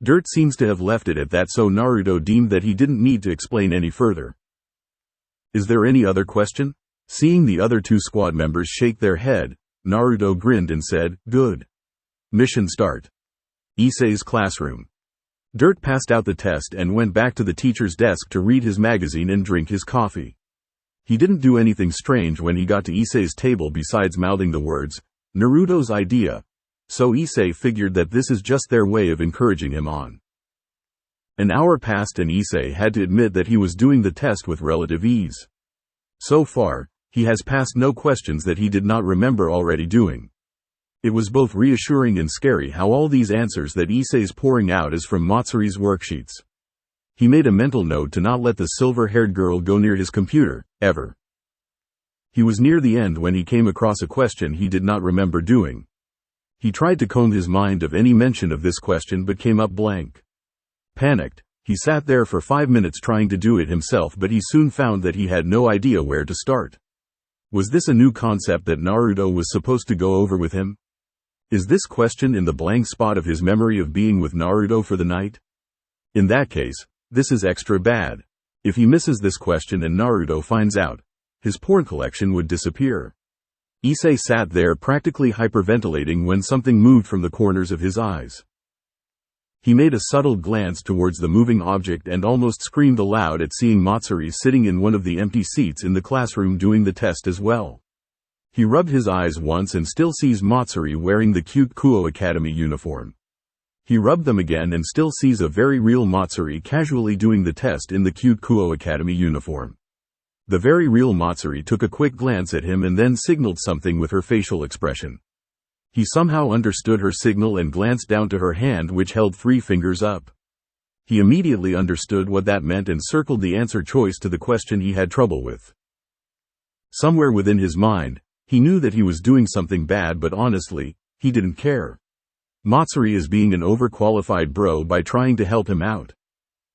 Dirt seems to have left it at that, so Naruto deemed that he didn't need to explain any further. Is there any other question? Seeing the other two squad members shake their head, Naruto grinned and said, good. Mission start. Issei's classroom. Dirt passed out the test and went back to the teacher's desk to read his magazine and drink his coffee. He didn't do anything strange when he got to Issei's table besides mouthing the words, Naruto's idea, so Issei figured that this is just their way of encouraging him on. An hour passed and Issei had to admit that he was doing the test with relative ease. So far, he has passed no questions that he did not remember already doing. It was both reassuring and scary how all these answers that Issei's pouring out is from Matsuri's worksheets. He made a mental note to not let the silver-haired girl go near his computer, ever. He was near the end when he came across a question he did not remember doing. He tried to comb his mind of any mention of this question but came up blank. Panicked, he sat there for 5 minutes trying to do it himself, but he soon found that he had no idea where to start. Was this a new concept that Naruto was supposed to go over with him? Is this question in the blank spot of his memory of being with Naruto for the night? In that case, this is extra bad. If he misses this question and Naruto finds out, his porn collection would disappear. Issei sat there practically hyperventilating when something moved from the corners of his eyes. He made a subtle glance towards the moving object and almost screamed aloud at seeing Matsuri sitting in one of the empty seats in the classroom doing the test as well. He rubbed his eyes once and still sees Matsuri wearing the cute Kuo Academy uniform. He rubbed them again and still sees a very real Matsuri casually doing the test in the cute Kuo Academy uniform. The very real Matsuri took a quick glance at him and then signaled something with her facial expression. He somehow understood her signal and glanced down to her hand, which held 3 fingers up. He immediately understood what that meant and circled the answer choice to the question he had trouble with. Somewhere within his mind, he knew that he was doing something bad, but honestly, he didn't care. Matsuri is being an overqualified bro by trying to help him out.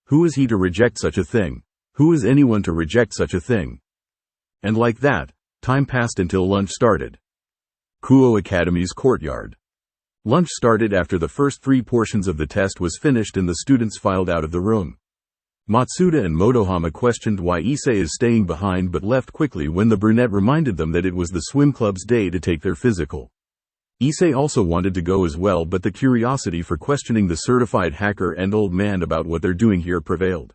Who is he to reject such a thing? Who is anyone to reject such a thing? And like that, time passed until lunch started. Kuo Academy's courtyard. Lunch started after the first 3 portions of the test was finished and the students filed out of the room. Matsuda and Motohama questioned why Issei is staying behind but left quickly when the brunette reminded them that it was the swim club's day to take their physical. Issei also wanted to go as well, but the curiosity for questioning the certified hacker and old man about what they're doing here prevailed.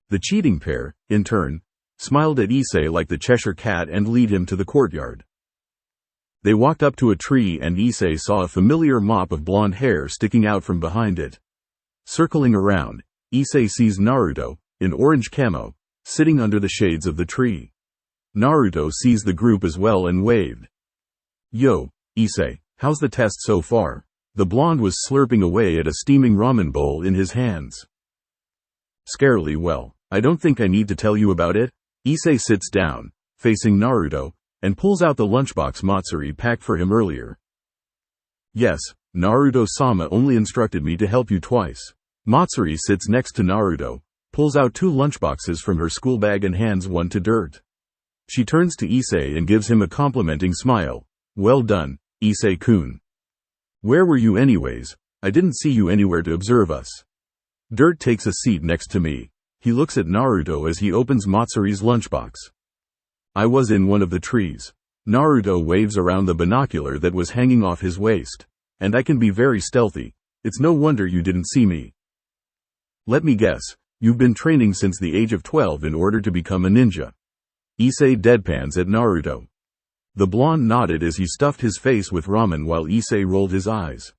The cheating pair, in turn, smiled at Issei like the Cheshire Cat and lead him to the courtyard. They walked up to a tree and Issei saw a familiar mop of blonde hair sticking out from behind it. Circling around, Issei sees Naruto, in orange camo, sitting under the shades of the tree. Naruto sees the group as well and waved. Yo, Issei, how's the test so far? The blonde was slurping away at a steaming ramen bowl in his hands. Scarily well. I don't think I need to tell you about it. Issei sits down, facing Naruto, and pulls out the lunchbox Matsuri packed for him earlier. Yes, Naruto-sama only instructed me to help you twice. Matsuri sits next to Naruto, pulls out 2 lunchboxes from her school bag and hands one to Dirt. She turns to Issei and gives him a complimenting smile. Well done, Issei-kun. Where were you anyways? I didn't see you anywhere to observe us. Dirt takes a seat next to me. He looks at Naruto as he opens Matsuri's lunchbox. I was in one of the trees. Naruto waves around the binocular that was hanging off his waist. And I can be very stealthy. It's no wonder you didn't see me. Let me guess, you've been training since the age of 12 in order to become a ninja. Issei deadpans at Naruto. The blonde nodded as he stuffed his face with ramen while Issei rolled his eyes.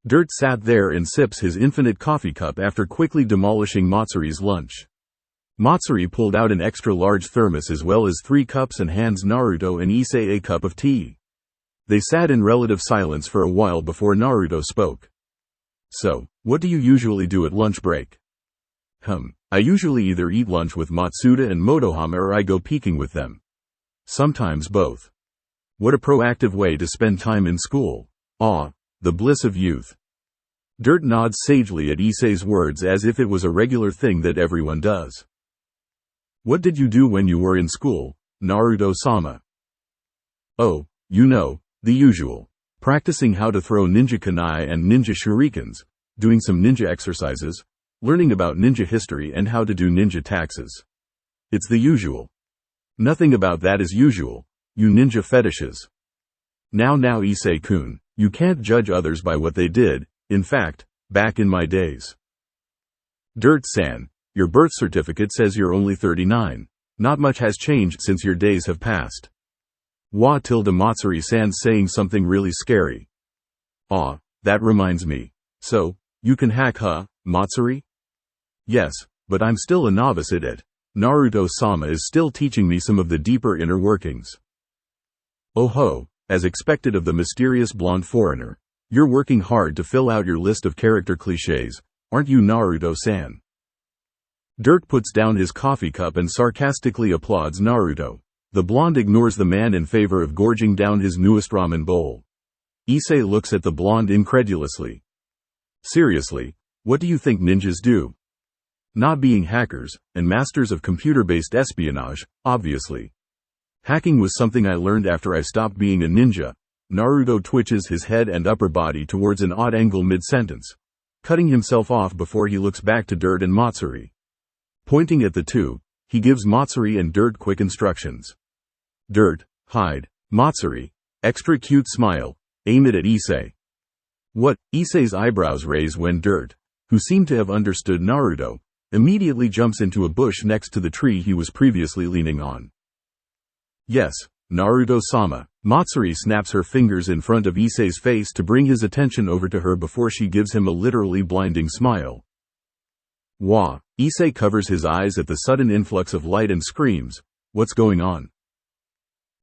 Dirt sat there and sips his infinite coffee cup after quickly demolishing Matsuri's lunch. Matsuri pulled out an extra large thermos as well as 3 cups and hands Naruto and Issei a cup of tea. They sat in relative silence for a while before Naruto spoke. So, what do you usually do at lunch break? I usually either eat lunch with Matsuda and Motohama or I go peeking with them. Sometimes both. What a proactive way to spend time in school. Ah, the bliss of youth. Dirt nods sagely at Issei's words as if it was a regular thing that everyone does. What did you do when you were in school, Naruto-sama? Oh, the usual. Practicing how to throw ninja kunai and ninja shurikens, doing some ninja exercises, learning about ninja history and how to do ninja taxes. It's the usual. Nothing about that is usual, you ninja fetishes. Now Issei-kun, you can't judge others by what they did, in fact, back in my days. Dirt-san, your birth certificate says you're only 39. Not much has changed since your days have passed. Matsuri-san saying something really scary. Ah, that reminds me. So, you can hack, huh, Matsuri? Yes, but I'm still a novice at it. Naruto-sama is still teaching me some of the deeper inner workings. Oh ho, as expected of the mysterious blonde foreigner. You're working hard to fill out your list of character clichés, aren't you, Naruto-san? Dirt puts down his coffee cup and sarcastically applauds Naruto. The blonde ignores the man in favor of gorging down his newest ramen bowl. Issei looks at the blonde incredulously. Seriously, what do you think ninjas do? Not being hackers, and masters of computer-based espionage, obviously. Hacking was something I learned after I stopped being a ninja. Naruto twitches his head and upper body towards an odd angle mid-sentence, cutting himself off before he looks back to Dirt and Matsuri. Pointing at the two, he gives Matsuri and Dirt quick instructions. Dirt, hide. Matsuri, extra cute smile, aim it at Issei. What? Issei's eyebrows raise when Dirt, who seemed to have understood Naruto, immediately jumps into a bush next to the tree he was previously leaning on. Yes, Naruto-sama. Matsuri snaps her fingers in front of Issei's face to bring his attention over to her before she gives him a literally blinding smile. Wah! Issei covers his eyes at the sudden influx of light and screams, what's going on?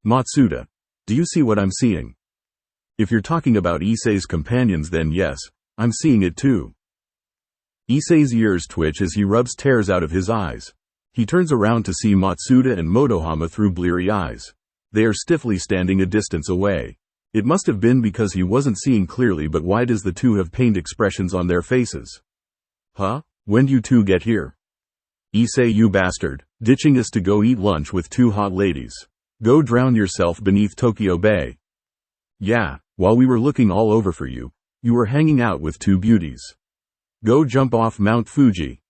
Matsuda, do you see what I'm seeing? If you're talking about Issei's companions then yes, I'm seeing it too. Issei's ears twitch as he rubs tears out of his eyes. He turns around to see Matsuda and Motohama through bleary eyes. They are stiffly standing a distance away. It must have been because he wasn't seeing clearly, but why does the two have pained expressions on their faces? Huh? When do you two get here? Issei, you bastard, ditching us to go eat lunch with two hot ladies. Go drown yourself beneath Tokyo Bay. Yeah, while we were looking all over for you, you were hanging out with two beauties. Go jump off Mount Fuji.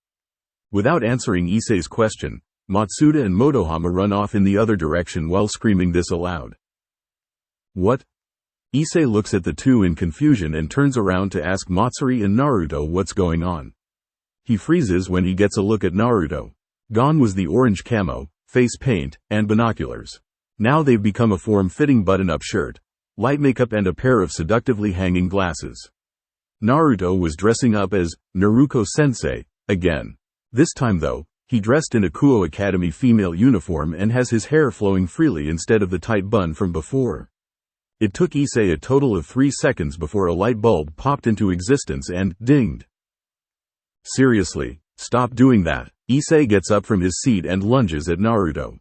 Without answering Issei's question, Matsuda and Motohama run off in the other direction while screaming this aloud. What? Issei looks at the two in confusion and turns around to ask Matsuri and Naruto what's going on. He freezes when he gets a look at Naruto. Gone was the orange camo, face paint, and binoculars. Now they've become a form-fitting button-up shirt, light makeup and a pair of seductively hanging glasses. Naruto was dressing up as Naruko-sensei, again. This time though, he dressed in a Kuo Academy female uniform and has his hair flowing freely instead of the tight bun from before. It took Issei a total of 3 seconds before a light bulb popped into existence and dinged. Seriously, stop doing that. Issei gets up from his seat and lunges at Naruto.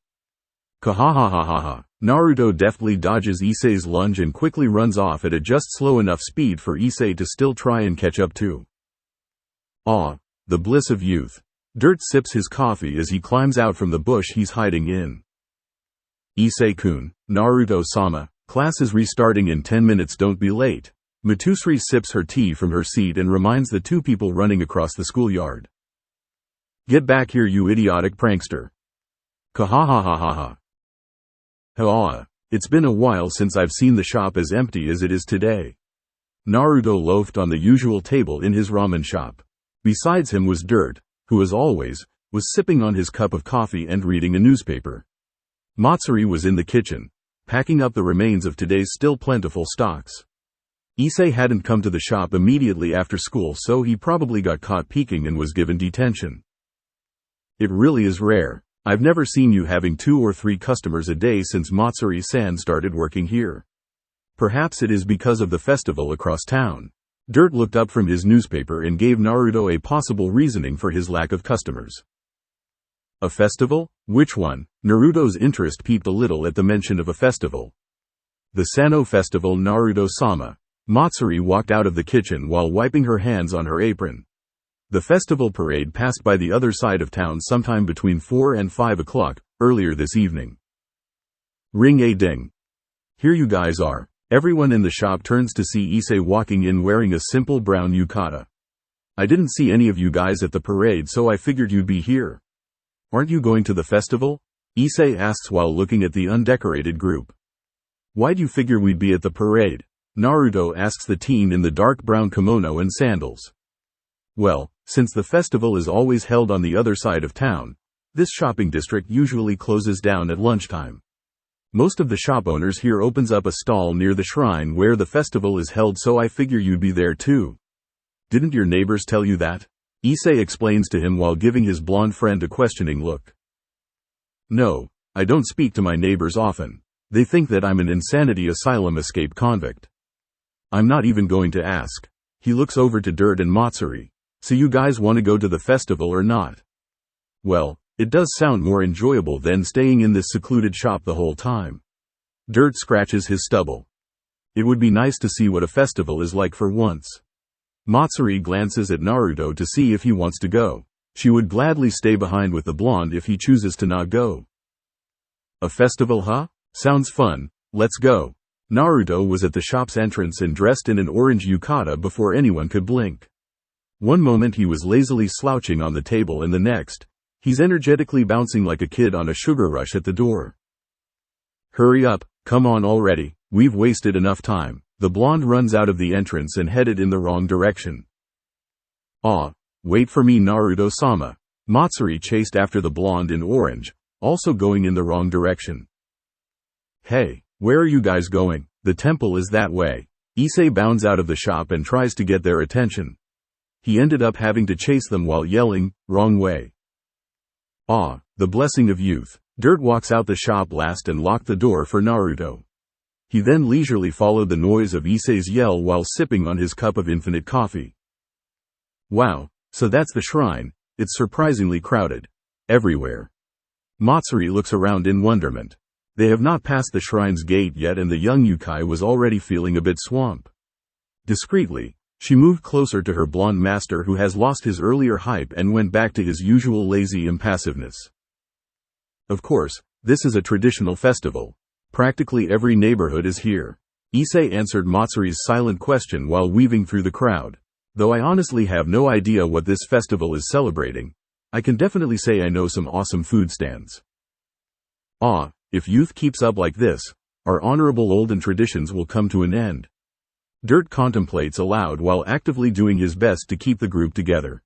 Kahahahaha. Naruto deftly dodges Issei's lunge and quickly runs off at a just slow enough speed for Issei to still try and catch up to. Ah, the bliss of youth. Dirt sips his coffee as he climbs out from the bush he's hiding in. Issei-kun, Naruto-sama, class is restarting in 10 minutes, don't be late. Matusri sips her tea from her seat and reminds the two people running across the schoolyard. Get back here, you idiotic prankster. Kahahahaha. Haa, it's been a while since I've seen the shop as empty as it is today. Naruto loafed on the usual table in his ramen shop. Besides him was Dirt, who as always, was sipping on his cup of coffee and reading a newspaper. Matsuri was in the kitchen, packing up the remains of today's still plentiful stocks. Issei hadn't come to the shop immediately after school, so he probably got caught peeking and was given detention. It really is rare. I've never seen you having 2 or 3 customers a day since Matsuri-san started working here. Perhaps it is because of the festival across town. Dirt looked up from his newspaper and gave Naruto a possible reasoning for his lack of customers. A festival? Which one? Naruto's interest peaked a little at the mention of a festival. The Sano Festival, Naruto-sama. Matsuri walked out of the kitchen while wiping her hands on her apron. The festival parade passed by the other side of town sometime between 4 and 5 o'clock, earlier this evening. Ring-a-ding. Here you guys are. Everyone in the shop turns to see Issei walking in wearing a simple brown yukata. I didn't see any of you guys at the parade, so I figured you'd be here. Aren't you going to the festival? Issei asks while looking at the undecorated group. Why'd you figure we'd be at the parade? Naruto asks the teen in the dark brown kimono and sandals. Well, since the festival is always held on the other side of town, this shopping district usually closes down at lunchtime. Most of the shop owners here opens up a stall near the shrine where the festival is held, so I figure you'd be there too. Didn't your neighbors tell you that? Issei explains to him while giving his blonde friend a questioning look. No, I don't speak to my neighbors often. They think that I'm an insanity asylum escape convict. I'm not even going to ask. He looks over to Dirt and Matsuri. So you guys want to go to the festival or not? Well, it does sound more enjoyable than staying in this secluded shop the whole time. Dirt scratches his stubble. It would be nice to see what a festival is like for once. Matsuri glances at Naruto to see if he wants to go. She would gladly stay behind with the blonde if he chooses to not go. A festival, huh? Sounds fun. Let's go. Naruto was at the shop's entrance and dressed in an orange yukata before anyone could blink. One moment he was lazily slouching on the table, and the next, he's energetically bouncing like a kid on a sugar rush at the door. Hurry up, come on already, we've wasted enough time. The blonde runs out of the entrance and headed in the wrong direction. Aw, wait for me, Naruto-sama. Matsuri chased after the blonde in orange, also going in the wrong direction. Hey, where are you guys going? The temple is that way. Issei bounds out of the shop and tries to get their attention. He ended up having to chase them while yelling, wrong way. Ah, the blessing of youth. Dirt walks out the shop last and locked the door for Naruto. He then leisurely followed the noise of Issei's yell while sipping on his cup of infinite coffee. Wow, so that's the shrine. It's surprisingly crowded. Everywhere. Matsuri looks around in wonderment. They have not passed the shrine's gate yet, and the young Yukai was already feeling a bit swamp. Discreetly, she moved closer to her blonde master, who has lost his earlier hype and went back to his usual lazy impassiveness. Of course, this is a traditional festival. Practically every neighborhood is here. Issei answered Matsuri's silent question while weaving through the crowd. Though I honestly have no idea what this festival is celebrating, I can definitely say I know some awesome food stands. Ah, if youth keeps up like this, our honorable olden traditions will come to an end. Dirt contemplates aloud while actively doing his best to keep the group together.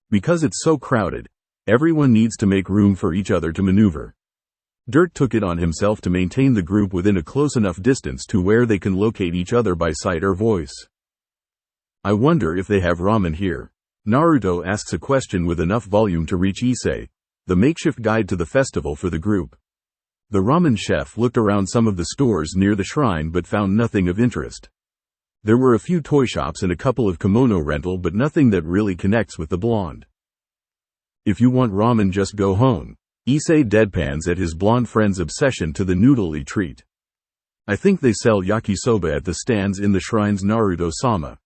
Because it's so crowded, everyone needs to make room for each other to maneuver. Dirt took it on himself to maintain the group within a close enough distance to where they can locate each other by sight or voice. I wonder if they have ramen here. Naruto asks a question with enough volume to reach Issei, the makeshift guide to the festival for the group. The ramen chef looked around some of the stores near the shrine but found nothing of interest. There were a few toy shops and a couple of kimono rental, but nothing that really connects with the blonde. If you want ramen, just go home. Issei deadpans at his blonde friend's obsession to the noodly treat. I think they sell yakisoba at the stands in the shrines, Naruto-sama.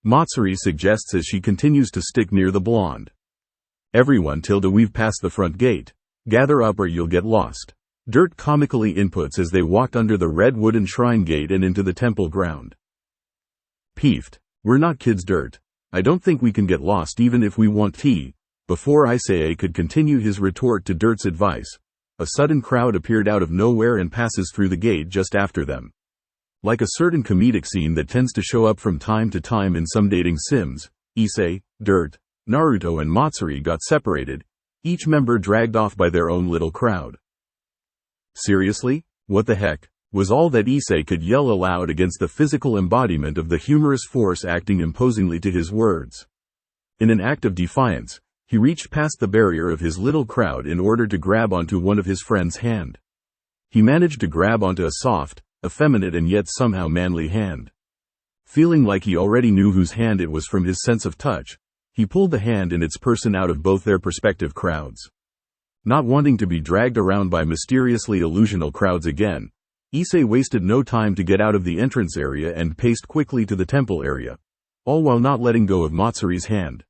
Matsuri suggests as she continues to stick near the blonde. Everyone, we've passed the front gate. Gather up or you'll get lost. Dirt comically inputs as they walked under the red wooden shrine gate and into the temple ground. Peeved. We're not kids, Dirt. I don't think we can get lost even if we want tea. Before Issei could continue his retort to Dirt's advice, a sudden crowd appeared out of nowhere and passes through the gate just after them. Like a certain comedic scene that tends to show up from time to time in some dating sims, Issei, Dirt, Naruto and Matsuri got separated, each member dragged off by their own little crowd. Seriously? What the heck? Was all that Issei could yell aloud against the physical embodiment of the humorous force acting imposingly to his words. In an act of defiance, he reached past the barrier of his little crowd in order to grab onto one of his friend's hand. He managed to grab onto a soft, effeminate and yet somehow manly hand. Feeling like he already knew whose hand it was from his sense of touch, he pulled the hand and its person out of both their respective crowds. Not wanting to be dragged around by mysteriously illusional crowds again, Issei wasted no time to get out of the entrance area and paced quickly to the temple area, all while not letting go of Matsuri's hand.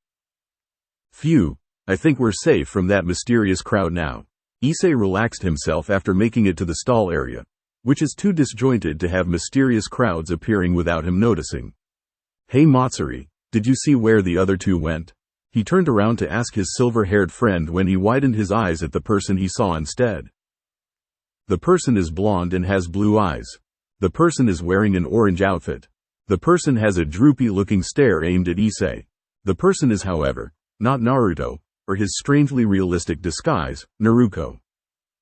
Phew, I think we're safe from that mysterious crowd now. Issei relaxed himself after making it to the stall area, which is too disjointed to have mysterious crowds appearing without him noticing. Hey Matsuri, did you see where the other two went? He turned around to ask his silver-haired friend when he widened his eyes at the person he saw instead. The person is blonde and has blue eyes. The person is wearing an orange outfit. The person has a droopy-looking stare aimed at Issei. The person is, however, not Naruto, or his strangely realistic disguise, Naruko.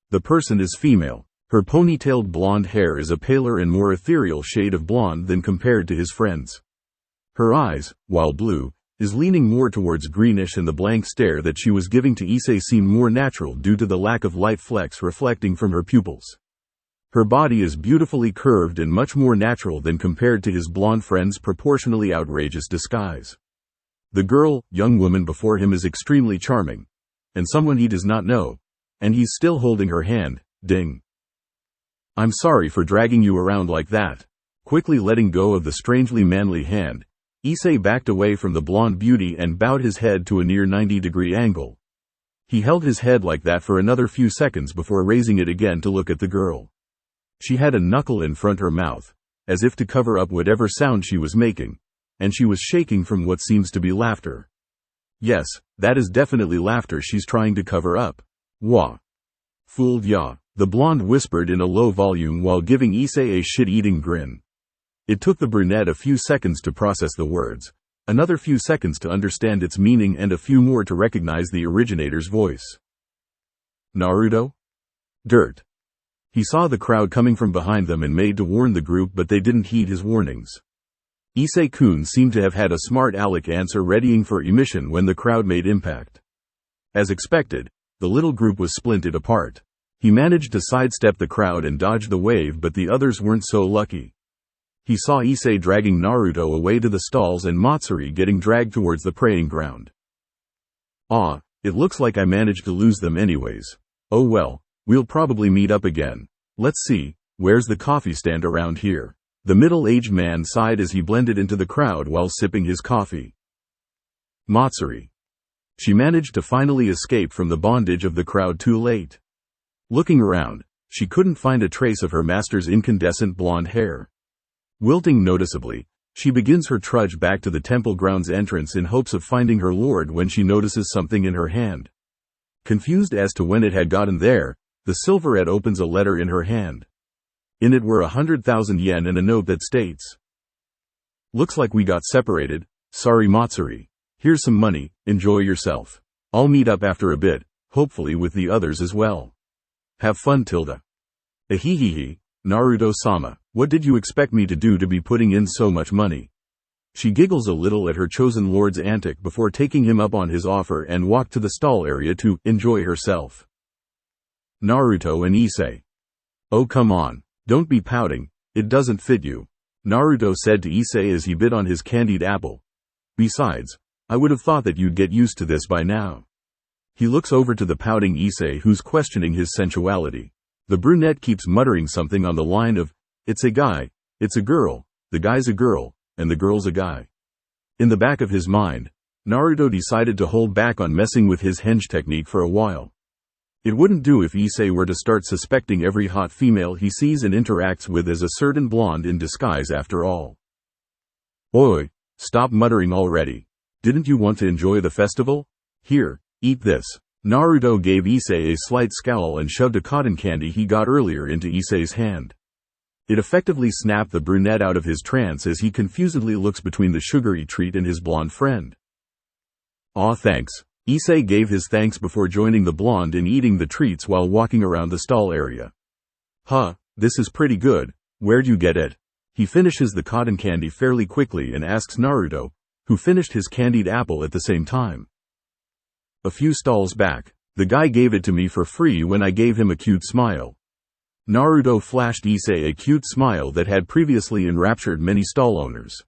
The person is female. Her ponytailed blonde hair is a paler and more ethereal shade of blonde than compared to his friends. Her eyes, while blue, is leaning more towards greenish, and the blank stare that she was giving to Issei seemed more natural due to the lack of light flecks reflecting from her pupils. Her body is beautifully curved and much more natural than compared to his blonde friend's proportionally outrageous disguise. The girl, young woman before him is extremely charming, and someone he does not know, and he's still holding her hand. Ding. I'm sorry for dragging you around like that. Quickly letting go of the strangely manly hand, Issei backed away from the blonde beauty and bowed his head to a near 90-degree angle. He held his head like that for another few seconds before raising it again to look at the girl. She had a knuckle in front her mouth, as if to cover up whatever sound she was making, and she was shaking from what seems to be laughter. Yes, that is definitely laughter she's trying to cover up. Wah. Fooled ya, the blonde whispered in a low volume while giving Issei a shit-eating grin. It took the brunette a few seconds to process the words, another few seconds to understand its meaning, and a few more to recognize the originator's voice. Naruto? Dirt. He saw the crowd coming from behind them and made to warn the group, but they didn't heed his warnings. Issei-kun seemed to have had a smart aleck answer readying for emission when the crowd made impact. As expected, the little group was splinted apart. He managed to sidestep the crowd and dodge the wave, but the others weren't so lucky. He saw Issei dragging Naruto away to the stalls and Matsuri getting dragged towards the praying ground. Ah, it looks like I managed to lose them anyways. Oh well, we'll probably meet up again. Let's see, where's the coffee stand around here? The middle-aged man sighed as he blended into the crowd while sipping his coffee. Matsuri. She managed to finally escape from the bondage of the crowd too late. Looking around, she couldn't find a trace of her master's incandescent blonde hair. Wilting noticeably, she begins her trudge back to the temple grounds entrance in hopes of finding her lord when she notices something in her hand. Confused as to when it had gotten there, the silverette opens a letter in her hand. In it were 100,000 yen and a note that states, "Looks like we got separated. Sorry Matsuri. Here's some money, enjoy yourself. I'll meet up after a bit, hopefully with the others as well. Have fun tilde. Ahihihi, Naruto-sama, what did you expect me to do to be putting in so much money?" She giggles a little at her chosen lord's antic before taking him up on his offer and walked to the stall area to enjoy herself. Naruto and Issei. Oh come on, don't be pouting, it doesn't fit you, Naruto said to Issei as he bit on his candied apple. Besides, I would have thought that you'd get used to this by now. He looks over to the pouting Issei who's questioning his sensuality. The brunette keeps muttering something on the line of, "It's a guy, it's a girl, the guy's a girl, and the girl's a guy." In the back of his mind, Naruto decided to hold back on messing with his henge technique for a while. It wouldn't do if Issei were to start suspecting every hot female he sees and interacts with as a certain blonde in disguise after all. Oi, stop muttering already. Didn't you want to enjoy the festival? Here, eat this. Naruto gave Issei a slight scowl and shoved a cotton candy he got earlier into Issei's hand. It effectively snapped the brunette out of his trance as he confusedly looks between the sugary treat and his blonde friend. Aw thanks. Issei gave his thanks before joining the blonde in eating the treats while walking around the stall area. Huh, this is pretty good, where'd you get it? He finishes the cotton candy fairly quickly and asks Naruto, who finished his candied apple at the same time. A few stalls back, the guy gave it to me for free when I gave him a cute smile. Naruto flashed Issei a cute smile that had previously enraptured many stall owners.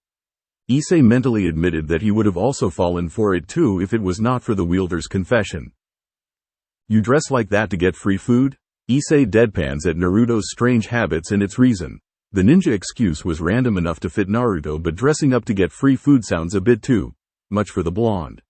Issei mentally admitted that he would have also fallen for it too if it was not for the wielder's confession. You dress like that to get free food? Issei deadpans at Naruto's strange habits and its reason. The ninja excuse was random enough to fit Naruto, but dressing up to get free food sounds a bit too much for the blonde.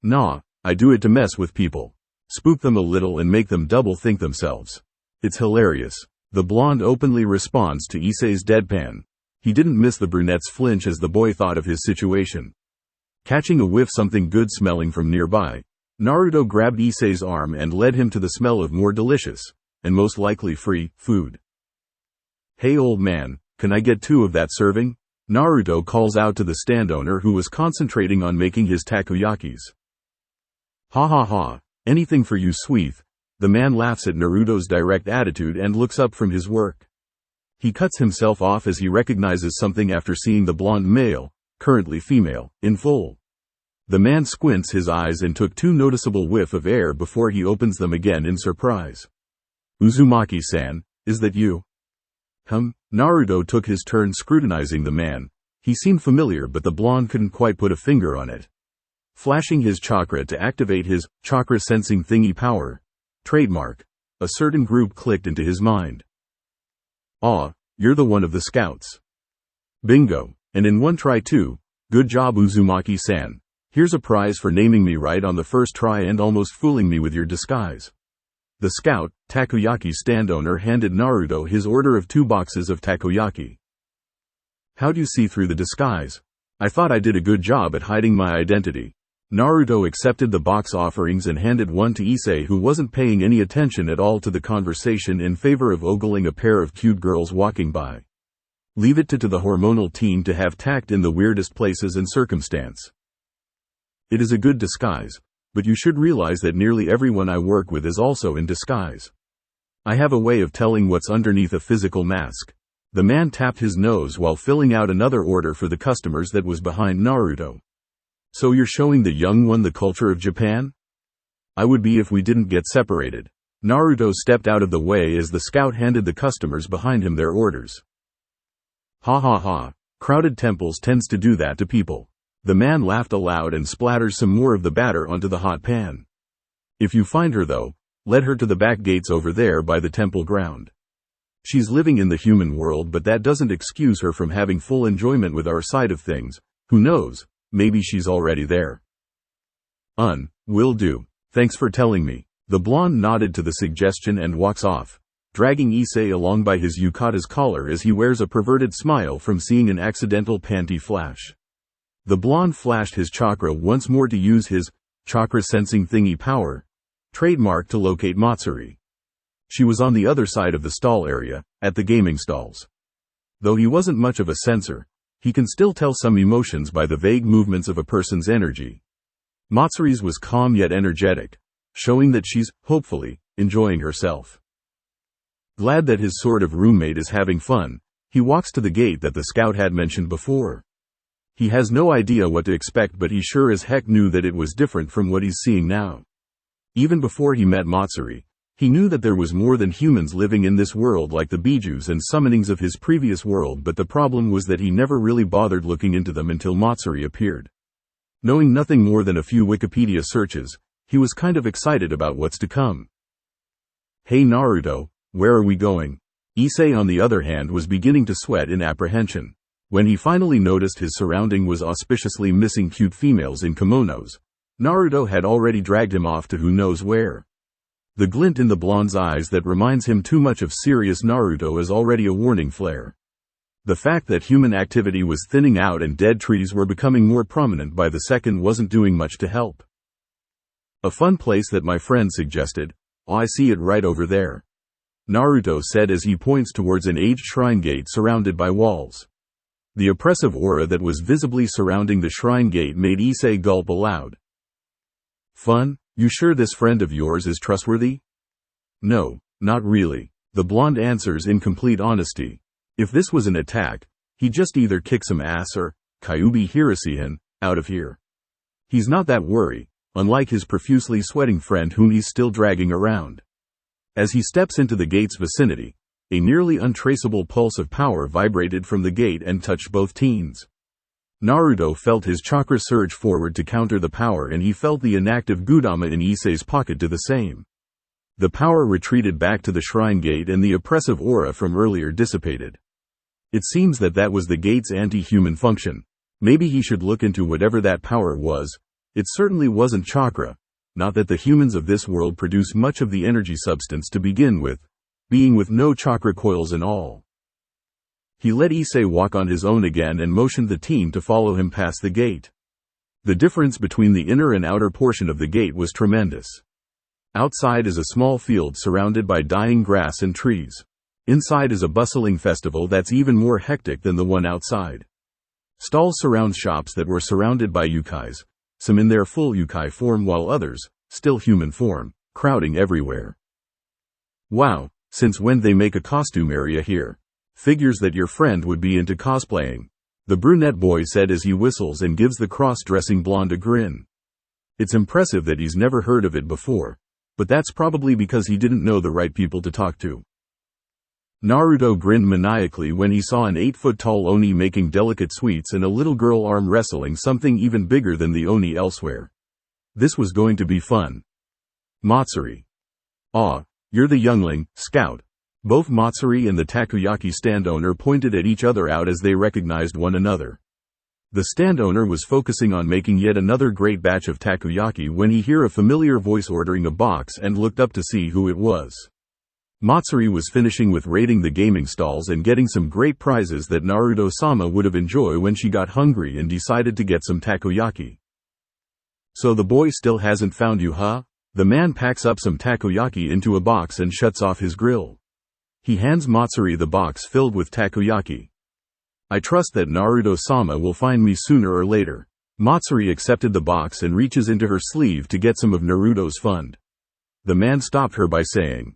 Nah, I do it to mess with people. Spook them a little and make them double think themselves. It's hilarious. The blonde openly responds to Issei's deadpan. He didn't miss the brunette's flinch as the boy thought of his situation. Catching a whiff something good smelling from nearby, Naruto grabbed Issei's arm and led him to the smell of more delicious, and most likely free, food. Hey old man, can I get 2 of that serving? Naruto calls out to the stand owner who was concentrating on making his takoyakis. Ha ha ha, anything for you sweet. The man laughs at Naruto's direct attitude and looks up from his work. He cuts himself off as he recognizes something after seeing the blonde male, currently female, in full. The man squints his eyes and took 2 noticeable whiffs of air before he opens them again in surprise. Uzumaki-san, is that you? Naruto took his turn scrutinizing the man. He seemed familiar, but the blonde couldn't quite put a finger on it. Flashing his chakra to activate his chakra sensing thingy power, trademark, a certain group clicked into his mind. Ah, you're the one of the scouts. Bingo, and in one try too. Good job Uzumaki-san. Here's a prize for naming me right on the first try and almost fooling me with your disguise. The scout, takoyaki stand owner, handed Naruto his order of 2 boxes of takoyaki. How'd you see through the disguise? I thought I did a good job at hiding my identity. Naruto accepted the box offerings and handed one to Issei, who wasn't paying any attention at all to the conversation in favor of ogling a pair of cute girls walking by. Leave it to the hormonal teen to have tact in the weirdest places and circumstance. It is a good disguise, but you should realize that nearly everyone I work with is also in disguise. I have a way of telling what's underneath a physical mask. The man tapped his nose while filling out another order for the customers that was behind Naruto. So you're showing the young one the culture of Japan? I would be if we didn't get separated. Naruto stepped out of the way as the scout handed the customers behind him their orders. Ha ha ha, crowded temples tends to do that to people. The man laughed aloud and splatters some more of the batter onto the hot pan. If you find her though, lead her to the back gates over there by the temple ground. She's living in the human world, but that doesn't excuse her from having full enjoyment with our side of things. Who knows, maybe she's already there. Will do. Thanks for telling me. The blonde nodded to the suggestion and walks off, dragging Issei along by his yukata's collar as he wears a perverted smile from seeing an accidental panty flash. The blonde flashed his chakra once more to use his chakra-sensing thingy power, trademark, to locate Matsuri. She was on the other side of the stall area, at the gaming stalls. Though he wasn't much of a sensor, he can still tell some emotions by the vague movements of a person's energy. Matsuri's was calm yet energetic, showing that she's, hopefully, enjoying herself. Glad that his sort of roommate is having fun, he walks to the gate that the scout had mentioned before. He has no idea what to expect, but he sure as heck knew that it was different from what he's seeing now. Even before he met Matsuri, he knew that there was more than humans living in this world like the bijus and summonings of his previous world, but the problem was that he never really bothered looking into them until Matsuri appeared. Knowing nothing more than a few Wikipedia searches, he was kind of excited about what's to come. Hey Naruto, where are we going? Issei, on the other hand, was beginning to sweat in apprehension. When he finally noticed his surrounding was auspiciously missing cute females in kimonos, Naruto had already dragged him off to who knows where. The glint in the blonde's eyes that reminds him too much of serious Naruto is already a warning flare. The fact that human activity was thinning out and dead trees were becoming more prominent by the second wasn't doing much to help. A fun place that my friend suggested. Oh, I see it right over there. Naruto said as he points towards an aged shrine gate surrounded by walls. The oppressive aura that was visibly surrounding the shrine gate made Issei gulp aloud. Fun? You sure this friend of yours is trustworthy? No, not really. The blonde answers in complete honesty. If this was an attack, he'd just either kick some ass or, Kyuubi Hirasihin, out of here. He's not that worried, unlike his profusely sweating friend whom he's still dragging around. As he steps into the gate's vicinity, a nearly untraceable pulse of power vibrated from the gate and touched both teens. Naruto felt his chakra surge forward to counter the power, and he felt the inactive Gudama in Issei's pocket do the same. The power retreated back to the shrine gate and the oppressive aura from earlier dissipated. It seems that was the gate's anti-human function. Maybe he should look into whatever that power was. It certainly wasn't chakra. Not that the humans of this world produce much of the energy substance to begin with, being with no chakra coils and all. He let Issei walk on his own again and motioned the team to follow him past the gate. The difference between the inner and outer portion of the gate was tremendous. Outside is a small field surrounded by dying grass and trees. Inside is a bustling festival that's even more hectic than the one outside. Stalls surround shops that were surrounded by yukais, some in their full yukai form while others, still human form, crowding everywhere. Wow, since when they make a costume area here? Figures that your friend would be into cosplaying, the brunette boy said as he whistles and gives the cross-dressing blonde a grin. It's impressive that he's never heard of it before, but that's probably because he didn't know the right people to talk to. Naruto grinned maniacally when he saw an 8-foot-tall Oni making delicate sweets and a little girl arm wrestling something even bigger than the Oni elsewhere. This was going to be fun. Matsuri. Ah, you're the youngling, Scout. Both Matsuri and the takoyaki stand owner pointed at each other out as they recognized one another. The stand owner was focusing on making yet another great batch of takoyaki when he heard a familiar voice ordering a box and looked up to see who it was. Matsuri was finishing with raiding the gaming stalls and getting some great prizes that Naruto-sama would have enjoyed when she got hungry and decided to get some takoyaki. So the boy still hasn't found you, huh? The man packs up some takoyaki into a box and shuts off his grill. He hands Matsuri the box filled with takoyaki. I trust that Naruto-sama will find me sooner or later. Matsuri accepted the box and reaches into her sleeve to get some of Naruto's fund. The man stopped her by saying,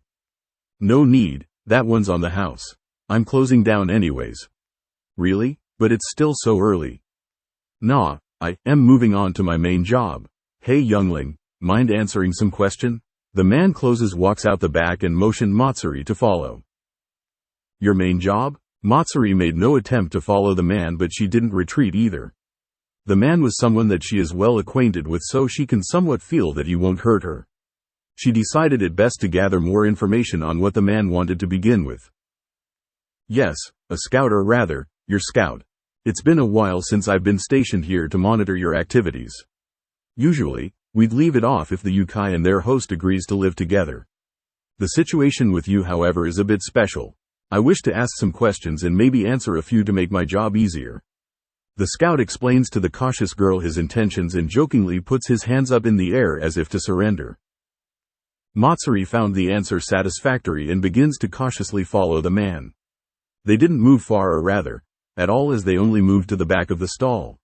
"No need, that one's on the house. I'm closing down anyways." Really? But it's still so early. Nah, I am moving on to my main job. Hey youngling, mind answering some question? The man walks out the back and motioned Matsuri to follow. Your main job? Matsuri made no attempt to follow the man, but she didn't retreat either. The man was someone that she is well acquainted with, so she can somewhat feel that he won't hurt her. She decided it best to gather more information on what the man wanted to begin with. Yes, a scout, or rather, your scout. It's been a while since I've been stationed here to monitor your activities. Usually, we'd leave it off if the Yukai and their host agrees to live together. The situation with you, however, is a bit special. I wish to ask some questions and maybe answer a few to make my job easier. The scout explains to the cautious girl his intentions and jokingly puts his hands up in the air as if to surrender. Matsuri found the answer satisfactory and begins to cautiously follow the man. They didn't move far, or rather, at all, as they only moved to the back of the stall.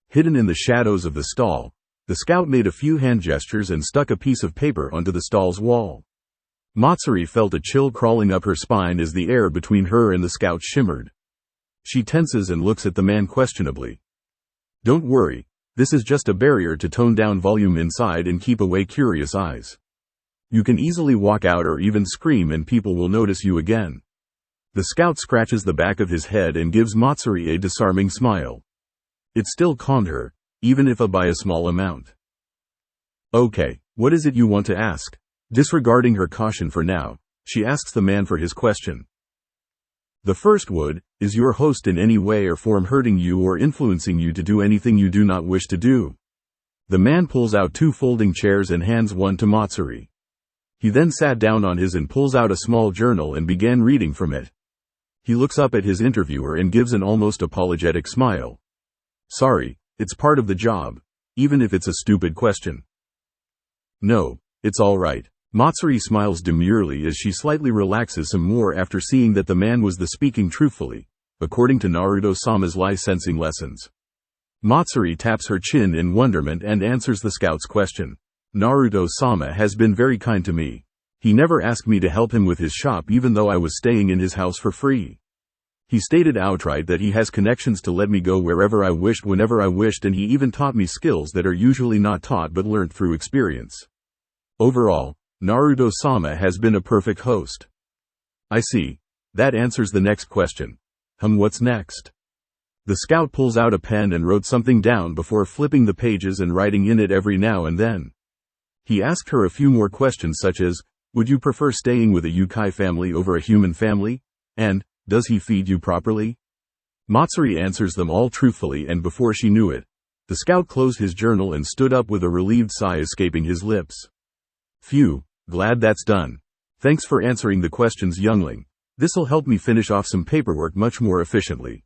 Hidden in the shadows of the stall, the scout made a few hand gestures and stuck a piece of paper onto the stall's wall. Matsuri felt a chill crawling up her spine as the air between her and the scout shimmered. She tenses and looks at the man questionably. Don't worry, this is just a barrier to tone down volume inside and keep away curious eyes. You can easily walk out or even scream and people will notice you again. The scout scratches the back of his head and gives Matsuri a disarming smile. It still calmed her, even if by a small amount. Okay, what is it you want to ask? Disregarding her caution for now, she asks the man for his question. The first would, is your host in any way or form hurting you or influencing you to do anything you do not wish to do? The man pulls out 2 folding chairs and hands one to Matsuri. He then sat down on his and pulls out a small journal and began reading from it. He looks up at his interviewer and gives an almost apologetic smile. Sorry, it's part of the job, even if it's a stupid question. No, it's all right. Matsuri smiles demurely as she slightly relaxes some more after seeing that the man was speaking truthfully, according to Naruto-sama's lie-sensing lessons. Matsuri taps her chin in wonderment and answers the scout's question. Naruto-sama has been very kind to me. He never asked me to help him with his shop even though I was staying in his house for free. He stated outright that he has connections to let me go wherever I wished whenever I wished, and he even taught me skills that are usually not taught but learned through experience. Overall, Naruto-sama has been a perfect host. I see. That answers the next question. What's next? The scout pulls out a pen and wrote something down before flipping the pages and writing in it every now and then. He asked her a few more questions such as, would you prefer staying with a Yukai family over a human family? And, does he feed you properly? Matsuri answers them all truthfully, and before she knew it, the scout closed his journal and stood up with a relieved sigh escaping his lips. Phew, glad that's done. Thanks for answering the questions, youngling. This'll help me finish off some paperwork much more efficiently.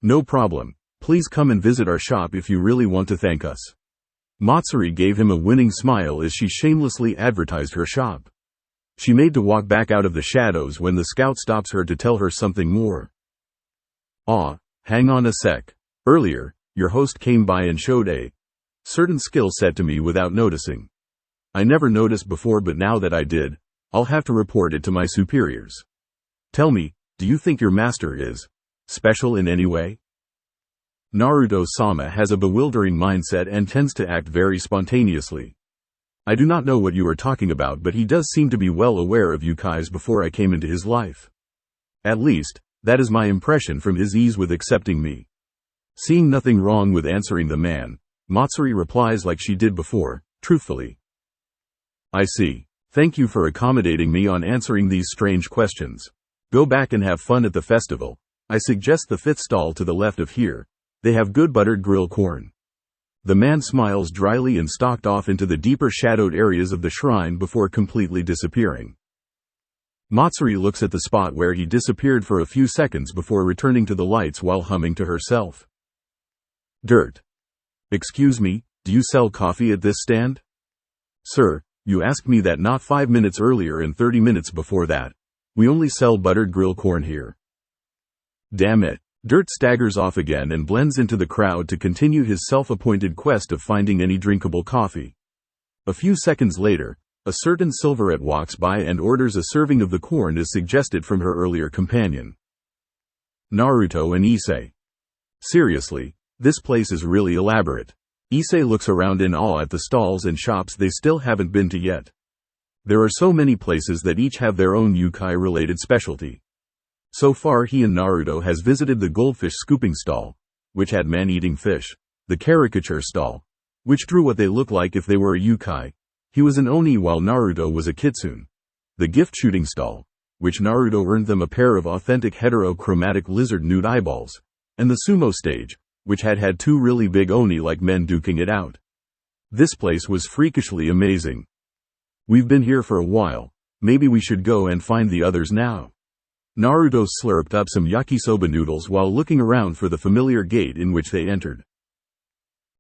No problem. Please come and visit our shop if you really want to thank us. Matsuri gave him a winning smile as she shamelessly advertised her shop. She made to walk back out of the shadows when the scout stops her to tell her something more. Hang on a sec. Earlier, your host came by and showed a certain skill set to me without noticing. I never noticed before, but now that I did, I'll have to report it to my superiors. Tell me, do you think your master is special in any way? Naruto-sama has a bewildering mindset and tends to act very spontaneously. I do not know what you are talking about, but he does seem to be well aware of yukais before I came into his life. At least, that is my impression from his ease with accepting me. Seeing nothing wrong with answering the man, Matsuri replies like she did before, truthfully. I see. Thank you for accommodating me on answering these strange questions. Go back and have fun at the festival. I suggest the 5th stall to the left of here. They have good buttered grilled corn. The man smiles dryly and stalked off into the deeper shadowed areas of the shrine before completely disappearing. Matsuri looks at the spot where he disappeared for a few seconds before returning to the lights while humming to herself. Dirt. Excuse me, do you sell coffee at this stand? Sir, you asked me that not 5 minutes earlier and 30 minutes before that. We only sell buttered grilled corn here. Damn it. Dirt staggers off again and blends into the crowd to continue his self-appointed quest of finding any drinkable coffee. A few seconds later, a certain Silverette walks by and orders a serving of the corn as suggested from her earlier companion. Naruto and Issei. Seriously, this place is really elaborate. Issei looks around in awe at the stalls and shops they still haven't been to yet. There are so many places that each have their own yukai-related specialty. So far he and Naruto has visited the goldfish scooping stall, which had man-eating fish, the caricature stall, which drew what they look like if they were a yukai. He was an oni while Naruto was a kitsune. The gift shooting stall, which Naruto earned them a pair of authentic heterochromatic lizard nude eyeballs, and the sumo stage, which had 2 really big oni-like men duking it out. This place was freakishly amazing. We've been here for a while, maybe we should go and find the others now. Naruto slurped up some yakisoba noodles while looking around for the familiar gate in which they entered.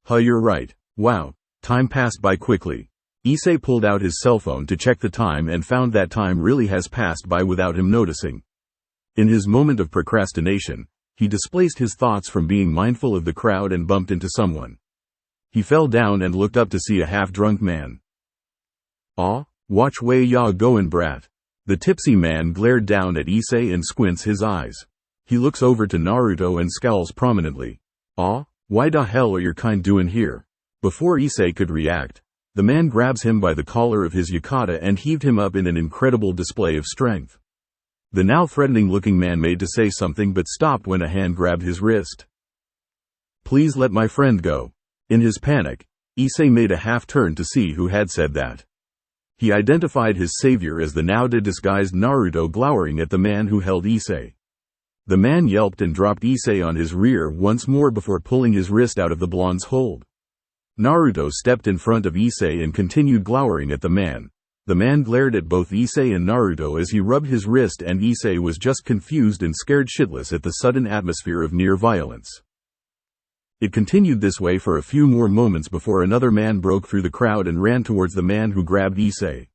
You're right. Wow, time passed by quickly. Issei pulled out his cell phone to check the time and found that time really has passed by without him noticing. In his moment of procrastination, he displaced his thoughts from being mindful of the crowd and bumped into someone. He fell down and looked up to see a half-drunk man. Watch way ya goin', brat. The tipsy man glared down at Issei and squints his eyes. He looks over to Naruto and scowls prominently. Why the hell are your kind doing here? Before Issei could react, the man grabs him by the collar of his yukata and heaved him up in an incredible display of strength. The now threatening-looking man made to say something but stopped when a hand grabbed his wrist. Please let my friend go. In his panic, Issei made a half-turn to see who had said that. He identified his savior as the now-disguised Naruto glowering at the man who held Issei. The man yelped and dropped Issei on his rear once more before pulling his wrist out of the blonde's hold. Naruto stepped in front of Issei and continued glowering at the man. The man glared at both Issei and Naruto as he rubbed his wrist, and Issei was just confused and scared shitless at the sudden atmosphere of near violence. It continued this way for a few more moments before another man broke through the crowd and ran towards the man who grabbed Issei.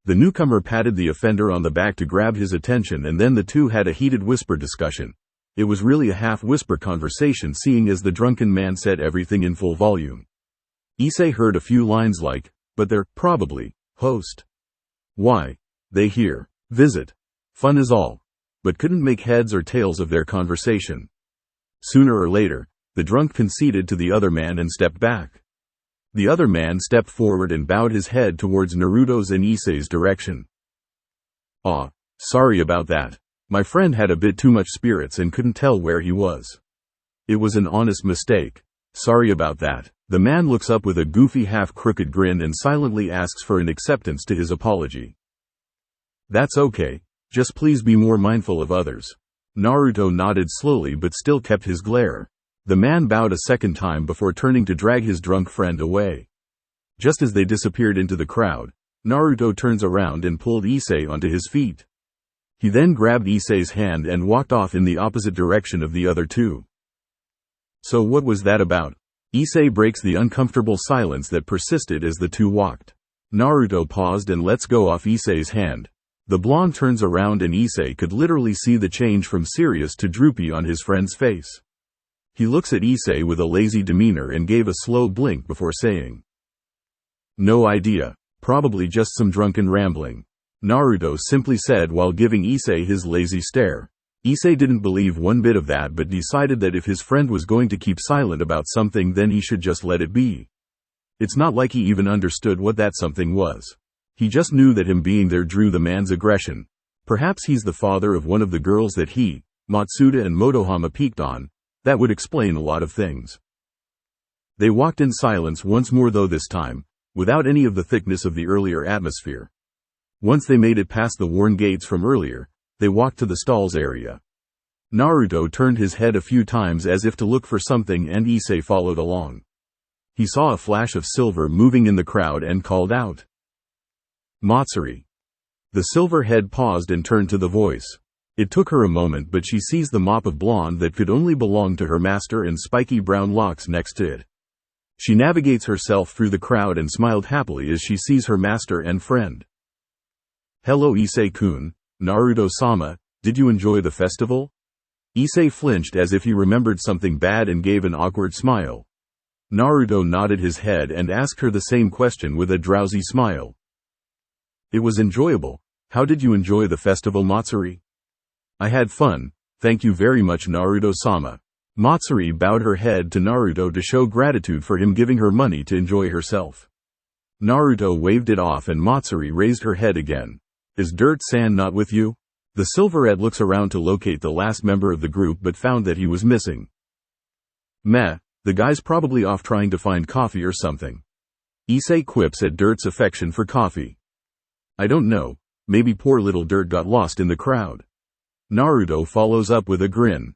The newcomer patted the offender on the back to grab his attention, and then the two had a heated whisper discussion. It was really a half-whisper conversation, seeing as the drunken man said everything in full volume. Issei heard a few lines like, "But they're probably host. Why? They here. Visit. Fun is all." But couldn't make heads or tails of their conversation. Sooner or later, the drunk conceded to the other man and stepped back. The other man stepped forward and bowed his head towards Naruto's and Issei's direction. Sorry about that. My friend had a bit too much spirits and couldn't tell where he was. It was an honest mistake. Sorry about that. The man looks up with a goofy half-crooked grin and silently asks for an acceptance to his apology. That's okay. Just please be more mindful of others. Naruto nodded slowly but still kept his glare. The man bowed a second time before turning to drag his drunk friend away. Just as they disappeared into the crowd, Naruto turns around and pulled Issei onto his feet. He then grabbed Issei's hand and walked off in the opposite direction of the other two. So what was that about? Issei breaks the uncomfortable silence that persisted as the two walked. Naruto paused and lets go off Issei's hand. The blonde turns around and Issei could literally see the change from serious to droopy on his friend's face. He looks at Issei with a lazy demeanor and gave a slow blink before saying, "No idea. Probably just some drunken rambling," Naruto simply said while giving Issei his lazy stare. Issei didn't believe one bit of that but decided that if his friend was going to keep silent about something then he should just let it be. It's not like he even understood what that something was. He just knew that him being there drew the man's aggression. Perhaps he's the father of one of the girls that he, Matsuda and Motohama peeked on. That would explain a lot of things. They walked in silence once more though this time, without any of the thickness of the earlier atmosphere. Once they made it past the worn gates from earlier, they walked to the stalls area. Naruto turned his head a few times as if to look for something and Issei followed along. He saw a flash of silver moving in the crowd and called out, "Matsuri." The silver head paused and turned to the voice. It took her a moment but she sees the mop of blonde that could only belong to her master and spiky brown locks next to it. She navigates herself through the crowd and smiled happily as she sees her master and friend. "Hello Issei-kun, Naruto-sama, did you enjoy the festival?" Issei flinched as if he remembered something bad and gave an awkward smile. Naruto nodded his head and asked her the same question with a drowsy smile. "It was enjoyable. How did you enjoy the festival, Matsuri?" "I had fun, thank you very much Naruto-sama." Matsuri bowed her head to Naruto to show gratitude for him giving her money to enjoy herself. Naruto waved it off and Matsuri raised her head again. "Is Dirt-san not with you?" The silverette looks around to locate the last member of the group but found that he was missing. "Meh, the guy's probably off trying to find coffee or something." Issei quips at Dirt's affection for coffee. "I don't know, maybe poor little Dirt got lost in the crowd." Naruto follows up with a grin.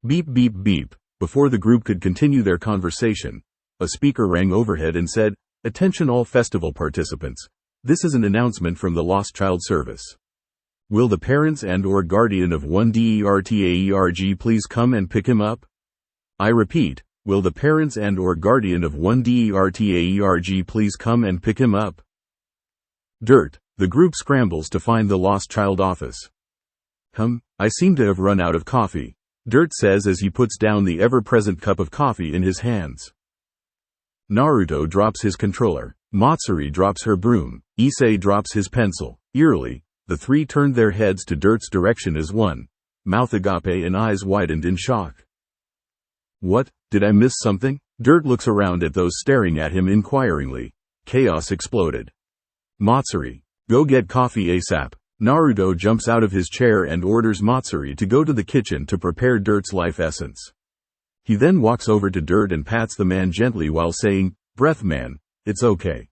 Beep beep beep. Before the group could continue their conversation, a speaker rang overhead and said, "Attention all festival participants. This is an announcement from the Lost Child Service. Will the parents and or guardian of one DERTAERG please come and pick him up? I repeat, will the parents and or guardian of one DERTAERG please come and pick him up?" Dirt. The group scrambles to find the lost child office. I seem to have run out of coffee," Dirt says as he puts down the ever-present cup of coffee in his hands. Naruto drops his controller. Matsuri drops her broom. Issei drops his pencil. Eerily, the three turned their heads to Dirt's direction as one, mouth agape and eyes widened in shock. "What, did I miss something?" Dirt looks around at those staring at him inquiringly. Chaos exploded. "Matsuri, go get coffee ASAP." Naruto jumps out of his chair and orders Matsuri to go to the kitchen to prepare Dirt's life essence. He then walks over to Dirt and pats the man gently while saying, "Breath man, it's okay.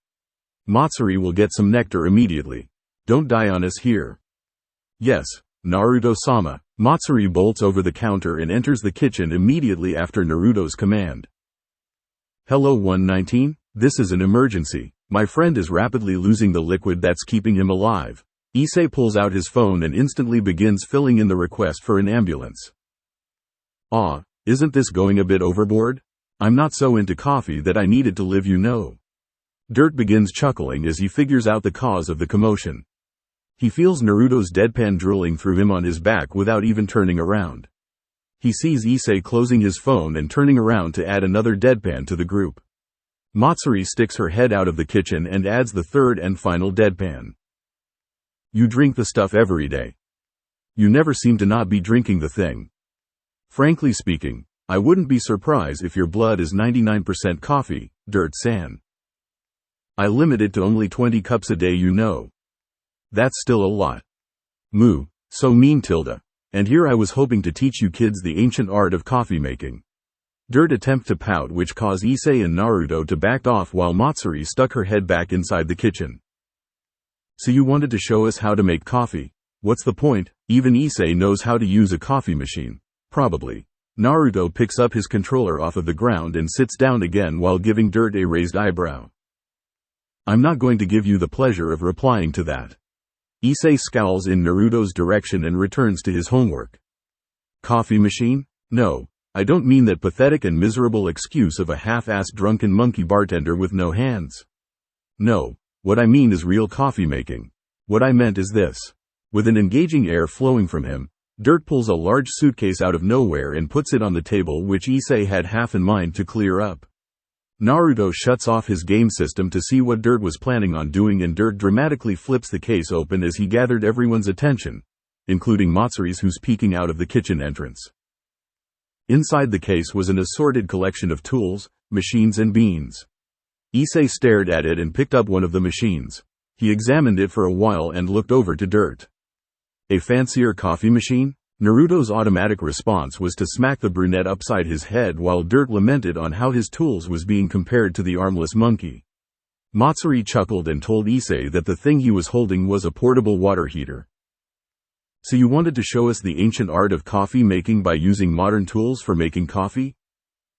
Matsuri will get some nectar immediately. Don't die on us here." "Yes, Naruto-sama." Matsuri bolts over the counter and enters the kitchen immediately after Naruto's command. "Hello 119, this is an emergency. My friend is rapidly losing the liquid that's keeping him alive." Issei pulls out his phone and instantly begins filling in the request for an ambulance. Isn't this going a bit overboard? I'm not so into coffee that I needed to live, you know. Dirt begins chuckling as he figures out the cause of the commotion. He feels Naruto's deadpan drilling through him on his back without even turning around. He sees Issei closing his phone and turning around to add another deadpan to the group. Matsuri sticks her head out of the kitchen and adds the third and final deadpan. "You drink the stuff every day. You never seem to not be drinking the thing. Frankly speaking, I wouldn't be surprised if your blood is 99% coffee, Dirt-san. I limit it to only 20 cups a day, you know. That's still a lot. Moo, so mean, Tilda. And here I was hoping to teach you kids the ancient art of coffee making. Dirt attempt to pout, which caused Issei and Naruto to back off while Matsuri stuck her head back inside the kitchen. So you wanted to show us how to make coffee? What's the point? Even Issei knows how to use a coffee machine. Probably. Naruto picks up his controller off of the ground and sits down again while giving Dirt a raised eyebrow. I'm not going to give you the pleasure of replying to that. Issei scowls in Naruto's direction and returns to his homework. Coffee machine? No, I don't mean that pathetic and miserable excuse of a half-assed drunken monkey bartender with no hands. No, what I mean is real coffee making. What I meant is this. With an engaging air flowing from him, Dirt pulls a large suitcase out of nowhere and puts it on the table, which Issei had half in mind to clear up. Naruto shuts off his game system to see what Dirt was planning on doing, and Dirt dramatically flips the case open as he gathered everyone's attention, including Matsuri's, who's peeking out of the kitchen entrance. Inside the case was an assorted collection of tools, machines and beans. Issei stared at it and picked up one of the machines. He examined it for a while and looked over to Dirt. A fancier coffee machine? Naruto's automatic response was to smack the brunette upside his head while Dirt lamented on how his tools was being compared to the armless monkey. Matsuri chuckled and told Issei that the thing he was holding was a portable water heater. So you wanted to show us the ancient art of coffee making by using modern tools for making coffee?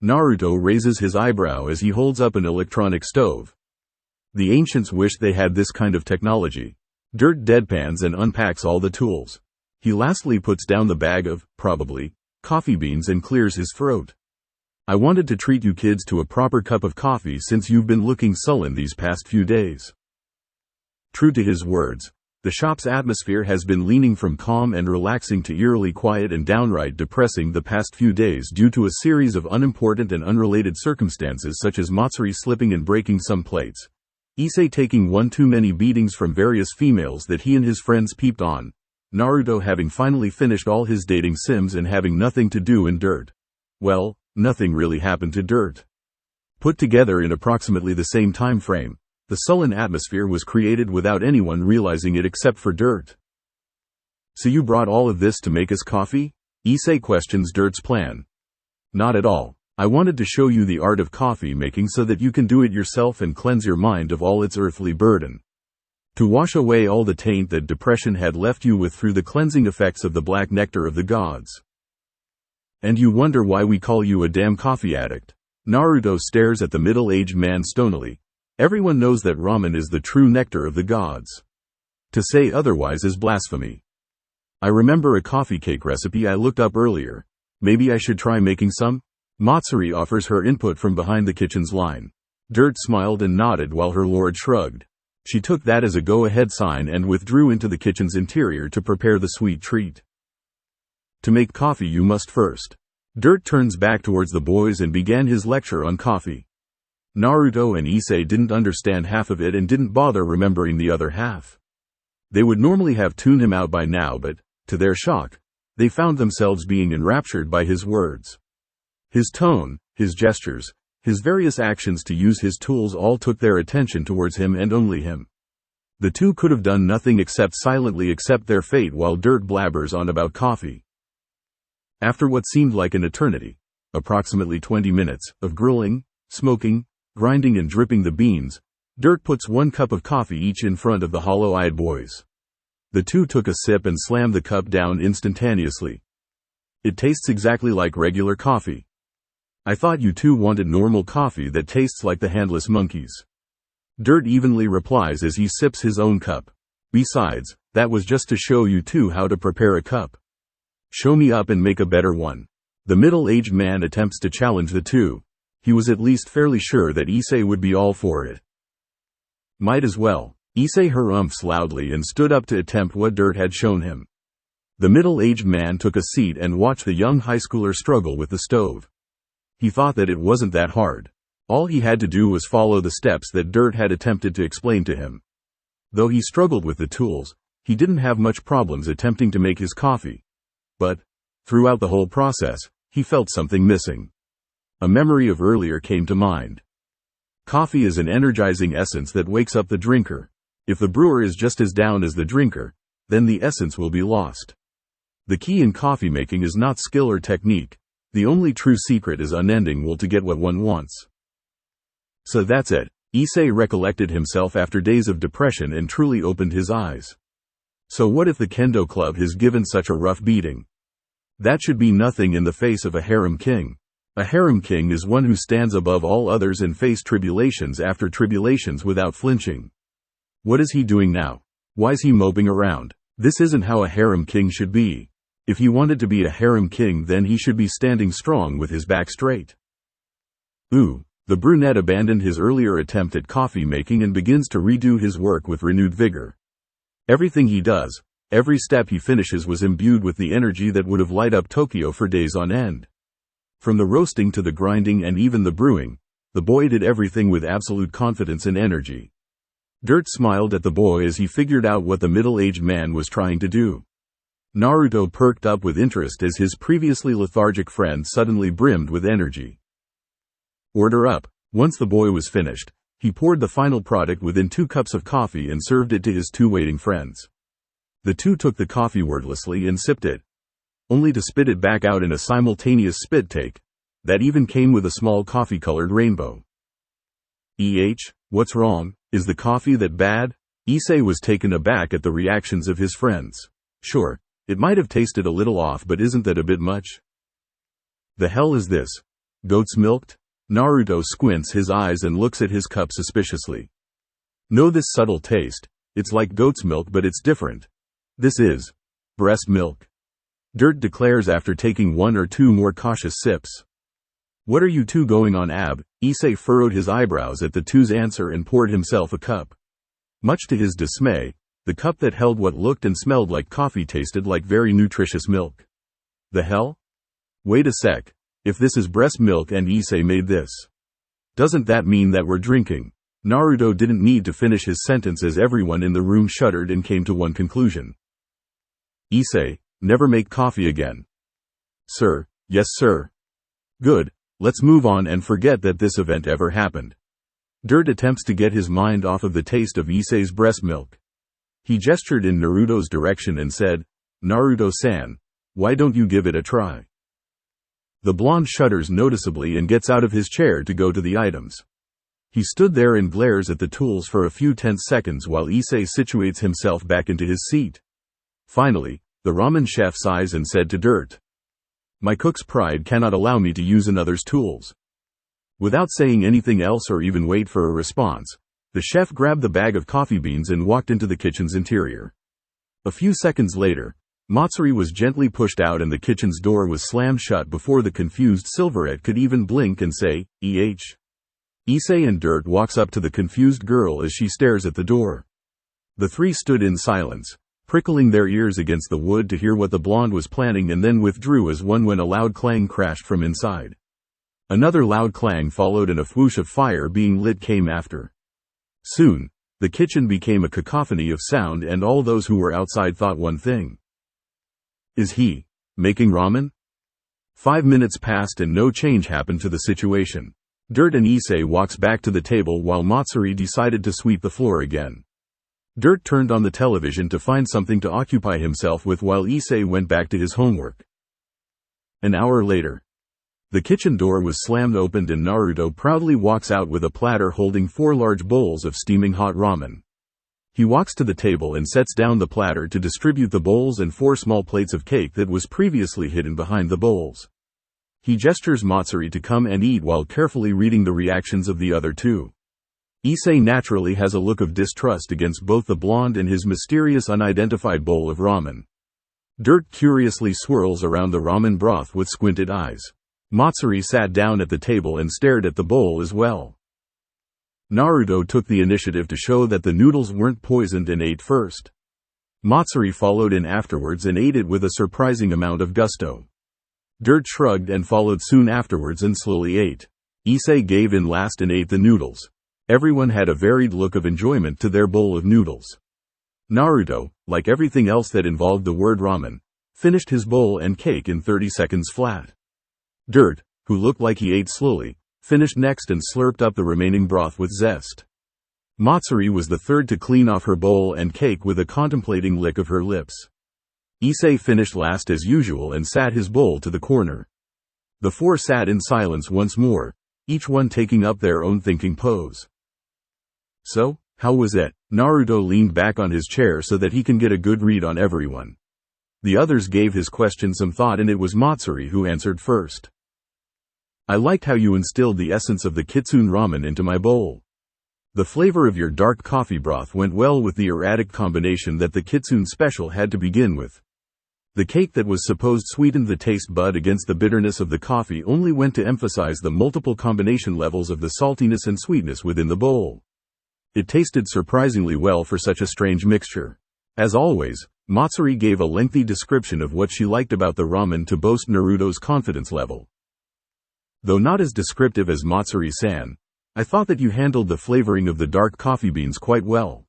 Naruto raises his eyebrow as he holds up an electronic stove. The ancients wished they had this kind of technology. Dirt deadpans and unpacks all the tools. He lastly puts down the bag of, probably, coffee beans and clears his throat. I wanted to treat you kids to a proper cup of coffee since you've been looking sullen these past few days. True to his words, the shop's atmosphere has been leaning from calm and relaxing to eerily quiet and downright depressing the past few days due to a series of unimportant and unrelated circumstances, such as Matsuri slipping and breaking some plates, Issei taking one too many beatings from various females that he and his friends peeped on, Naruto having finally finished all his dating sims and having nothing to do in Dirt. Well, nothing really happened to Dirt. Put together in approximately the same time frame, the sullen atmosphere was created without anyone realizing it except for Dirt. So you brought all of this to make us coffee? Issei questions Dirt's plan. Not at all. I wanted to show you the art of coffee making so that you can do it yourself and cleanse your mind of all its earthly burden. To wash away all the taint that depression had left you with through the cleansing effects of the black nectar of the gods. And you wonder why we call you a damn coffee addict. Naruto stares at the middle-aged man stonily. Everyone knows that ramen is the true nectar of the gods. To say otherwise is blasphemy. I remember a coffee cake recipe I looked up earlier. Maybe I should try making some? Matsuri offers her input from behind the kitchen's line. Dirt smiled and nodded while her lord shrugged. She took that as a go-ahead sign and withdrew into the kitchen's interior to prepare the sweet treat. To make coffee you must first. Dirt turns back towards the boys and began his lecture on coffee. Naruto and Issei didn't understand half of it and didn't bother remembering the other half. They would normally have tuned him out by now, but, to their shock, they found themselves being enraptured by his words. His tone, his gestures, his various actions to use his tools all took their attention towards him and only him. The two could have done nothing except silently accept their fate while Dirt blabbers on about coffee. After what seemed like an eternity, approximately 20 minutes, of grilling, smoking, grinding and dripping the beans, Dirt puts 1 cup of coffee each in front of the hollow-eyed boys. The two took a sip and slammed the cup down instantaneously. It tastes exactly like regular coffee. I thought you two wanted normal coffee that tastes like the handless monkeys. Dirt evenly replies as he sips his own cup. Besides, that was just to show you two how to prepare a cup. Show me up and make a better one. The middle-aged man attempts to challenge the two. He was at least fairly sure that Issei would be all for it. Might as well. Issei harumphs loudly and stood up to attempt what Dirt had shown him. The middle-aged man took a seat and watched the young high schooler struggle with the stove. He thought that it wasn't that hard. All he had to do was follow the steps that Dirt had attempted to explain to him. Though he struggled with the tools, he didn't have much problems attempting to make his coffee. But, throughout the whole process, he felt something missing. A memory of earlier came to mind. Coffee is an energizing essence that wakes up the drinker. If the brewer is just as down as the drinker, then the essence will be lost. The key in coffee making is not skill or technique. The only true secret is unending will to get what one wants. So that's it. Issei recollected himself after days of depression and truly opened his eyes. So what if the kendo club has given such a rough beating? That should be nothing in the face of a harem king. A harem king is one who stands above all others and face tribulations after tribulations without flinching. What is he doing now? Why's he moping around? This isn't how a harem king should be. If he wanted to be a harem king, then he should be standing strong with his back straight. The brunette abandoned his earlier attempt at coffee making and begins to redo his work with renewed vigor. Everything he does, every step he finishes was imbued with the energy that would have light up Tokyo for days on end. From the roasting to the grinding and even the brewing, the boy did everything with absolute confidence and energy. Dirt smiled at the boy as he figured out what the middle-aged man was trying to do. Naruto perked up with interest as his previously lethargic friend suddenly brimmed with energy. Order up. Once the boy was finished, he poured the final product within 2 cups of coffee and served it to his 2 waiting friends. The 2 took the coffee wordlessly and sipped it, only to spit it back out in a simultaneous spit take that even came with a small coffee-colored rainbow. What's wrong? Is the coffee that bad? Issei was taken aback at the reactions of his friends. Sure, it might have tasted a little off, but isn't that a bit much? The hell is this? Goat's milked? Naruto squints his eyes and looks at his cup suspiciously. Know this subtle taste. It's like goat's milk, but it's different. This is breast milk. Dirt declares after taking 1 or 2 more cautious sips. What are you 2 going on, Ab? Issei furrowed his eyebrows at the 2's answer and poured himself a cup. Much to his dismay, the cup that held what looked and smelled like coffee tasted like very nutritious milk. The hell? Wait a sec. If this is breast milk and Issei made this, doesn't that mean that we're drinking? Naruto didn't need to finish his sentence as everyone in the room shuddered and came to one conclusion. Issei, never make coffee again. Sir, yes sir. Good, let's move on and forget that this event ever happened. Dirt attempts to get his mind off of the taste of Issei's breast milk. He gestured in Naruto's direction and said, Naruto-san, why don't you give it a try? The blonde shudders noticeably and gets out of his chair to go to the items. He stood there and glares at the tools for a few tense seconds while Issei situates himself back into his seat. Finally, the ramen chef sighs and said to Dirt, My cook's pride cannot allow me to use another's tools. Without saying anything else or even wait for a response, the chef grabbed the bag of coffee beans and walked into the kitchen's interior. A few seconds later, Matsuri was gently pushed out and the kitchen's door was slammed shut before the confused Silverette could even blink and say, Issei and Dirt walks up to the confused girl as she stares at the door. The 3 stood in silence, prickling their ears against the wood to hear what the blonde was planning, and then withdrew as one when a loud clang crashed from inside. Another loud clang followed and a whoosh of fire being lit came after. Soon, the kitchen became a cacophony of sound and all those who were outside thought one thing. Is he making ramen? 5 minutes passed and no change happened to the situation. Dirt and Issei walks back to the table while Matsuri decided to sweep the floor again. Dirt turned on the television to find something to occupy himself with while Issei went back to his homework. An hour later, the kitchen door was slammed open and Naruto proudly walks out with a platter holding 4 large bowls of steaming hot ramen. He walks to the table and sets down the platter to distribute the bowls and 4 small plates of cake that was previously hidden behind the bowls. He gestures Matsuri to come and eat while carefully reading the reactions of the other 2. Issei naturally has a look of distrust against both the blonde and his mysterious unidentified bowl of ramen. Dirt curiously swirls around the ramen broth with squinted eyes. Matsuri sat down at the table and stared at the bowl as well. Naruto took the initiative to show that the noodles weren't poisoned and ate first. Matsuri followed in afterwards and ate it with a surprising amount of gusto. Dirt shrugged and followed soon afterwards and slowly ate. Issei gave in last and ate the noodles. Everyone had a varied look of enjoyment to their bowl of noodles. Naruto, like everything else that involved the word ramen, finished his bowl and cake in 30 seconds flat. Dirt, who looked like he ate slowly, finished next and slurped up the remaining broth with zest. Matsuri was the third to clean off her bowl and cake with a contemplating lick of her lips. Issei finished last as usual and sat his bowl to the corner. The four sat in silence once more, each one taking up their own thinking pose. So, how was it? Naruto leaned back on his chair so that he can get a good read on everyone. The others gave his question some thought and it was Matsuri who answered first. I liked how you instilled the essence of the kitsune ramen into my bowl. The flavor of your dark coffee broth went well with the erratic combination that the kitsune special had to begin with. The cake that was supposed sweetened the taste bud against the bitterness of the coffee only went to emphasize the multiple combination levels of the saltiness and sweetness within the bowl. It tasted surprisingly well for such a strange mixture. As always, Matsuri gave a lengthy description of what she liked about the ramen to boast Naruto's confidence level. Though not as descriptive as Matsuri-san, I thought that you handled the flavoring of the dark coffee beans quite well.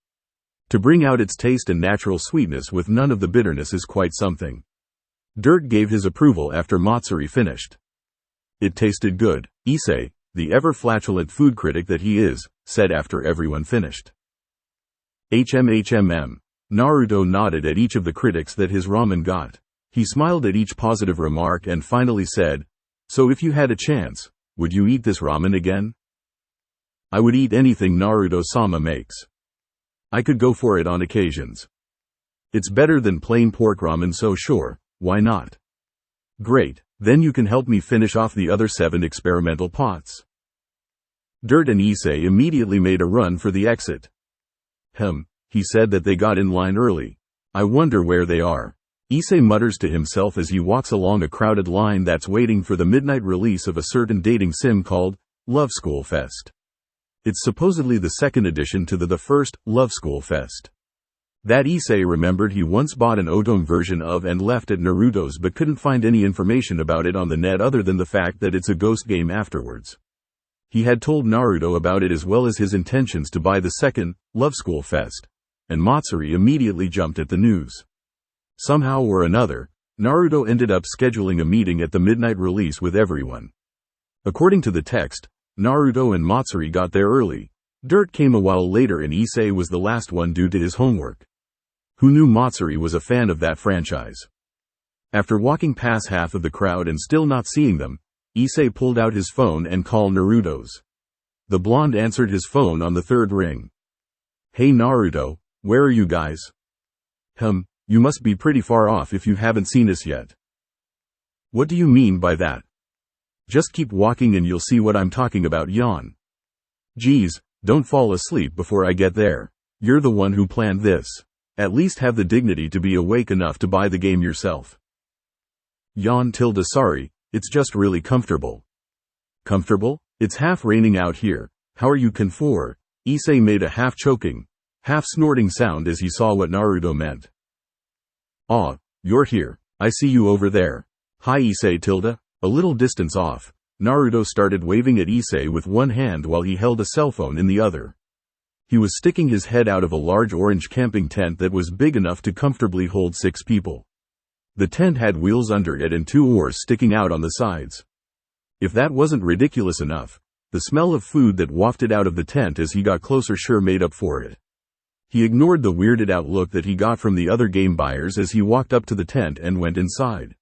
To bring out its taste and natural sweetness with none of the bitterness is quite something. Dirt gave his approval after Matsuri finished. It tasted good, Issei, the ever-flatulent food critic that he is, said after everyone finished. HMHMM. Naruto nodded at each of the critics that his ramen got. He smiled at each positive remark and finally said, so if you had a chance, would you eat this ramen again? I would eat anything Naruto-sama makes. I could go for it on occasions. It's better than plain pork ramen, so sure, why not? Great, then you can help me finish off the other 7 experimental pots. Dirt and Issei immediately made a run for the exit. He said that they got in line early. I wonder where they are. Issei mutters to himself as he walks along a crowded line that's waiting for the midnight release of a certain dating sim called Love School Fest. It's supposedly the second addition to the first Love School Fest. That Issei remembered he once bought an Odom version of and left at Naruto's but couldn't find any information about it on the net other than the fact that it's a ghost game afterwards. He had told Naruto about it as well as his intentions to buy the second Love School Fest, and Matsuri immediately jumped at the news. Somehow or another, Naruto ended up scheduling a meeting at the midnight release with everyone. According to the text, Naruto and Matsuri got there early. Dirt came a while later and Issei was the last one due to his homework. Who knew Matsuri was a fan of that franchise? After walking past half of the crowd and still not seeing them, Issei pulled out his phone and called Naruto's. The blonde answered his phone on the third ring. Hey Naruto, where are you guys? You must be pretty far off if you haven't seen us yet. What do you mean by that? Just keep walking and you'll see what I'm talking about. Yawn. Geez, don't fall asleep before I get there. You're the one who planned this. At least have the dignity to be awake enough to buy the game yourself. Yawn. Sorry, it's just really comfortable. Comfortable? It's half raining out here. How are you for? Issei made a half choking, half snorting sound as he saw what Naruto meant. Aw, you're here. I see you over there. Hi Issei. A little distance off, Naruto started waving at Issei with one hand while he held a cell phone in the other. He was sticking his head out of a large orange camping tent that was big enough to comfortably hold 6 people. The tent had wheels under it and 2 oars sticking out on the sides. If that wasn't ridiculous enough, the smell of food that wafted out of the tent as he got closer sure made up for it. He ignored the weirded out look that he got from the other game buyers as he walked up to the tent and went inside.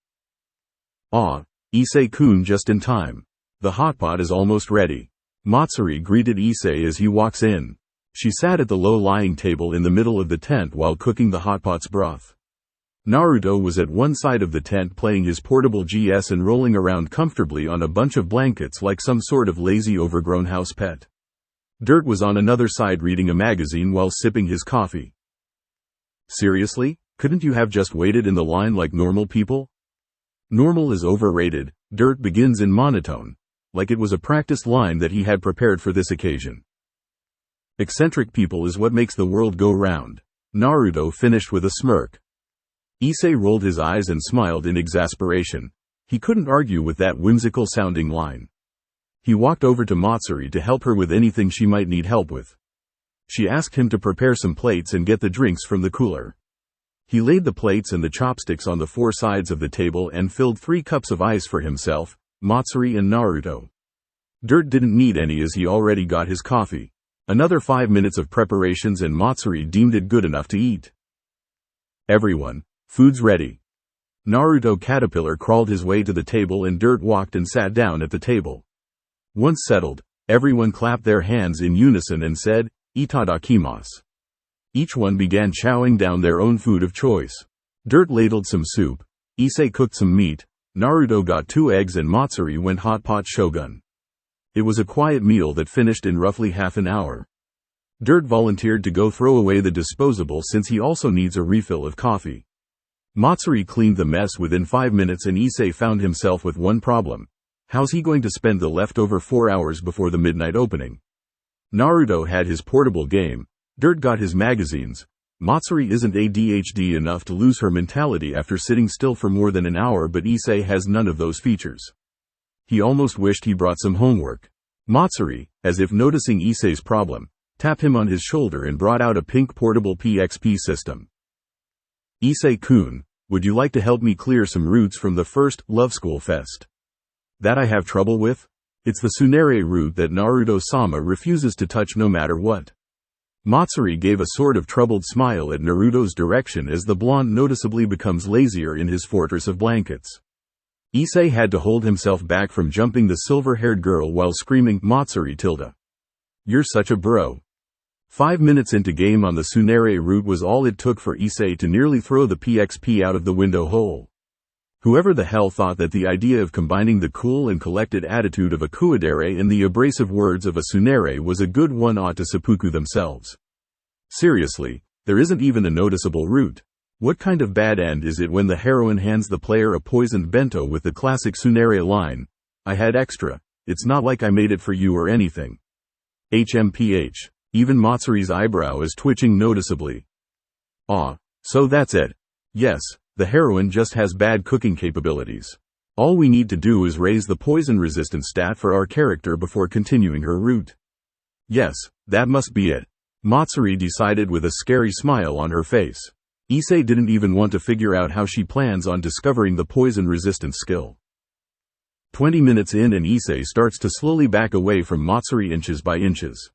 Aw, Issei-kun, just in time. The hot pot is almost ready. Matsuri greeted Issei as he walks in. She sat at the low-lying table in the middle of the tent while cooking the hot pot's broth. Naruto was at one side of the tent playing his portable GS and rolling around comfortably on a bunch of blankets like some sort of lazy overgrown house pet. Dirt was on another side reading a magazine while sipping his coffee. Seriously? Couldn't you have just waited in the line like normal people? Normal is overrated, Dirt begins in monotone, like it was a practiced line that he had prepared for this occasion. Eccentric people is what makes the world go round. Naruto finished with a smirk. Issei rolled his eyes and smiled in exasperation. He couldn't argue with that whimsical-sounding line. He walked over to Matsuri to help her with anything she might need help with. She asked him to prepare some plates and get the drinks from the cooler. He laid the plates and the chopsticks on the 4 sides of the table and filled 3 cups of ice for himself, Matsuri and Naruto. Dirt didn't need any as he already got his coffee. Another 5 minutes of preparations and Matsuri deemed it good enough to eat. Everyone, food's ready. Naruto Caterpillar crawled his way to the table and Dirt walked and sat down at the table. Once settled, everyone clapped their hands in unison and said, "Itadakimasu." Each one began chowing down their own food of choice. Dirt ladled some soup, Issei cooked some meat, Naruto got 2 eggs and Matsuri went hot pot shogun. It was a quiet meal that finished in roughly half an hour. Dirt volunteered to go throw away the disposable since he also needs a refill of coffee. Matsuri cleaned the mess within 5 minutes and Issei found himself with one problem. How's he going to spend the leftover 4 hours before the midnight opening? Naruto had his portable game, Dirt got his magazines. Matsuri isn't ADHD enough to lose her mentality after sitting still for more than an hour, but Issei has none of those features. He almost wished he brought some homework. Matsuri, as if noticing Issei's problem, tapped him on his shoulder and brought out a pink portable PXP system. "Issei-kun, would you like to help me clear some roots from the first Love School Fest? That I have trouble with? It's the Tsunere root that Naruto-sama refuses to touch no matter what." Matsuri gave a sort of troubled smile at Naruto's direction as the blonde noticeably becomes lazier in his fortress of blankets. Issei had to hold himself back from jumping the silver-haired girl while screaming, "Matsuri tilde. You're such a bro." 5 minutes into game on the Tsunere route was all it took for Issei to nearly throw the PXP out of the window hole. Whoever the hell thought that the idea of combining the cool and collected attitude of a Kuwadere and the abrasive words of a Tsunere was a good one ought to seppuku themselves. Seriously, there isn't even a noticeable root. What kind of bad end is it when the heroine hands the player a poisoned bento with the classic Tsunere line, "I had extra, it's not like I made it for you or anything." HMPH. Even Matsuri's eyebrow is twitching noticeably. So that's it. Yes, the heroine just has bad cooking capabilities. All we need to do is raise the poison resistance stat for our character before continuing her route. Yes, that must be it. Matsuri decided with a scary smile on her face. Issei didn't even want to figure out how she plans on discovering the poison resistance skill. 20 minutes in and Issei starts to slowly back away from Matsuri inches by inches.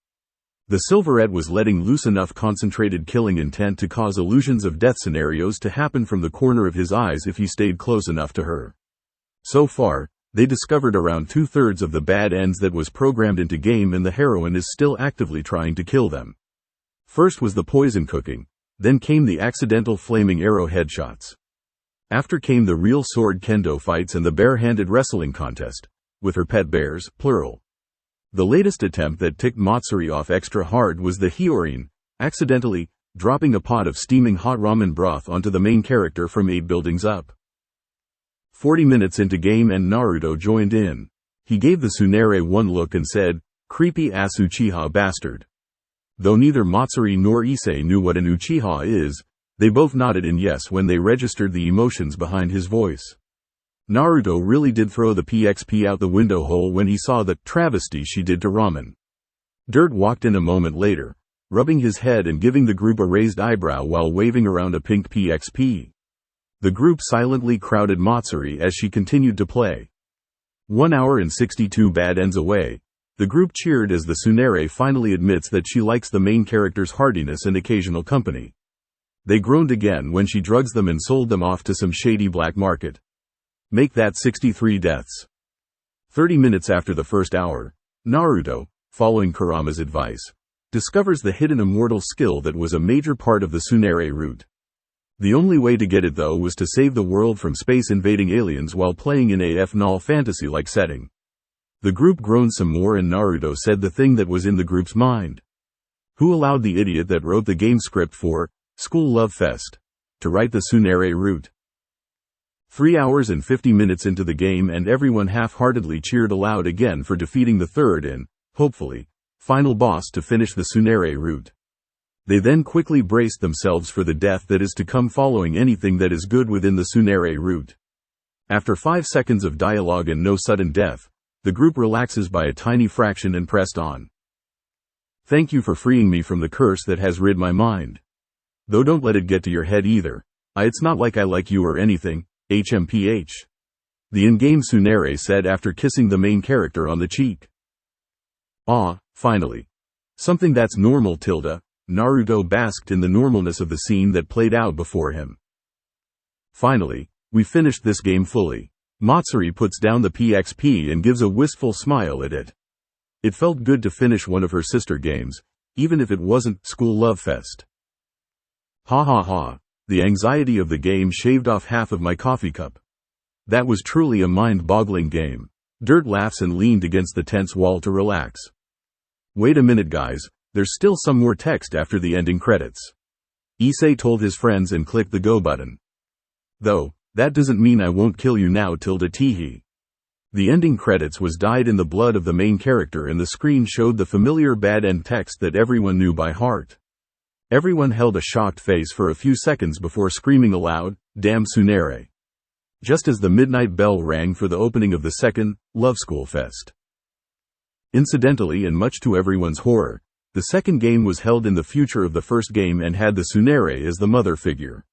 The Silverette was letting loose enough concentrated killing intent to cause illusions of death scenarios to happen from the corner of his eyes if he stayed close enough to her. So far, they discovered around 2/3 of the bad ends that was programmed into game and the heroine is still actively trying to kill them. First was the poison cooking, then came the accidental flaming arrow headshots. After came the real sword kendo fights and the bare-handed wrestling contest, with her pet bears, plural. The latest attempt that ticked Matsuri off extra hard was the Hyorin, accidentally dropping a pot of steaming hot ramen broth onto the main character from 8 buildings up. 40 minutes into game and Naruto joined in. He gave the Tsunere one look and said, "Creepy ass Uchiha bastard." Though neither Matsuri nor Issei knew what an Uchiha is, they both nodded in yes when they registered the emotions behind his voice. Naruto really did throw the PXP out the window hole when he saw the travesty she did to Ramen. Dirt walked in a moment later, rubbing his head and giving the group a raised eyebrow while waving around a pink PXP. The group silently crowded Matsuri as she continued to play. 1 hour and 62 bad ends away, the group cheered as the Tsunere finally admits that she likes the main character's hardiness and occasional company. They groaned again when she drugs them and sold them off to some shady black market. Make that 63 deaths. 30 minutes after the first hour, Naruto, following Kurama's advice, discovers the hidden immortal skill that was a major part of the Tsunere route. The only way to get it though was to save the world from space invading aliens while playing in a FNAL fantasy-like setting. The group groaned some more and Naruto said the thing that was in the group's mind. Who allowed the idiot that wrote the game script for School Love Fest to write the Tsunere route? 3 hours and 50 minutes into the game and everyone half-heartedly cheered aloud again for defeating the third and, hopefully, final boss to finish the Tsunere route. They then quickly braced themselves for the death that is to come following anything that is good within the Tsunere route. After 5 seconds of dialogue and no sudden death, the group relaxes by a tiny fraction and pressed on. Thank you for freeing me from the curse that has rid my mind. Though don't let it get to your head either. It's not like I like you or anything, HMPH. the in-game Tsunere said after kissing the main character on the cheek. Ah, finally. Something that's normal, tilde. Naruto basked in the normalness of the scene that played out before him. Finally, we finished this game fully. Matsuri puts down the PXP and gives a wistful smile at it. It felt good to finish one of her sister games, even if it wasn't School Love Fest. Ha ha ha, the anxiety of the game shaved off half of my coffee cup. That was truly a mind-boggling game. Dirt laughs and leaned against the tense wall to relax. Wait a minute guys, there's still some more text after the ending credits. Issei told his friends and clicked the go button. Though, that doesn't mean I won't kill you now, tilde teehee. The ending credits was dyed in the blood of the main character and the screen showed the familiar bad end text that everyone knew by heart. Everyone held a shocked face for a few seconds before screaming aloud, "Damn Tsunere!" Just as the midnight bell rang for the opening of the second, Love School Fest. Incidentally, and much to everyone's horror, the second game was held in the future of the first game and had the Tsunere as the mother figure.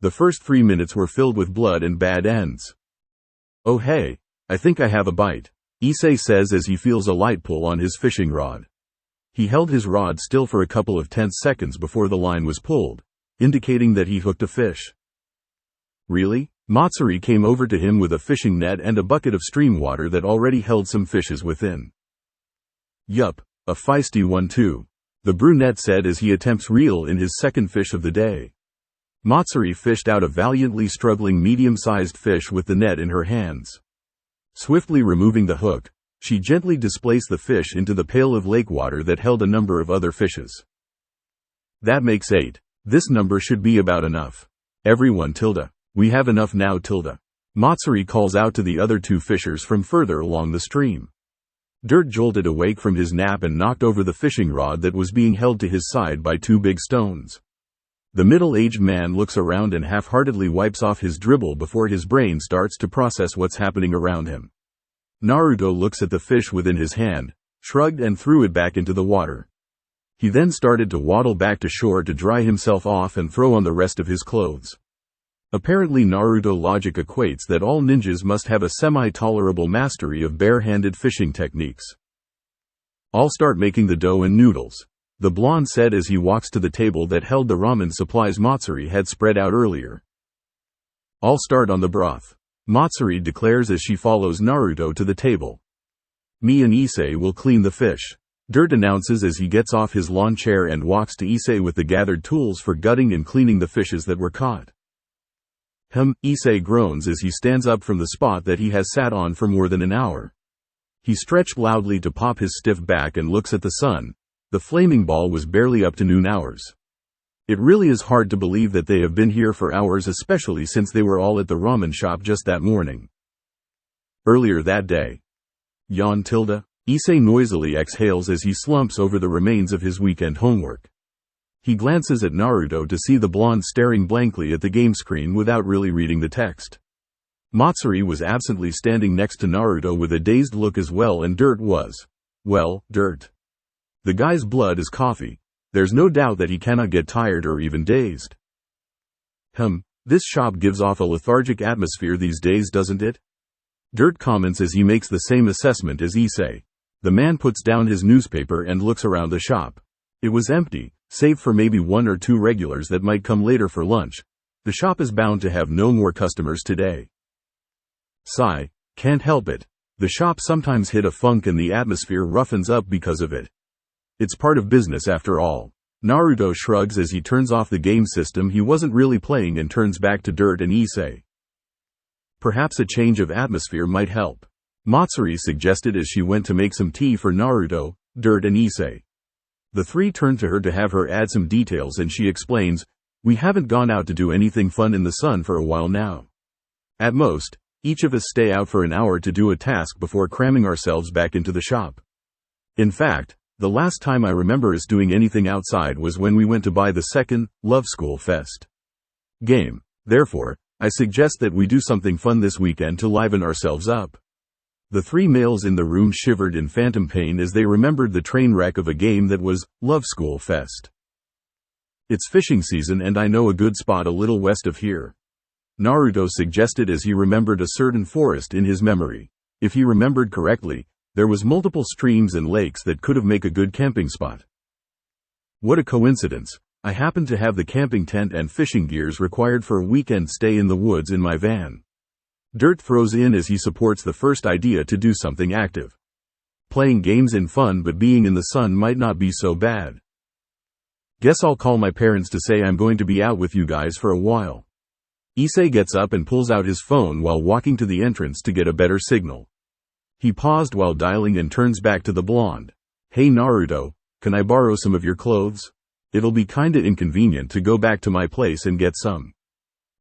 The first 3 minutes were filled with blood and bad ends. Oh hey, I think I have a bite, Issei says as he feels a light pull on his fishing rod. He held his rod still for a couple of tense seconds before the line was pulled, indicating that he hooked a fish. Really? Matsuri came over to him with a fishing net and a bucket of stream water that already held some fishes within. Yup, a feisty one too, the brunette said as he attempts reel in his second fish of the day. Matsuri fished out a valiantly struggling medium-sized fish with the net in her hands. Swiftly removing the hook, she gently displaced the fish into the pail of lake water that held a number of other fishes. That makes 8. This number should be about enough. Everyone, tilde. We have enough now, tilde. Matsuri calls out to the other 2 fishers from further along the stream. Dirt jolted awake from his nap and knocked over the fishing rod that was being held to his side by 2 big stones. The middle-aged man looks around and half-heartedly wipes off his dribble before his brain starts to process what's happening around him. Naruto looks at the fish within his hand, shrugged and threw it back into the water. He then started to waddle back to shore to dry himself off and throw on the rest of his clothes. Apparently Naruto logic equates that all ninjas must have a semi-tolerable mastery of bare-handed fishing techniques. I'll start making the dough and noodles, the blonde said as he walks to the table that held the ramen supplies Matsuri had spread out earlier. I'll start on the broth, Matsuri declares as she follows Naruto to the table. Me and Issei will clean the fish, Dirt announces as he gets off his lawn chair and walks to Issei with the gathered tools for gutting and cleaning the fishes that were caught. Issei groans as he stands up from the spot that he has sat on for more than an hour. He stretched loudly to pop his stiff back and looks at the sun. The flaming ball was barely up to noon hours. It really is hard to believe that they have been here for hours, especially since they were all at the ramen shop just that morning. Earlier that day. Yawn tilde. Issei noisily exhales as he slumps over the remains of his weekend homework. He glances at Naruto to see the blonde staring blankly at the game screen without really reading the text. Matsuri was absently standing next to Naruto with a dazed look as well, and Dirt was. Well, Dirt. The guy's blood is coffee. There's no doubt that he cannot get tired or even dazed. This shop gives off a lethargic atmosphere these days, doesn't it? Dirt comments as he makes the same assessment as Issei. The man puts down his newspaper and looks around the shop. It was empty, save for maybe 1 or 2 regulars that might come later for lunch. The shop is bound to have no more customers today. Sigh, can't help it. The shop sometimes hit a funk and the atmosphere roughens up because of it. It's part of business after all. Naruto shrugs as he turns off the game system he wasn't really playing and turns back to Dirt and Issei. Perhaps a change of atmosphere might help, Matsuri suggested as she went to make some tea for Naruto, Dirt and Issei. The 3 turn to her to have her add some details and she explains, "We haven't gone out to do anything fun in the sun for a while now. At most, each of us stay out for an hour to do a task before cramming ourselves back into the shop. In fact, the last time I remember us doing anything outside was when we went to buy the second, Love School Fest game. Therefore, I suggest that we do something fun this weekend to liven ourselves up." The 3 males in the room shivered in phantom pain as they remembered the train wreck of a game that was Love School Fest. "It's fishing season and I know a good spot a little west of here," Naruto suggested as he remembered a certain forest in his memory. If he remembered correctly, there was multiple streams and lakes that could have made a good camping spot. What a coincidence. I happen to have the camping tent and fishing gears required for a weekend stay in the woods in my van. Dirt throws in as he supports the first idea to do something active. Playing games in fun but being in the sun might not be so bad. Guess I'll call my parents to say I'm going to be out with you guys for a while. Issei gets up and pulls out his phone while walking to the entrance to get a better signal. He paused while dialing and turns back to the blonde. Hey Naruto, can I borrow some of your clothes? It'll be kinda inconvenient to go back to my place and get some.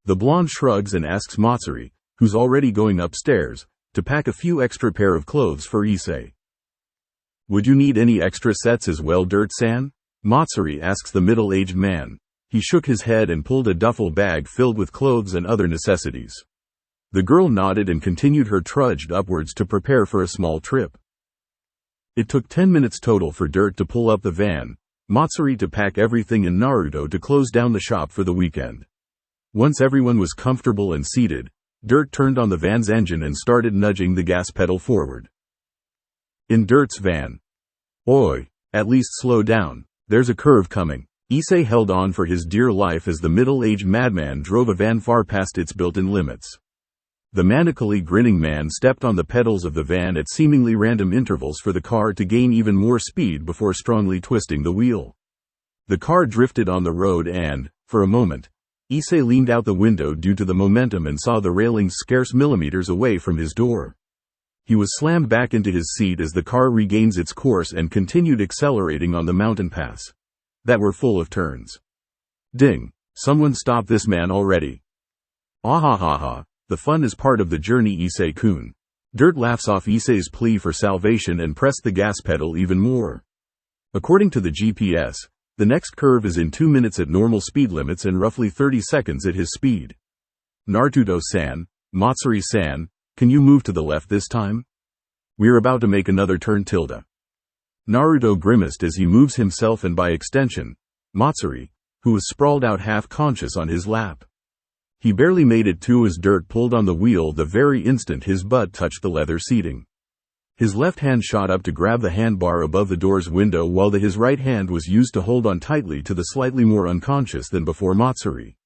The blonde shrugs and asks Matsuri, who's already going upstairs, to pack a few extra pair of clothes for Issei. Would you need any extra sets as well, Dirt-san? Matsuri asks the middle-aged man. He shook his head and pulled a duffel bag filled with clothes and other necessities. The girl nodded and continued her trudged upwards to prepare for a small trip. It took 10 minutes total for Dirt to pull up the van, Matsuri to pack everything and Naruto to close down the shop for the weekend. Once everyone was comfortable and seated, Dirt turned on the van's engine and started nudging the gas pedal forward. In Dirt's van. Oi, at least slow down, there's a curve coming. Issei held on for his dear life as the middle-aged madman drove a van far past its built-in limits. The manically grinning man stepped on the pedals of the van at seemingly random intervals for the car to gain even more speed before strongly twisting the wheel. The car drifted on the road and, for a moment, Issei leaned out the window due to the momentum and saw the railings scarce millimeters away from his door. He was slammed back into his seat as the car regains its course and continued accelerating on the mountain paths that were full of turns. Ding! Someone stop this man already. Ahahaha. The fun is part of the journey, Issei-kun. Dirt laughs off Issei's plea for salvation and pressed the gas pedal even more. According to the GPS, the next curve is in 2 minutes at normal speed limits and roughly 30 seconds at his speed. Naruto-san, Matsuri-san, can you move to the left this time? We're about to make another turn tilde. Naruto grimaced as he moves himself and by extension, Matsuri, who was sprawled out half-conscious on his lap. He barely made it to as Dirt pulled on the wheel the very instant his butt touched the leather seating. His left hand shot up to grab the handbar above the door's window while his right hand was used to hold on tightly to the slightly more unconscious than before Matsuri.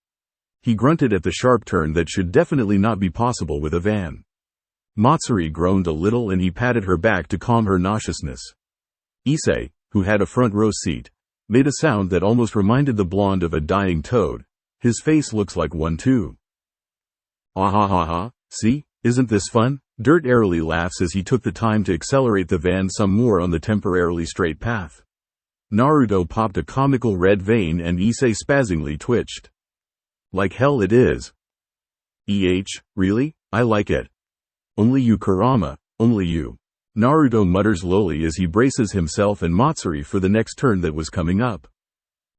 He grunted at the sharp turn that should definitely not be possible with a van. Matsuri groaned a little and he patted her back to calm her nauseousness. Issei, who had a front row seat, made a sound that almost reminded the blonde of a dying toad. His face looks like one too. Ahahaha, see, isn't this fun? Dirt airily laughs as he took the time to accelerate the van some more on the temporarily straight path. Naruto popped a comical red vein and Issei spazzingly twitched. Like hell it is. Really? I like it. Only you Kurama, only you. Naruto mutters lowly as he braces himself and Matsuri for the next turn that was coming up.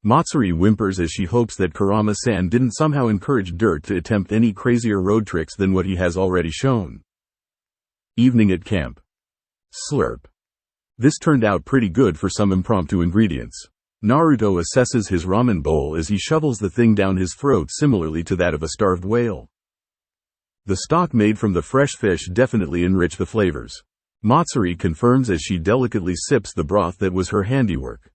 Matsuri whimpers as she hopes that Kurama-san didn't somehow encourage Dirt to attempt any crazier road tricks than what he has already shown. Evening at camp. Slurp. This turned out pretty good for some impromptu ingredients. Naruto assesses his ramen bowl as he shovels the thing down his throat similarly to that of a starved whale. The stock made from the fresh fish definitely enriched the flavors. Matsuri confirms as she delicately sips the broth that was her handiwork.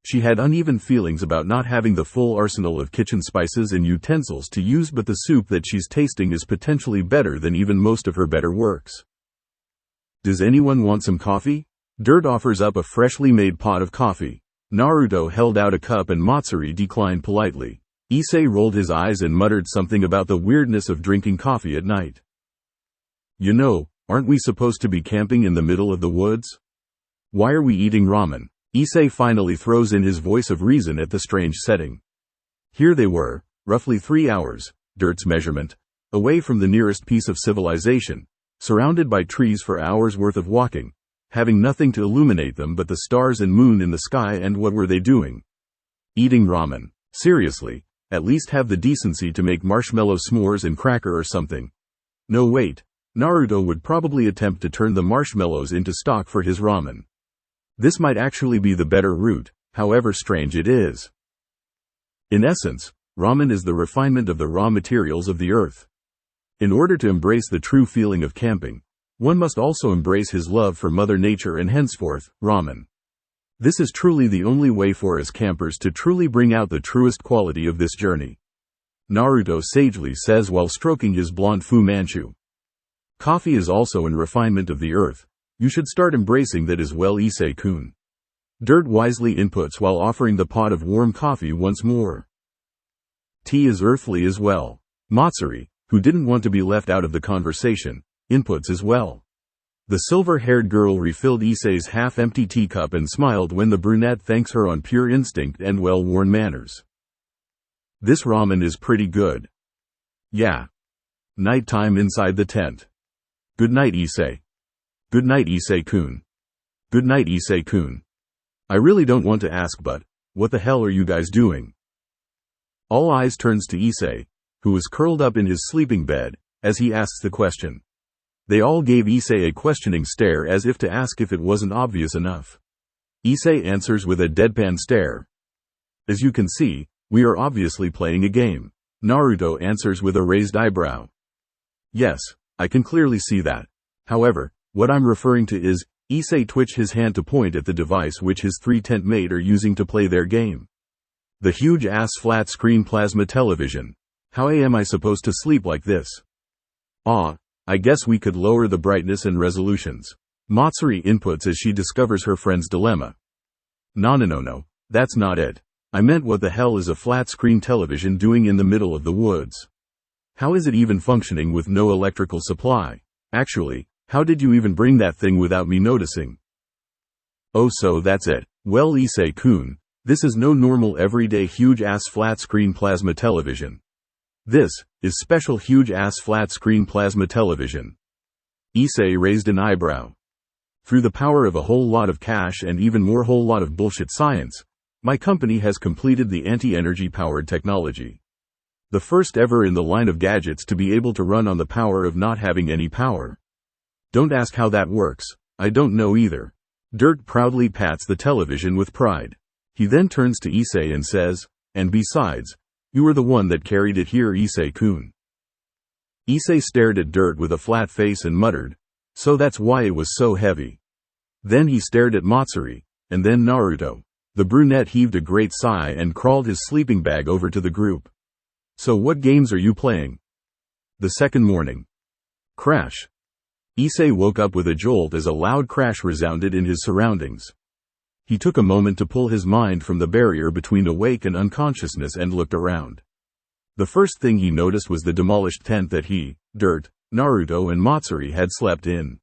She had uneven feelings about not having the full arsenal of kitchen spices and utensils to use, but the soup that she's tasting is potentially better than even most of her better works. Does anyone want some coffee? Dirt offers up a freshly made pot of coffee. Naruto held out a cup and Matsuri declined politely. Issei rolled his eyes and muttered something about the weirdness of drinking coffee at night. You know, aren't we supposed to be camping in the middle of the woods? Why are we eating ramen? Issei finally throws in his voice of reason at the strange setting. Here they were, roughly 3 hours, Dirt's measurement, away from the nearest piece of civilization, surrounded by trees for hours worth of walking, having nothing to illuminate them but the stars and moon in the sky, and what were they doing? Eating ramen. Seriously, at least have the decency to make marshmallow s'mores and cracker or something. No wait, Naruto would probably attempt to turn the marshmallows into stock for his ramen. This might actually be the better route, however strange it is. In essence, ramen is the refinement of the raw materials of the earth. In order to embrace the true feeling of camping, one must also embrace his love for Mother Nature and henceforth, ramen. This is truly the only way for us campers to truly bring out the truest quality of this journey. Naruto sagely says while stroking his blonde Fu Manchu. Coffee is also an refinement of the earth. You should start embracing that as well, Issei-kun. Dirt wisely inputs while offering the pot of warm coffee once more. Tea is earthly as well. Matsuri, who didn't want to be left out of the conversation, inputs as well. The silver-haired girl refilled Issei's half-empty teacup and smiled when the brunette thanks her on pure instinct and well-worn manners. This ramen is pretty good. Yeah. Nighttime inside the tent. Good night, Issei. Good night, Issei-kun. Good night, Issei-kun. I really don't want to ask, but what the hell are you guys doing? All eyes turns to Issei, who is curled up in his sleeping bed, as he asks the question. They all gave Issei a questioning stare as if to ask if it wasn't obvious enough. Issei answers with a deadpan stare. As you can see, we are obviously playing a game. Naruto answers with a raised eyebrow. Yes, I can clearly see that. However, what I'm referring to is, Issei twitched his hand to point at the device which his three tent mate are using to play their game. The huge-ass flat-screen plasma television. How am I supposed to sleep like this? I guess we could lower the brightness and resolutions. Matsuri inputs as she discovers her friend's dilemma. No, that's not it. I meant what the hell is a flat-screen television doing in the middle of the woods? How is it even functioning with no electrical supply? Actually, how did you even bring that thing without me noticing? Oh, so that's it. Well, Issei-kun, this is no normal everyday huge-ass flat-screen plasma television. This is special huge-ass flat-screen plasma television. Issei raised an eyebrow. Through the power of a whole lot of cash and even more whole lot of bullshit science, my company has completed the anti-energy powered technology. The first ever in the line of gadgets to be able to run on the power of not having any power. Don't ask how that works, I don't know either. Dirt proudly pats the television with pride. He then turns to Issei and says, and besides, you were the one that carried it here, Issei-kun. Issei stared at Dirt with a flat face and muttered, so that's why it was so heavy. Then he stared at Matsuri, and then Naruto. The brunette heaved a great sigh and crawled his sleeping bag over to the group. So what games are you playing? The second morning. Crash. Issei woke up with a jolt as a loud crash resounded in his surroundings. He took a moment to pull his mind from the barrier between awake and unconsciousness and looked around. The first thing he noticed was the demolished tent that he, Dirt, Naruto and Matsuri had slept in.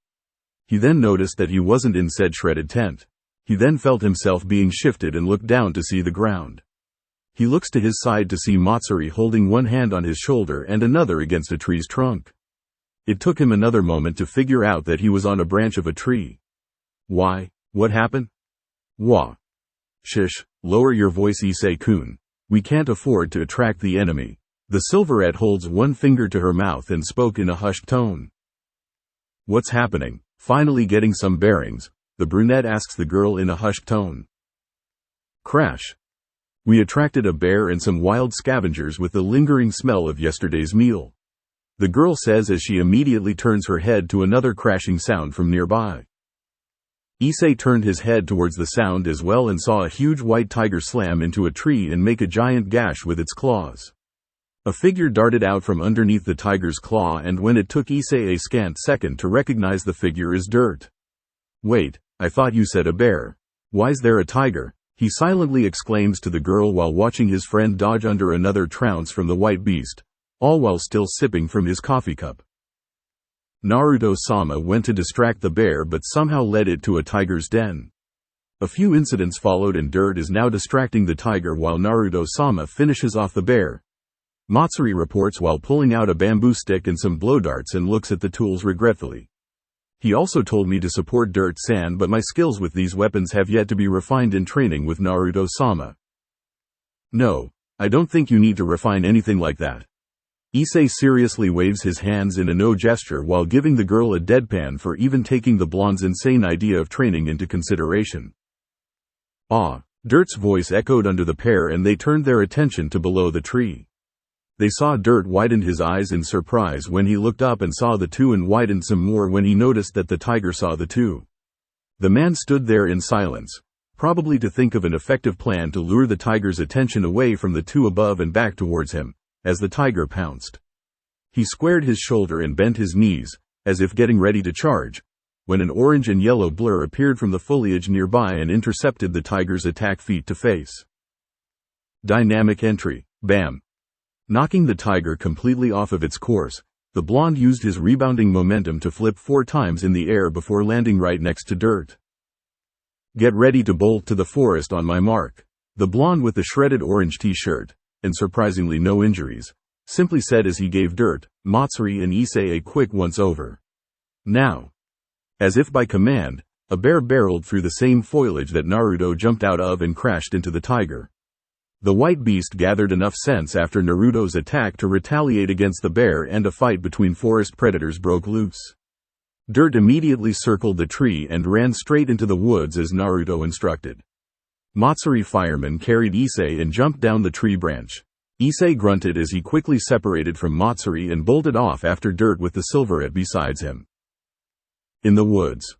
He then noticed that he wasn't in said shredded tent. He then felt himself being shifted and looked down to see the ground. He looks to his side to see Matsuri holding one hand on his shoulder and another against a tree's trunk. It took him another moment to figure out that he was on a branch of a tree. Why? What happened? Wah. Shish, lower your voice, Issei-kun. We can't afford to attract the enemy. The silverette holds one finger to her mouth and spoke in a hushed tone. What's happening? Finally getting some bearings, the brunette asks the girl in a hushed tone. Crash. We attracted a bear and some wild scavengers with the lingering smell of yesterday's meal. The girl says as she immediately turns her head to another crashing sound from nearby. Issei turned his head towards the sound as well and saw a huge white tiger slam into a tree and make a giant gash with its claws. A figure darted out from underneath the tiger's claw, and when it took Issei a scant second to recognize the figure as Dirt. Wait, I thought you said a bear. Why's there a tiger? He silently exclaims to the girl while watching his friend dodge under another trounce from the white beast, all while still sipping from his coffee cup. Naruto-sama went to distract the bear but somehow led it to a tiger's den. A few incidents followed and Dirt is now distracting the tiger while Naruto-sama finishes off the bear. Matsuri reports while pulling out a bamboo stick and some blow darts and looks at the tools regretfully. He also told me to support Dirt-san, but my skills with these weapons have yet to be refined in training with Naruto-sama. No, I don't think you need to refine anything like that. Issei seriously waves his hands in a no gesture while giving the girl a deadpan for even taking the blonde's insane idea of training into consideration. Dirt's voice echoed under the pair and they turned their attention to below the tree. They saw Dirt widened his eyes in surprise when he looked up and saw the two and widened some more when he noticed that the tiger saw the two. The man stood there in silence, probably to think of an effective plan to lure the tiger's attention away from the two above and back towards him, as the tiger pounced. He squared his shoulder and bent his knees, as if getting ready to charge, when an orange and yellow blur appeared from the foliage nearby and intercepted the tiger's attack feet to face. Dynamic entry, bam! Knocking the tiger completely off of its course, the blonde used his rebounding momentum to flip 4 times in the air before landing right next to Dirt. Get ready to bolt to the forest on my mark. The blonde with the shredded orange t-shirt, and surprisingly no injuries, simply said as he gave Dirt, Matsuri and Issei a quick once-over. Now. As if by command, a bear barreled through the same foliage that Naruto jumped out of and crashed into the tiger. The white beast gathered enough sense after Naruto's attack to retaliate against the bear and a fight between forest predators broke loose. Dirt immediately circled the tree and ran straight into the woods as Naruto instructed. Matsuri fireman carried Issei and jumped down the tree branch. Issei grunted as he quickly separated from Matsuri and bolted off after Dirt with the silverette besides him. In the woods.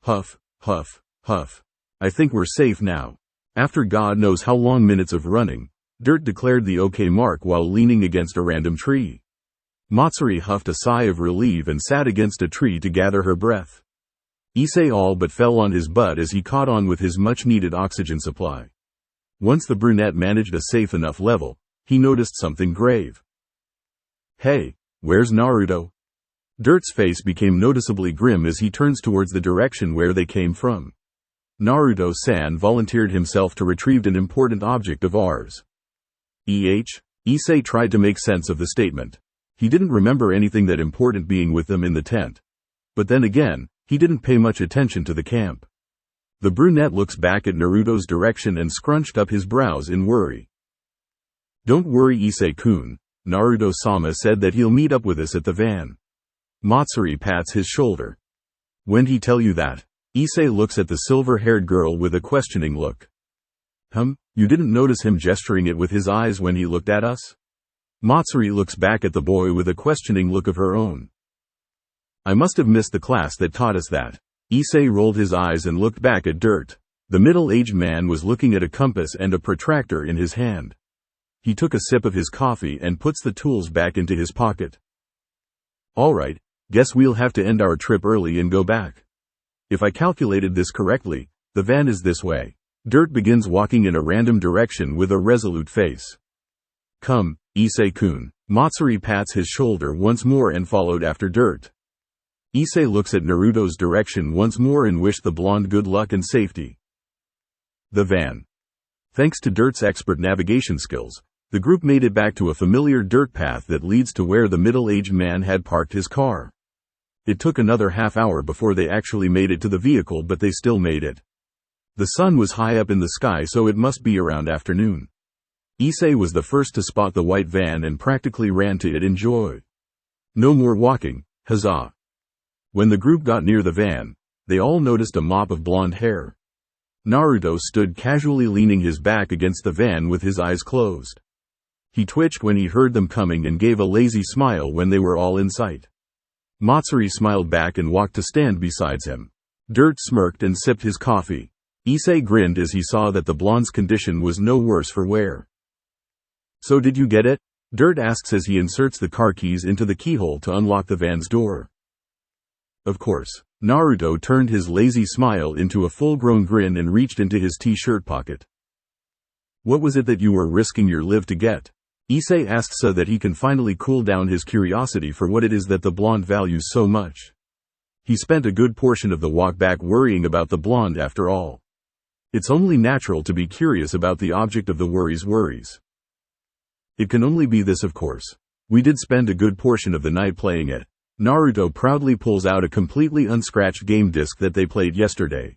Huff, huff, huff. I think we're safe now. After God knows how long minutes of running, Dirt declared the OK mark while leaning against a random tree. Matsuri huffed a sigh of relief and sat against a tree to gather her breath. Issei all but fell on his butt as he caught on with his much-needed oxygen supply. Once the brunette managed a safe enough level, he noticed something grave. Hey, where's Naruto? Dirt's face became noticeably grim as he turns towards the direction where they came from. Naruto-san volunteered himself to retrieve an important object of ours. Issei tried to make sense of the statement. He didn't remember anything that important being with them in the tent. But then again, he didn't pay much attention to the camp. The brunette looks back at Naruto's direction and scrunched up his brows in worry. Don't worry Issei-kun, Naruto-sama said that he'll meet up with us at the van. Matsuri pats his shoulder. When'd he tell you that? Issei looks at the silver-haired girl with a questioning look. You didn't notice him gesturing it with his eyes when he looked at us? Matsuri looks back at the boy with a questioning look of her own. I must have missed the class that taught us that. Issei rolled his eyes and looked back at Dirt. The middle-aged man was looking at a compass and a protractor in his hand. He took a sip of his coffee and puts the tools back into his pocket. Alright, guess we'll have to end our trip early and go back. If I calculated this correctly, the van is this way. Dirt begins walking in a random direction with a resolute face. Come, Issei-kun. Matsuri pats his shoulder once more and followed after Dirt. Issei looks at Naruto's direction once more and wished the blonde good luck and safety. The van. Thanks to Dirt's expert navigation skills, the group made it back to a familiar dirt path that leads to where the middle-aged man had parked his car. It took another half-hour before they actually made it to the vehicle, but they still made it. The sun was high up in the sky, so it must be around afternoon. Issei was the first to spot the white van and practically ran to it in joy. No more walking, huzzah. When the group got near the van, they all noticed a mop of blonde hair. Naruto stood casually leaning his back against the van with his eyes closed. He twitched when he heard them coming and gave a lazy smile when they were all in sight. Matsuri smiled back and walked to stand beside him. Dirt smirked and sipped his coffee. Issei grinned as he saw that the blonde's condition was no worse for wear. So did you get it? Dirt asks as he inserts the car keys into the keyhole to unlock the van's door. Of course. Naruto turned his lazy smile into a full-grown grin and reached into his t-shirt pocket. What was it that you were risking your life to get? Issei asked so that he can finally cool down his curiosity for what it is that the blonde values so much. He spent a good portion of the walk back worrying about the blonde after all. It's only natural to be curious about the object of the worries. It can only be this, of course. We did spend a good portion of the night playing it. Naruto proudly pulls out a completely unscratched game disc that they played yesterday.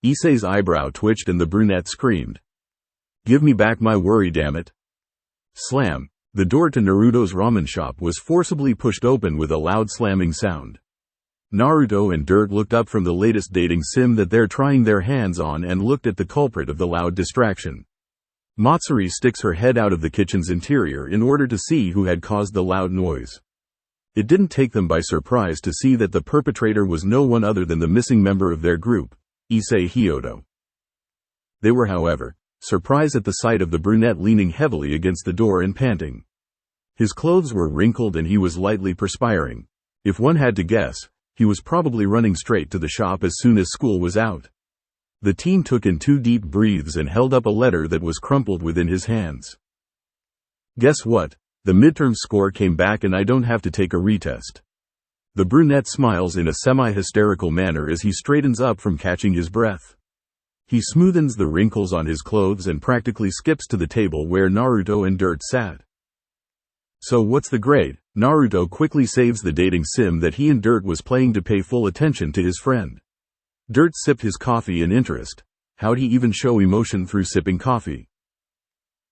Issei's eyebrow twitched and the brunette screamed. Give me back my worry, damn it. Slam. The door to Naruto's ramen shop was forcibly pushed open with a loud slamming sound. Naruto and Dirt looked up from the latest dating sim that they're trying their hands on and looked at the culprit of the loud distraction. Matsuri sticks her head out of the kitchen's interior in order to see who had caused the loud noise. It didn't take them by surprise to see that the perpetrator was no one other than the missing member of their group, Issei Hyodo. They were, however, surprised at the sight of the brunette leaning heavily against the door and panting. His clothes were wrinkled and he was lightly perspiring. If one had to guess, he was probably running straight to the shop as soon as school was out. The teen took in 2 deep breaths and held up a letter that was crumpled within his hands. Guess what? The midterm score came back and I don't have to take a retest. The brunette smiles in a semi-hysterical manner as he straightens up from catching his breath. He smoothens the wrinkles on his clothes and practically skips to the table where Naruto and Dirt sat. So what's the grade? Naruto quickly saves the dating sim that he and Dirt was playing to pay full attention to his friend. Dirt sipped his coffee in interest. How'd he even show emotion through sipping coffee?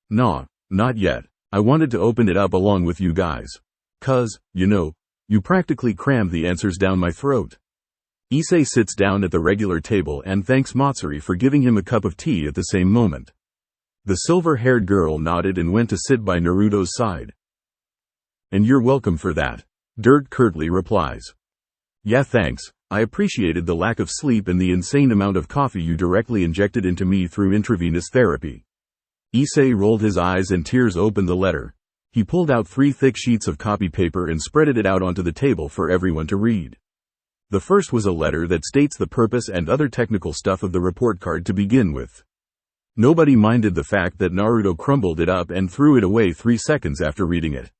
Nah, not yet. I wanted to open it up along with you guys. 'Cause, you practically crammed the answers down my throat. Issei sits down at the regular table and thanks Matsuri for giving him a cup of tea at the same moment. The silver-haired girl nodded and went to sit by Naruto's side. And you're welcome for that, Dirt curtly replies. Yeah, thanks. I appreciated the lack of sleep and the insane amount of coffee you directly injected into me through intravenous therapy. Issei rolled his eyes and tears opened the letter. He pulled out 3 thick sheets of copy paper and spread it out onto the table for everyone to read. The first was a letter that states the purpose and other technical stuff of the report card to begin with. Nobody minded the fact that Naruto crumbled it up and threw it away 3 seconds after reading it.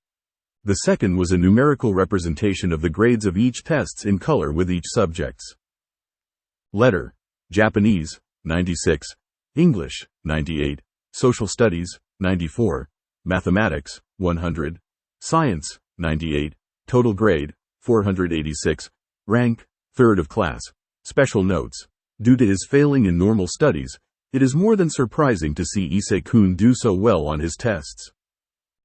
The second was a numerical representation of the grades of each tests in color with each subject's letter. Japanese, 96. English, 98. Social Studies, 94. Mathematics, 100. Science, 98. Total grade, 486. Rank, 3rd of class. Special notes. Due to his failing in normal studies, it is more than surprising to see Issei-kun do so well on his tests.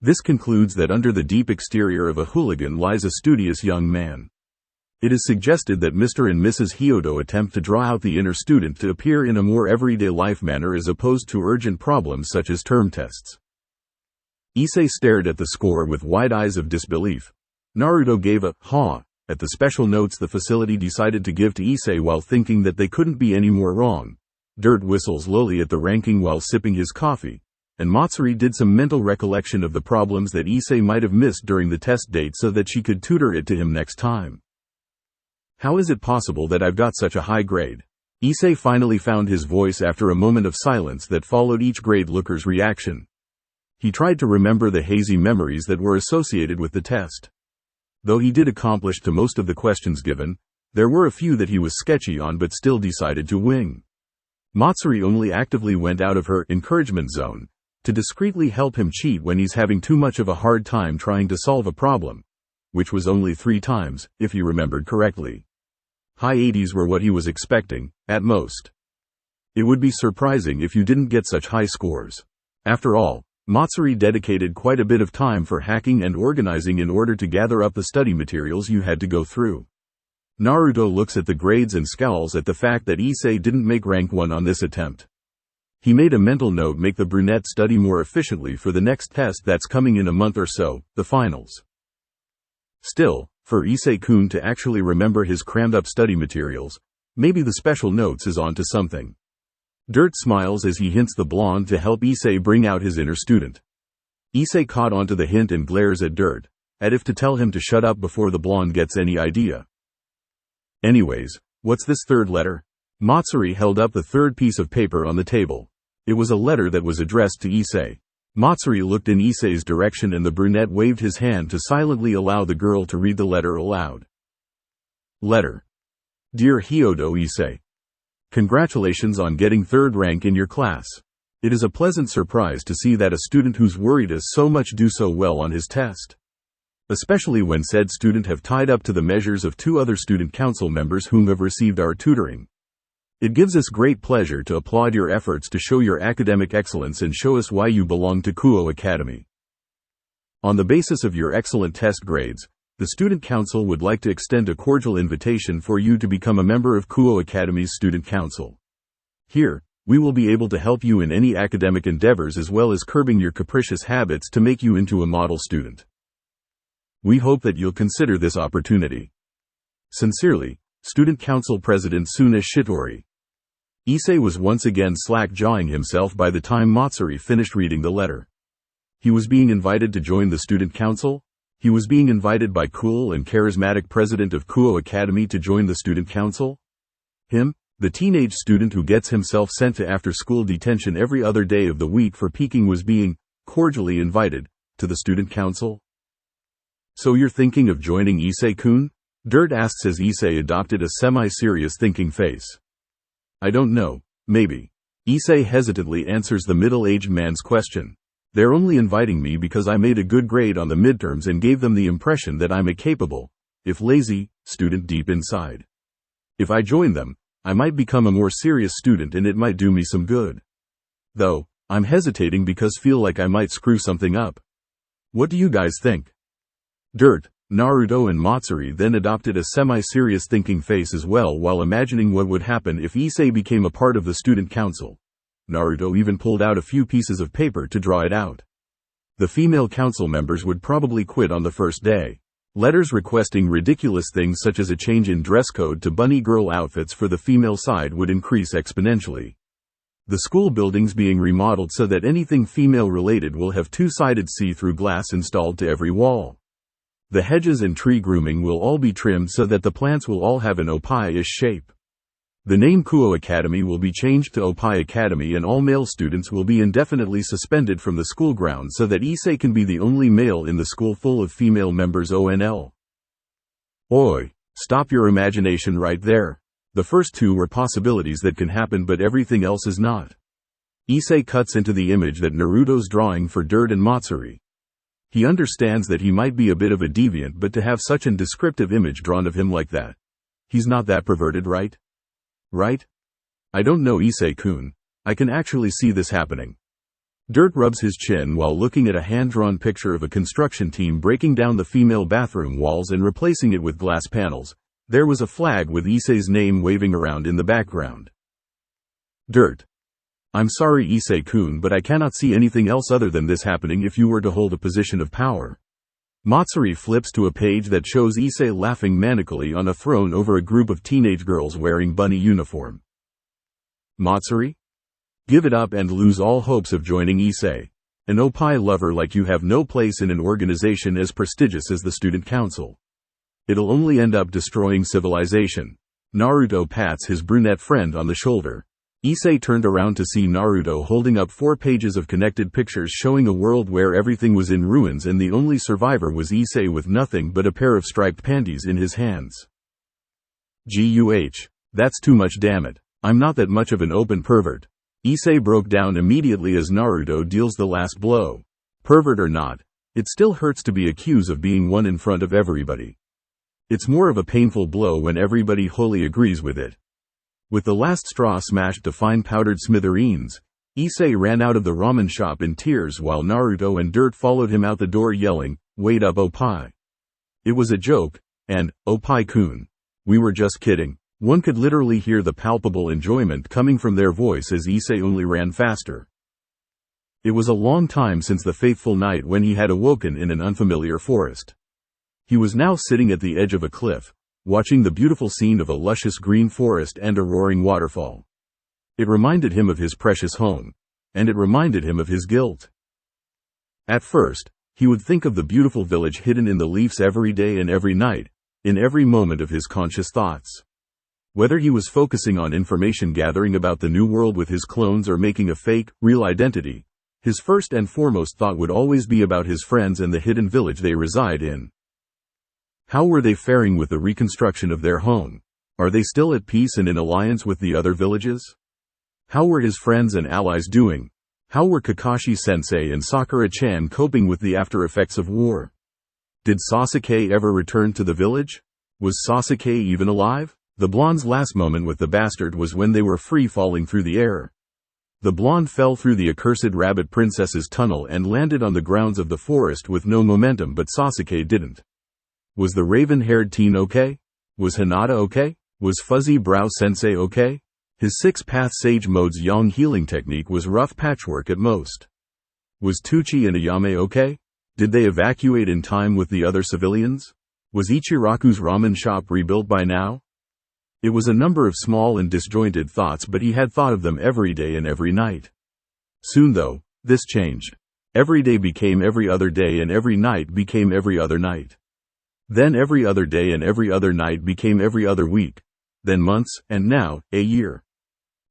This concludes that under the deep exterior of a hooligan lies a studious young man. It is suggested that Mr. and Mrs. Hyodo attempt to draw out the inner student to appear in a more everyday life manner as opposed to urgent problems such as term tests. Issei stared at the score with wide eyes of disbelief. Naruto gave a "ha" at the special notes the facility decided to give to Issei while thinking that they couldn't be any more wrong. Dirt whistles lowly at the ranking while sipping his coffee. And Matsuri did some mental recollection of the problems that Issei might have missed during the test date so that she could tutor it to him next time. How is it possible that I've got such a high grade? Issei finally found his voice after a moment of silence that followed each grade looker's reaction. He tried to remember the hazy memories that were associated with the test. Though he did accomplish to most of the questions given, there were a few that he was sketchy on but still decided to wing. Matsuri only actively went out of her encouragement zone to discreetly help him cheat when he's having too much of a hard time trying to solve a problem, which was only 3 times, if he remembered correctly. High 80s were what he was expecting, at most. It would be surprising if you didn't get such high scores. After all, Matsuri dedicated quite a bit of time for hacking and organizing in order to gather up the study materials you had to go through. Naruto looks at the grades and scowls at the fact that Issei didn't make rank 1 on this attempt. He made a mental note: make the brunette study more efficiently for the next test that's coming in a month or so, the finals. Still, for Issei-kun to actually remember his crammed-up study materials, maybe the special notes is onto something. Dirt smiles as he hints the blonde to help Issei bring out his inner student. Issei caught onto the hint and glares at Dirt, as if to tell him to shut up before the blonde gets any idea. Anyways, what's this third letter? Matsuri held up the third piece of paper on the table. It was a letter that was addressed to Issei. Matsuri looked in Issei's direction and the brunette waved his hand to silently allow the girl to read the letter aloud. Letter. Dear Hyodo Issei. Congratulations on getting 3rd rank in your class. It is a pleasant surprise to see that a student who's worried us so much do so well on his test. Especially when said student have tied up to the measures of 2 other student council members whom have received our tutoring. It gives us great pleasure to applaud your efforts to show your academic excellence and show us why you belong to Kuo Academy. On the basis of your excellent test grades, The Student Council would like to extend a cordial invitation for you to become a member of Kuo Academy's Student Council. Here, we will be able to help you in any academic endeavors as well as curbing your capricious habits to make you into a model student. We hope that you'll consider this opportunity. Sincerely, Student Council President Suna Shitori. Issei was once again slack-jawing himself by the time Matsuri finished reading the letter. He was being invited to join the Student Council? He was being invited by cool and charismatic president of Kuo Academy to join the Student Council? Him, the teenage student who gets himself sent to after-school detention every other day of the week for peeking, was being cordially invited to the Student Council? So you're thinking of joining Issei-kun? Dirt asks as Issei adopted a semi-serious thinking face. I don't know, maybe. Issei hesitantly answers the middle-aged man's question. They're only inviting me because I made a good grade on the midterms and gave them the impression that I'm a capable, if lazy, student deep inside. If I join them, I might become a more serious student and it might do me some good. Though, I'm hesitating because feel like I might screw something up. What do you guys think? Dirt, Naruto and Matsuri then adopted a semi-serious thinking face as well while imagining what would happen if Issei became a part of the Student Council. Naruto even pulled out a few pieces of paper to draw it out. The female council members would probably quit on the first day. Letters requesting ridiculous things such as a change in dress code to bunny girl outfits for the female side would increase exponentially. The school buildings being remodeled so that anything female related will have two-sided see-through glass installed to every wall. The hedges and tree grooming will all be trimmed so that the plants will all have an Oppai-ish shape. The name Kuo Academy will be changed to Oppai Academy and all male students will be indefinitely suspended from the school grounds so that Issei can be the only male in the school full of female members ONL. Oi, stop your imagination right there. The first two were possibilities that can happen but everything else is not. Issei cuts into the image that Naruto's drawing for Dirt and Matsuri. He understands that he might be a bit of a deviant, but to have such an descriptive image drawn of him like that. He's not that perverted, right? Right? I don't know, Issei-kun. I can actually see this happening. Dirt rubs his chin while looking at a hand-drawn picture of a construction team breaking down the female bathroom walls and replacing it with glass panels. There was a flag with Issei's name waving around in the background. Dirt. I'm sorry, Issei-kun, but I cannot see anything else other than this happening if you were to hold a position of power. Matsuri flips to a page that shows Issei laughing manically on a throne over a group of teenage girls wearing bunny uniform. Matsuri? Give it up and lose all hopes of joining Issei. An Oppai lover like you have no place in an organization as prestigious as the Student Council. It'll only end up destroying civilization. Naruto pats his brunette friend on the shoulder. Issei turned around to see Naruto holding up 4 pages of connected pictures showing a world where everything was in ruins and the only survivor was Issei with nothing but a pair of striped panties in his hands. Guh, that's too much, damn it. I'm not that much of an open pervert. Issei broke down immediately as Naruto deals the last blow. Pervert or not, it still hurts to be accused of being one in front of everybody. It's more of a painful blow when everybody wholly agrees with it. With the last straw smashed to fine powdered smithereens, Issei ran out of the ramen shop in tears while Naruto and Dirt followed him out the door yelling, "Wait up, Oppai." It was a joke, and, Oppai-kun. We were just kidding. One could literally hear the palpable enjoyment coming from their voice as Issei only ran faster. It was a long time since the fateful night when he had awoken in an unfamiliar forest. He was now sitting at the edge of a cliff, watching the beautiful scene of a luscious green forest and a roaring waterfall. It reminded him of his precious home. And it reminded him of his guilt. At first, he would think of the beautiful village hidden in the leaves every day and every night, in every moment of his conscious thoughts. Whether he was focusing on information gathering about the new world with his clones or making a fake, real identity, his first and foremost thought would always be about his friends and the hidden village they reside in. How were they faring with the reconstruction of their home? Are they still at peace and in alliance with the other villages? How were his friends and allies doing? How were Kakashi-sensei and Sakura-chan coping with the after effects of war? Did Sasuke ever return to the village? Was Sasuke even alive? The blonde's last moment with the bastard was when they were free falling through the air. The blonde fell through the accursed rabbit princess's tunnel and landed on the grounds of the forest with no momentum, but Sasuke didn't. Was the raven-haired teen okay? Was Hinata okay? Was Fuzzy Brow Sensei okay? His six-path Sage Mode's Yang healing technique was rough patchwork at most. Was Tucci and Ayame okay? Did they evacuate in time with the other civilians? Was Ichiraku's ramen shop rebuilt by now? It was a number of small and disjointed thoughts, but he had thought of them every day and every night. Soon though, this changed. Every day became every other day and every night became every other night. Then every other day and every other night became every other week. Then months, and now, a year.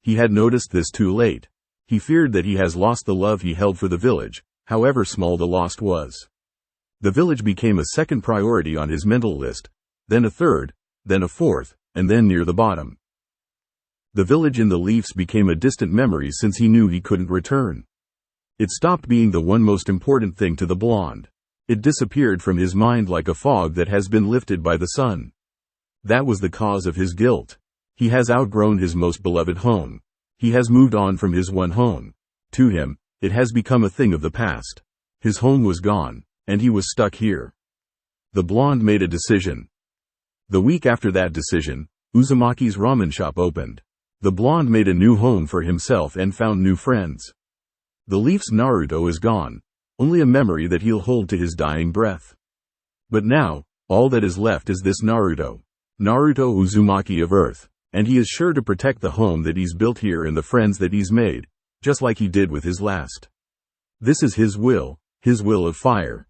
He had noticed this too late. He feared that he has lost the love he held for the village, however small the lost was. The village became a second priority on his mental list, then a third, then a fourth, and then near the bottom. The village in the leaves became a distant memory since he knew he couldn't return. It stopped being the one most important thing to the blonde. It disappeared from his mind like a fog that has been lifted by the sun. That was the cause of his guilt. He has outgrown his most beloved home. He has moved on from his one home. To him, it has become a thing of the past. His home was gone, and he was stuck here. The blonde made a decision. The week after that decision, Uzumaki's ramen shop opened. The blonde made a new home for himself and found new friends. The Leaf's Naruto is gone, only a memory that he'll hold to his dying breath. But now, all that is left is this Naruto Uzumaki of Earth, and he is sure to protect the home that he's built here and the friends that he's made, just like he did with his last. This is his will of fire.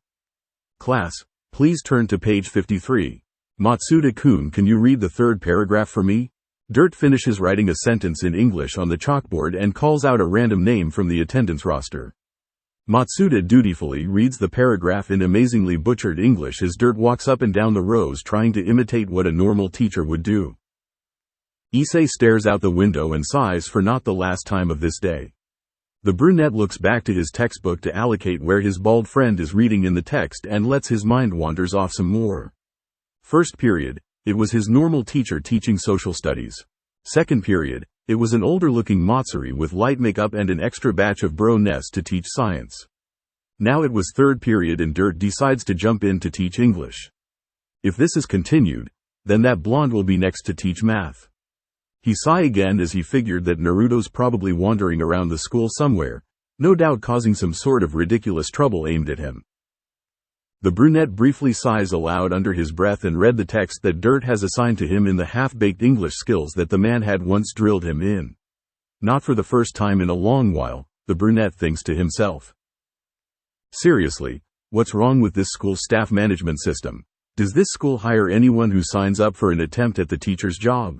Class, please turn to page 53. Matsuda-kun, can you read the third paragraph for me? Dirt finishes writing a sentence in English on the chalkboard and calls out a random name from the attendance roster. Matsuda dutifully reads the paragraph in amazingly butchered English as Dirt walks up and down the rows trying to imitate what a normal teacher would do. Issei stares out the window and sighs for not the last time of this day. The brunette looks back to his textbook to allocate where his bald friend is reading in the text and lets his mind wanders off some more. First period, it was his normal teacher teaching social studies. Second period, it was an older-looking Matsuri with light makeup and an extra batch of bro-ness to teach science. Now it was third period and Dirt decides to jump in to teach English. If this is continued, then that blonde will be next to teach math. He sighed again as he figured that Naruto's probably wandering around the school somewhere, no doubt causing some sort of ridiculous trouble aimed at him. The brunette briefly sighs aloud under his breath and read the text that Dirt has assigned to him in the half-baked English skills that the man had once drilled him in. Not for the first time in a long while, the brunette thinks to himself. Seriously, what's wrong with this school's staff management system? Does this school hire anyone who signs up for an attempt at the teacher's job?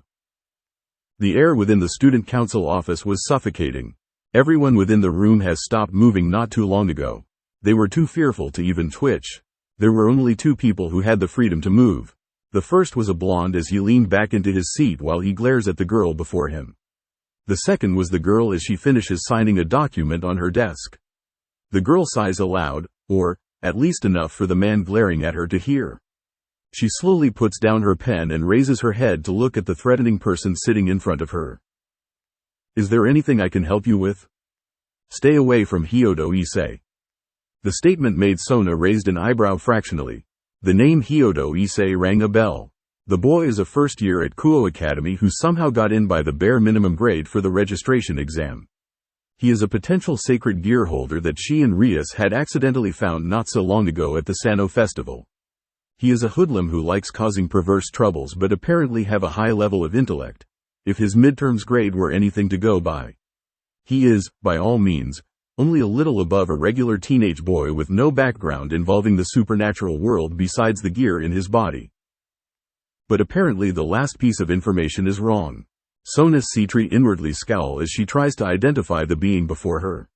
The air within the student council office was suffocating. Everyone within the room has stopped moving not too long ago. They were too fearful to even twitch. There were only two people who had the freedom to move. The first was a blonde as he leaned back into his seat while he glares at the girl before him. The second was the girl as she finishes signing a document on her desk. The girl sighs aloud, or, at least enough for the man glaring at her to hear. She slowly puts down her pen and raises her head to look at the threatening person sitting in front of her. Is there anything I can help you with? Stay away from Hyodo Issei. The statement made Sona raised an eyebrow fractionally. The name Hyodo Issei rang a bell. The boy is a first year at Kuo Academy who somehow got in by the bare minimum grade for the registration exam. He is a potential sacred gear holder that she and Rias had accidentally found not so long ago at the Sano festival. He is a hoodlum who likes causing perverse troubles but apparently have a high level of intellect, if his midterms grade were anything to go by. He is, by all means, only a little above a regular teenage boy with no background involving the supernatural world besides the gear in his body. But apparently the last piece of information is wrong. Sona's Citri inwardly scowl as she tries to identify the being before her.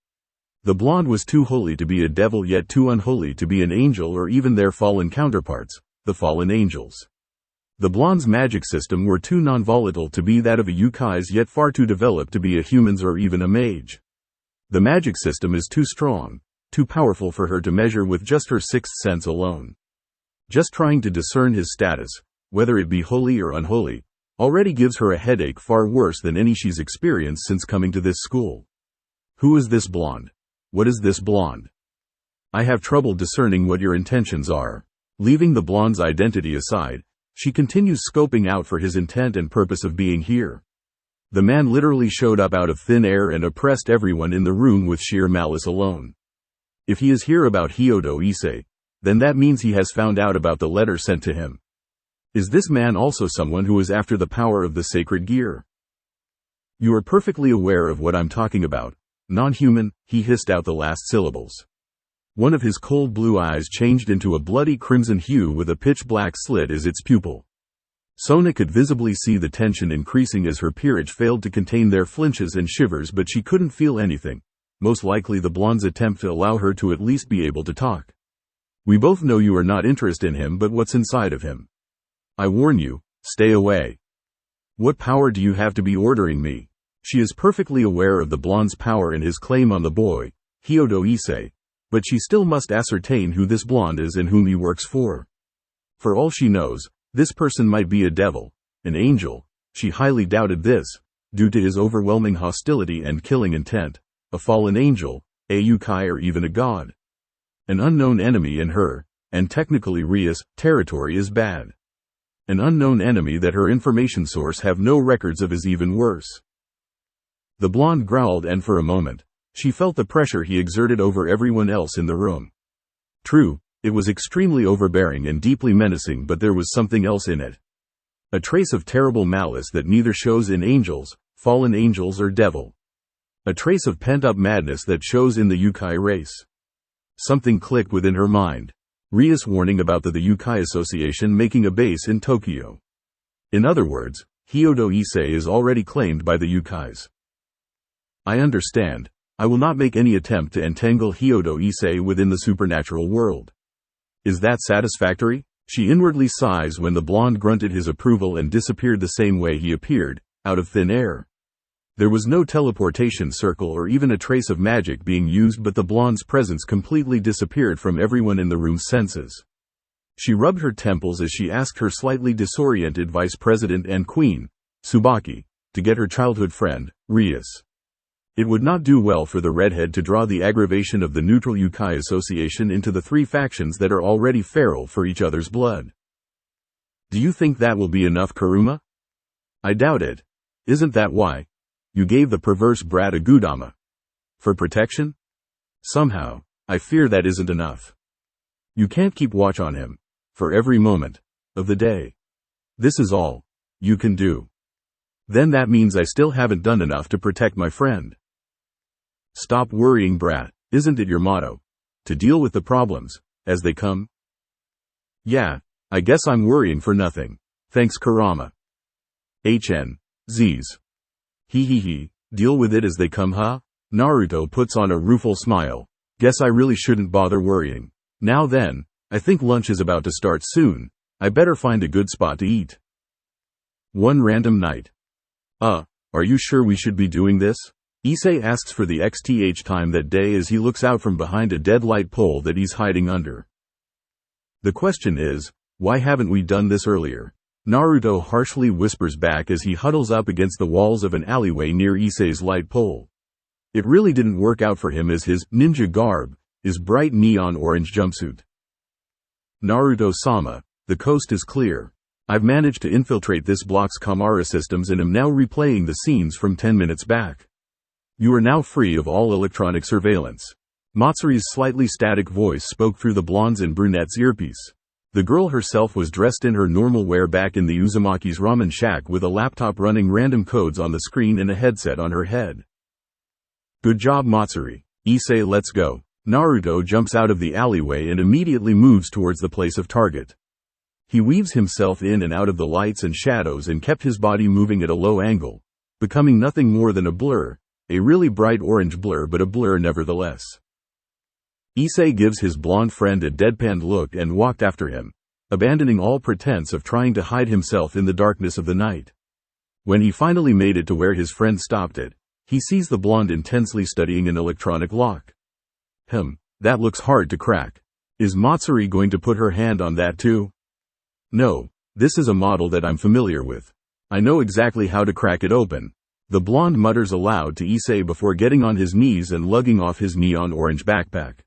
The blonde was too holy to be a devil yet too unholy to be an angel or even their fallen counterparts, the fallen angels. The blonde's magic system were too non-volatile to be that of a yukai's yet far too developed to be a human's or even a mage. The magic system is too strong, too powerful for her to measure with just her sixth sense alone. Just trying to discern his status, whether it be holy or unholy, already gives her a headache far worse than any she's experienced since coming to this school. Who is this blonde? What is this blonde? I have trouble discerning what your intentions are. Leaving the blonde's identity aside, she continues scoping out for his intent and purpose of being here. The man literally showed up out of thin air and oppressed everyone in the room with sheer malice alone. If he is here about Hyodo Issei, then that means he has found out about the letter sent to him. Is this man also someone who is after the power of the sacred gear? You are perfectly aware of what I'm talking about. Non-human, he hissed out the last syllables. One of his cold blue eyes changed into a bloody crimson hue with a pitch-black slit as its pupil. Sona could visibly see the tension increasing as her peerage failed to contain their flinches and shivers, but she couldn't feel anything, most likely the blonde's attempt to allow her to at least be able to talk. We both know you are not interested in him, but what's inside of him? I warn you, stay away. What power do you have to be ordering me? She is perfectly aware of the blonde's power and his claim on the boy, Hyodo Issei, but she still must ascertain who this blonde is and whom he works for. For all she knows, this person might be a devil, an angel. She highly doubted this, due to his overwhelming hostility and killing intent, a fallen angel, a yukai, or even a god. An unknown enemy in her, and technically Ria's, territory is bad. An unknown enemy that her information source have no records of is even worse. The blonde growled, and for a moment, she felt the pressure he exerted over everyone else in the room. True, it was extremely overbearing and deeply menacing, but there was something else in it. A trace of terrible malice that neither shows in angels, fallen angels, or devil. A trace of pent-up madness that shows in the yukai race. Something clicked within her mind. Ria's warning about the Yukai Association making a base in Tokyo. In other words, Hyodo Issei is already claimed by the yukais. I understand. I will not make any attempt to entangle Hyodo Issei within the supernatural world. Is that satisfactory? She inwardly sighs when the blonde grunted his approval and disappeared the same way he appeared, out of thin air. There was no teleportation circle or even a trace of magic being used, but the blonde's presence completely disappeared from everyone in the room's senses. She rubbed her temples as she asked her slightly disoriented vice president and queen, Tsubaki, to get her childhood friend, Rias. It would not do well for the redhead to draw the aggravation of the neutral Yukai Association into the three factions that are already feral for each other's blood. Do you think that will be enough, Kuruma? I doubt it. Isn't that why you gave the perverse brat a Gudama? For protection? Somehow, I fear that isn't enough. You can't keep watch on him, for every moment of the day. This is all you can do. Then that means I still haven't done enough to protect my friend. Stop worrying, brat. Isn't it your motto? To deal with the problems as they come? Yeah, I guess I'm worrying for nothing. Thanks, Kurama. Z's. He, deal with it as they come, huh? Naruto puts on a rueful smile. Guess I really shouldn't bother worrying. Now then, I think lunch is about to start soon. I better find a good spot to eat. One random night. Are you sure we should be doing this? Issei asks for the XTH time that day as he looks out from behind a dead light pole that he's hiding under. The question is, why haven't we done this earlier? Naruto harshly whispers back as he huddles up against the walls of an alleyway near Issei's light pole. It really didn't work out for him as his ninja garb, his bright neon orange jumpsuit. Naruto-sama, the coast is clear. I've managed to infiltrate this block's camera systems and am now replaying the scenes from 10 minutes back. You are now free of all electronic surveillance. Matsuri's slightly static voice spoke through the blonde's and brunette's earpiece. The girl herself was dressed in her normal wear back in the Uzumaki's ramen shack with a laptop running random codes on the screen and a headset on her head. Good job, Matsuri. Issei, let's go. Naruto jumps out of the alleyway and immediately moves towards the place of target. He weaves himself in and out of the lights and shadows and kept his body moving at a low angle, becoming nothing more than a blur, a really bright orange blur, but a blur nevertheless. Issei gives his blonde friend a deadpan look and walked after him, abandoning all pretense of trying to hide himself in the darkness of the night. When he finally made it to where his friend stopped it, he sees the blonde intensely studying an electronic lock. That looks hard to crack. Is Matsuri going to put her hand on that too? No, this is a model that I'm familiar with. I know exactly how to crack it open. The blonde mutters aloud to Issei before getting on his knees and lugging off his neon orange backpack.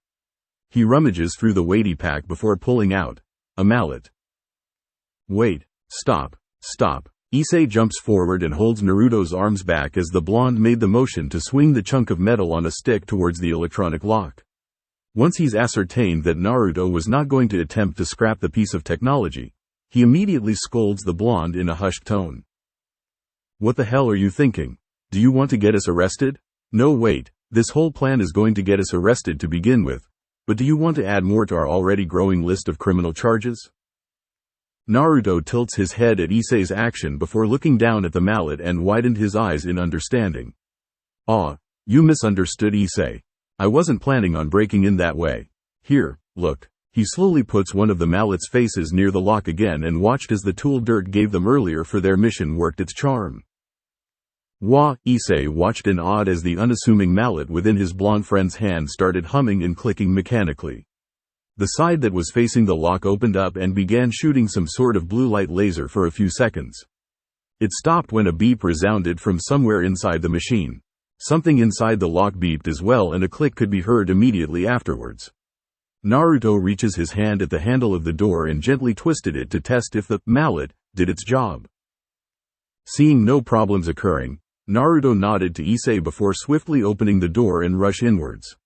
He rummages through the weighty pack before pulling out A mallet. Wait, stop. Issei jumps forward and holds Naruto's arms back as the blonde made the motion to swing the chunk of metal on a stick towards the electronic lock. Once he's ascertained that Naruto was not going to attempt to scrap the piece of technology, he immediately scolds the blonde in a hushed tone. What the hell are you thinking? Do you want to get us arrested? No, wait, this whole plan is going to get us arrested to begin with, but do you want to add more to our already growing list of criminal charges? Naruto tilts his head at Issei's action before looking down at the mallet and widened his eyes in understanding. Ah, you misunderstood, Issei. I wasn't planning on breaking in that way. Here, look. He slowly puts one of the mallet's faces near the lock again and watched as the tool Dirt gave them earlier for their mission worked its charm. Wah! Issei watched in awe as the unassuming mallet within his blonde friend's hand started humming and clicking mechanically. The side that was facing the lock opened up and began shooting some sort of blue light laser for a few seconds. It stopped when a beep resounded from somewhere inside the machine. Something inside the lock beeped as well and a click could be heard immediately afterwards. Naruto reaches his hand at the handle of the door and gently twisted it to test if the mallet did its job. Seeing no problems occurring, Naruto nodded to Issei before swiftly opening the door and rush inwards.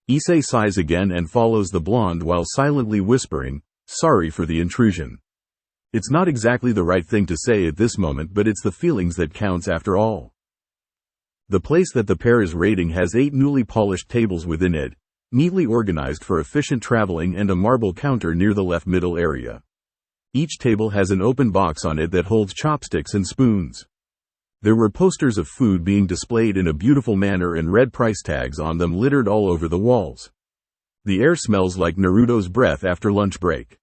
Issei sighs again and follows the blonde while silently whispering, "Sorry for the intrusion." It's not exactly the right thing to say at this moment, but it's the feelings that counts after all. The place that the pair is raiding has 8 newly polished tables within it, neatly organized for efficient traveling, and a marble counter near the left middle area. Each table has an open box on it that holds chopsticks and spoons. There were posters of food being displayed in a beautiful manner and red price tags on them littered all over the walls. The air smells like Naruto's breath after lunch break.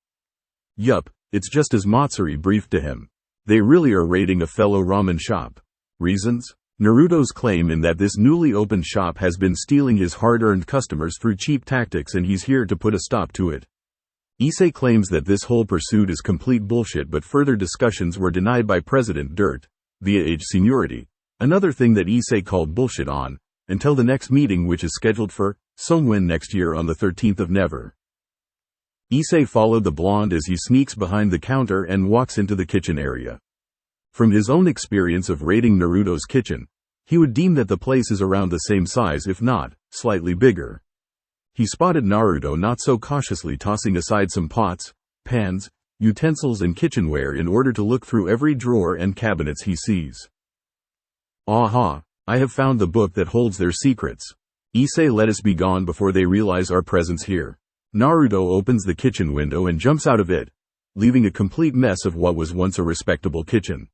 Yup, it's just as Matsuri briefed to him. They really are raiding a fellow ramen shop. Reasons? Naruto's claim in that this newly opened shop has been stealing his hard-earned customers through cheap tactics and he's here to put a stop to it. Issei claims that this whole pursuit is complete bullshit, but further discussions were denied by President Dirt, via age seniority, another thing that Issei called bullshit on, until the next meeting, which is scheduled for Songwin next year on the 13th of Never. Issei followed the blonde as he sneaks behind the counter and walks into the kitchen area. From his own experience of raiding Naruto's kitchen, he would deem that the place is around the same size, if not slightly bigger. He spotted Naruto not so cautiously tossing aside some pots, pans, utensils and kitchenware in order to look through every drawer and cabinets he sees. Aha! I have found the book that holds their secrets. Issei, let us be gone before they realize our presence here. Naruto opens the kitchen window and jumps out of it, leaving a complete mess of what was once a respectable kitchen.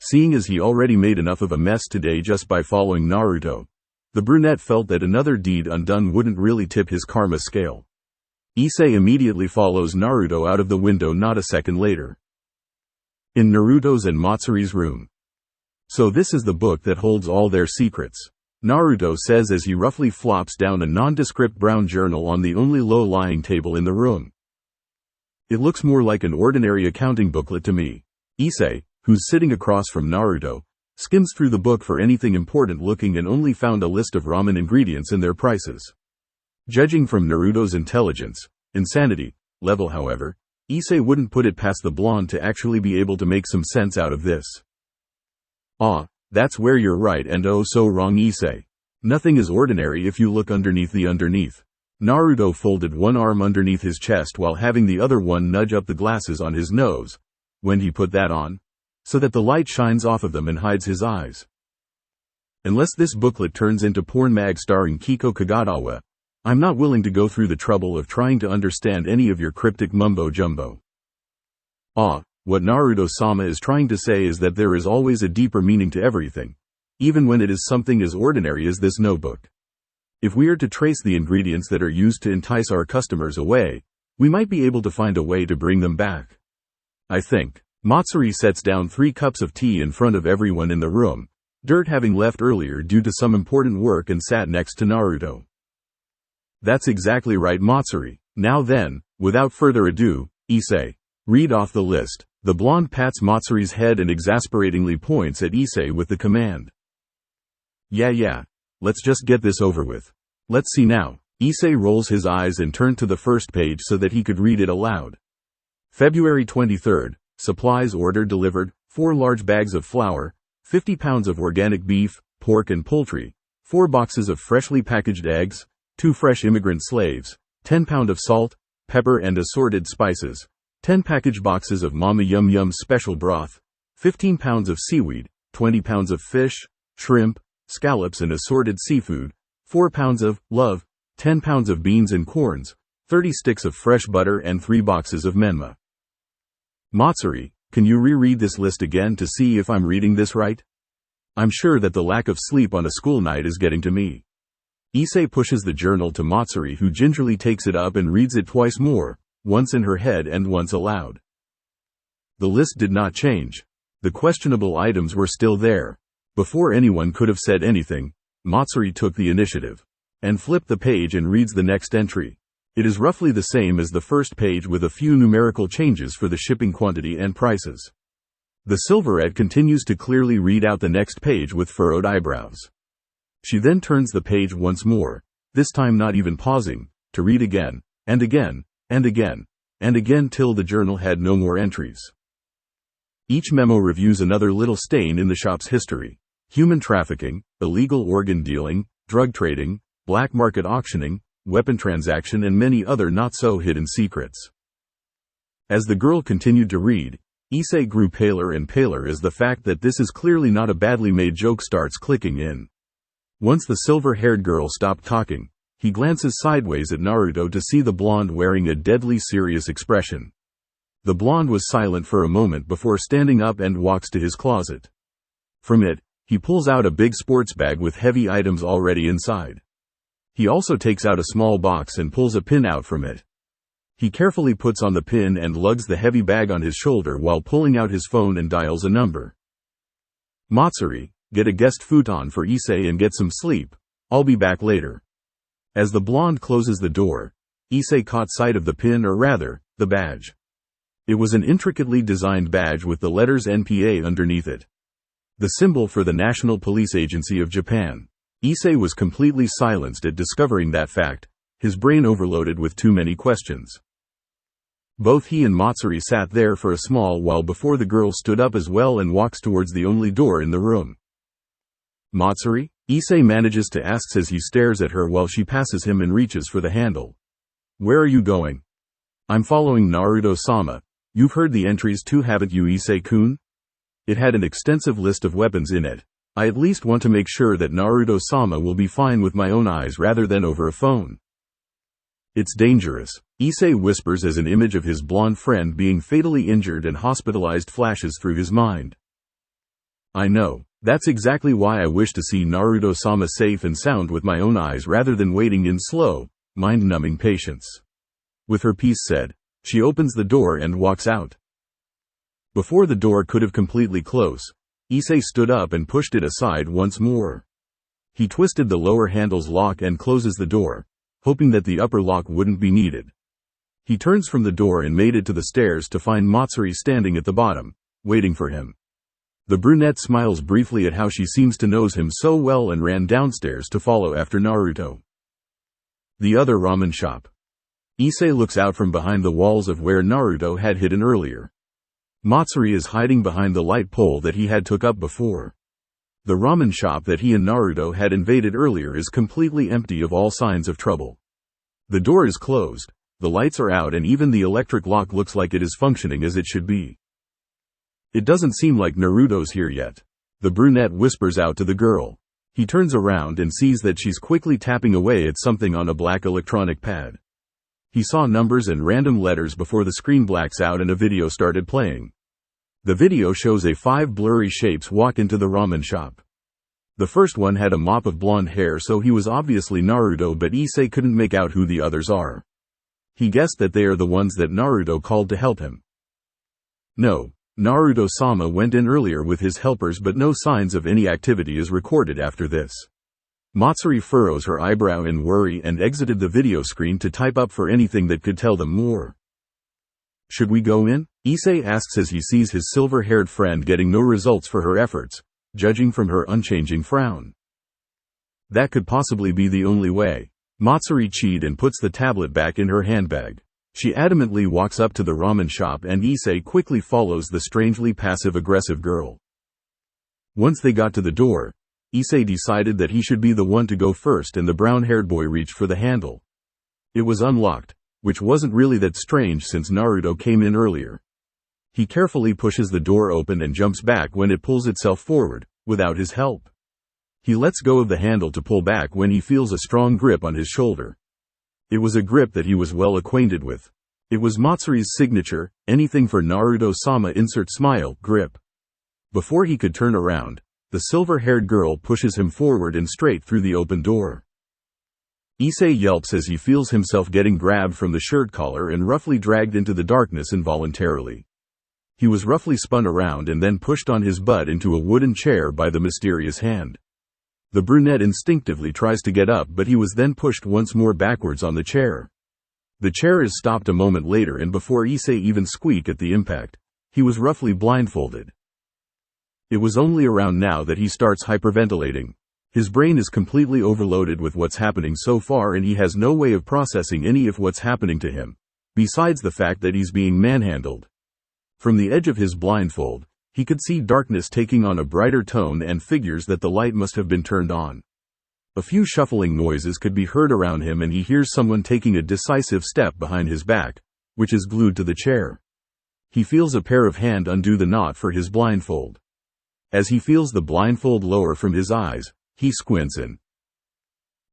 Seeing as he already made enough of a mess today just by following Naruto, the brunette felt that another deed undone wouldn't really tip his karma scale. Issei immediately follows Naruto out of the window not a second later. In Naruto's and Matsuri's room. So this is the book that holds all their secrets, Naruto says as he roughly flops down a nondescript brown journal on the only low-lying table in the room. It looks more like an ordinary accounting booklet to me. Issei, who's sitting across from Naruto, skims through the book for anything important looking and only found a list of ramen ingredients and their prices. Judging from Naruto's intelligence, insanity, level however, Issei wouldn't put it past the blonde to actually be able to make some sense out of this. Ah, that's where you're right and oh so wrong, Issei. Nothing is ordinary if you look underneath the underneath. Naruto folded one arm underneath his chest while having the other one nudge up the glasses on his nose, when he put that on, so that the light shines off of them and hides his eyes. Unless this booklet turns into porn mag starring Kiko Kagadawa, I'm not willing to go through the trouble of trying to understand any of your cryptic mumbo-jumbo. Ah, what Naruto-sama is trying to say is that there is always a deeper meaning to everything, even when it is something as ordinary as this notebook. If we are to trace the ingredients that are used to entice our customers away, we might be able to find a way to bring them back. I think. Matsuri sets down 3 cups of tea in front of everyone in the room, Dirt having left earlier due to some important work and sat next to Naruto. That's exactly right, Matsuri. Now then, without further ado, Issei, read off the list. The blonde pats Matsuri's head and exasperatingly points at Issei with the command. Yeah, let's just get this over with. Let's see now. Issei rolls his eyes and turned to the first page so that he could read it aloud. February 23rd, supplies order delivered, 4 large bags of flour, 50 pounds of organic beef, pork and poultry, 4 boxes of freshly packaged eggs, 2 fresh immigrant slaves, 10 pound of salt, pepper and assorted spices, 10 package boxes of Mama Yum Yum special broth, 15 pounds of seaweed, 20 pounds of fish, shrimp, scallops and assorted seafood, 4 pounds of love, 10 pounds of beans and corns, 30 sticks of fresh butter and 3 boxes of menma. Matsuri, can you reread this list again to see if I'm reading this right? I'm sure that the lack of sleep on a school night is getting to me. Issei pushes the journal to Matsuri, who gingerly takes it up and reads it twice more, once in her head and once aloud. The list did not change. The questionable items were still there. Before anyone could have said anything, Matsuri took the initiative and flipped the page and reads the next entry. It is roughly the same as the first page with a few numerical changes for the shipping quantity and prices. The silverette continues to clearly read out the next page with furrowed eyebrows. She then turns the page once more, this time not even pausing, to read again, and again, and again, and again till the journal had no more entries. Each memo reviews another little stain in the shop's history: human trafficking, illegal organ dealing, drug trading, black market auctioning, weapon transaction and many other not-so-hidden secrets. As the girl continued to read, Issei grew paler and paler as the fact that this is clearly not a badly made joke starts clicking in. Once the silver-haired girl stopped talking, he glances sideways at Naruto to see the blonde wearing a deadly serious expression. The blonde was silent for a moment before standing up and walks to his closet. From it, he pulls out a big sports bag with heavy items already inside. He also takes out a small box and pulls a pin out from it. He carefully puts on the pin and lugs the heavy bag on his shoulder while pulling out his phone and dials a number. Matsuri, get a guest futon for Issei and get some sleep. I'll be back later. As the blonde closes the door, Issei caught sight of the pin, or rather, the badge. It was an intricately designed badge with the letters NPA underneath it, the symbol for the National Police Agency of Japan. Issei was completely silenced at discovering that fact, his brain overloaded with too many questions. Both he and Matsuri sat there for a small while before the girl stood up as well and walks towards the only door in the room. Matsuri? Issei manages to ask as he stares at her while she passes him and reaches for the handle. Where are you going? I'm following Naruto-sama. You've heard the entries too, haven't you, Issei-kun? It had an extensive list of weapons in it. I at least want to make sure that Naruto-sama will be fine with my own eyes rather than over a phone. It's dangerous, Issei whispers as an image of his blonde friend being fatally injured and hospitalized flashes through his mind. I know. That's exactly why I wish to see Naruto-sama safe and sound with my own eyes rather than waiting in slow, mind-numbing patience. With her piece said, she opens the door and walks out. Before the door could have completely closed, Issei stood up and pushed it aside once more. He twisted the lower handle's lock and closes the door, hoping that the upper lock wouldn't be needed. He turns from the door and made it to the stairs to find Matsuri standing at the bottom, waiting for him. The brunette smiles briefly at how she seems to know him so well and ran downstairs to follow after Naruto. The other ramen shop. Issei looks out from behind the walls of where Naruto had hidden earlier. Matsuri is hiding behind the light pole that he had took up before. The ramen shop that he and Naruto had invaded earlier is completely empty of all signs of trouble. The door is closed, the lights are out, and even the electric lock looks like it is functioning as it should be. It doesn't seem like Naruto's here yet. The brunette whispers out to the girl. He turns around and sees that she's quickly tapping away at something on a black electronic pad. He saw numbers and random letters before the screen blacks out and a video started playing. The video shows 5 blurry shapes walk into the ramen shop. The first one had a mop of blonde hair, so he was obviously Naruto, but Issei couldn't make out who the others are. He guessed that they are the ones that Naruto called to help him. No, Naruto-sama went in earlier with his helpers, but no signs of any activity is recorded after this. Matsuri furrows her eyebrow in worry and exited the video screen to type up for anything that could tell them more. Should we go in? Issei asks as he sees his silver-haired friend getting no results for her efforts, judging from her unchanging frown. That could possibly be the only way. Matsuri cheed and puts the tablet back in her handbag. She adamantly walks up to the ramen shop and Issei quickly follows the strangely passive-aggressive girl. Once they got to the door, Issei decided that he should be the one to go first and the brown-haired boy reached for the handle. It was unlocked, which wasn't really that strange since Naruto came in earlier. He carefully pushes the door open and jumps back when it pulls itself forward, without his help. He lets go of the handle to pull back when he feels a strong grip on his shoulder. It was a grip that he was well acquainted with. It was Matsuri's signature, anything for Naruto-sama insert smile, grip. Before he could turn around, the silver-haired girl pushes him forward and straight through the open door. Issei yelps as he feels himself getting grabbed from the shirt collar and roughly dragged into the darkness involuntarily. He was roughly spun around and then pushed on his butt into a wooden chair by the mysterious hand. The brunette instinctively tries to get up, but he was then pushed once more backwards on the chair. The chair is stopped a moment later, and before Issei even squeaked at the impact, he was roughly blindfolded. It was only around now that he starts hyperventilating. His brain is completely overloaded with what's happening so far and he has no way of processing any of what's happening to him, besides the fact that he's being manhandled. From the edge of his blindfold, he could see darkness taking on a brighter tone and figures that the light must have been turned on. A few shuffling noises could be heard around him and he hears someone taking a decisive step behind his back, which is glued to the chair. He feels a pair of hands undo the knot for his blindfold. As he feels the blindfold lower from his eyes, he squints in.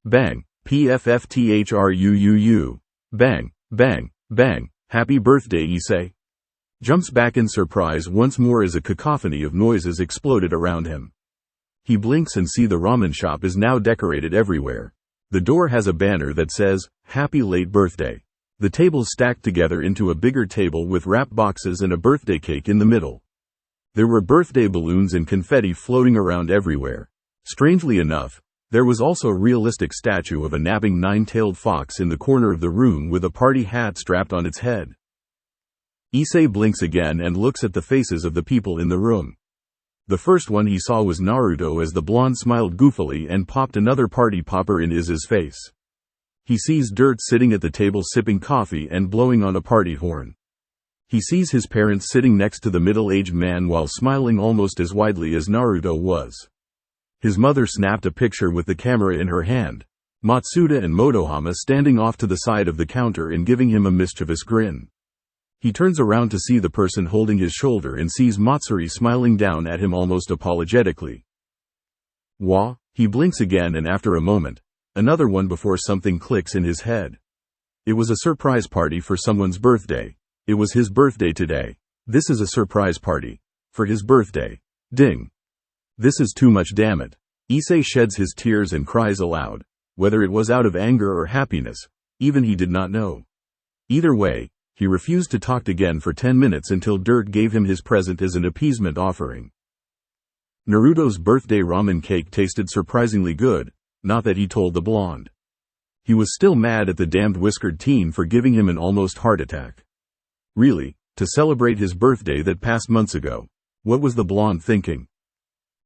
Bang, PFFTHRUUU. Bang, bang, bang, happy birthday Issei. Jumps back in surprise once more as a cacophony of noises exploded around him. He blinks and sees the ramen shop is now decorated everywhere. The door has a banner that says, Happy late birthday. The tables stacked together into a bigger table with wrap boxes and a birthday cake in the middle. There were birthday balloons and confetti floating around everywhere. Strangely enough, there was also a realistic statue of a napping nine-tailed fox in the corner of the room with a party hat strapped on its head. Issei blinks again and looks at the faces of the people in the room. The first one he saw was Naruto as the blonde smiled goofily and popped another party popper in Iz's face. He sees Dirt sitting at the table sipping coffee and blowing on a party horn. He sees his parents sitting next to the middle-aged man while smiling almost as widely as Naruto was. His mother snapped a picture with the camera in her hand, Matsuda and Motohama standing off to the side of the counter and giving him a mischievous grin. He turns around to see the person holding his shoulder and sees Matsuri smiling down at him almost apologetically. Wah, he blinks again and after a moment, another one before something clicks in his head. It was a surprise party for someone's birthday. It was his birthday today. This is a surprise party. For his birthday. Ding. This is too much, damn it. Issei sheds his tears and cries aloud. Whether it was out of anger or happiness, even he did not know. Either way, he refused to talk again for 10 minutes until Dirt gave him his present as an appeasement offering. Naruto's birthday ramen cake tasted surprisingly good, not that he told the blonde. He was still mad at the damned whiskered teen for giving him an almost heart attack. Really, to celebrate his birthday that passed months ago. What was the blonde thinking?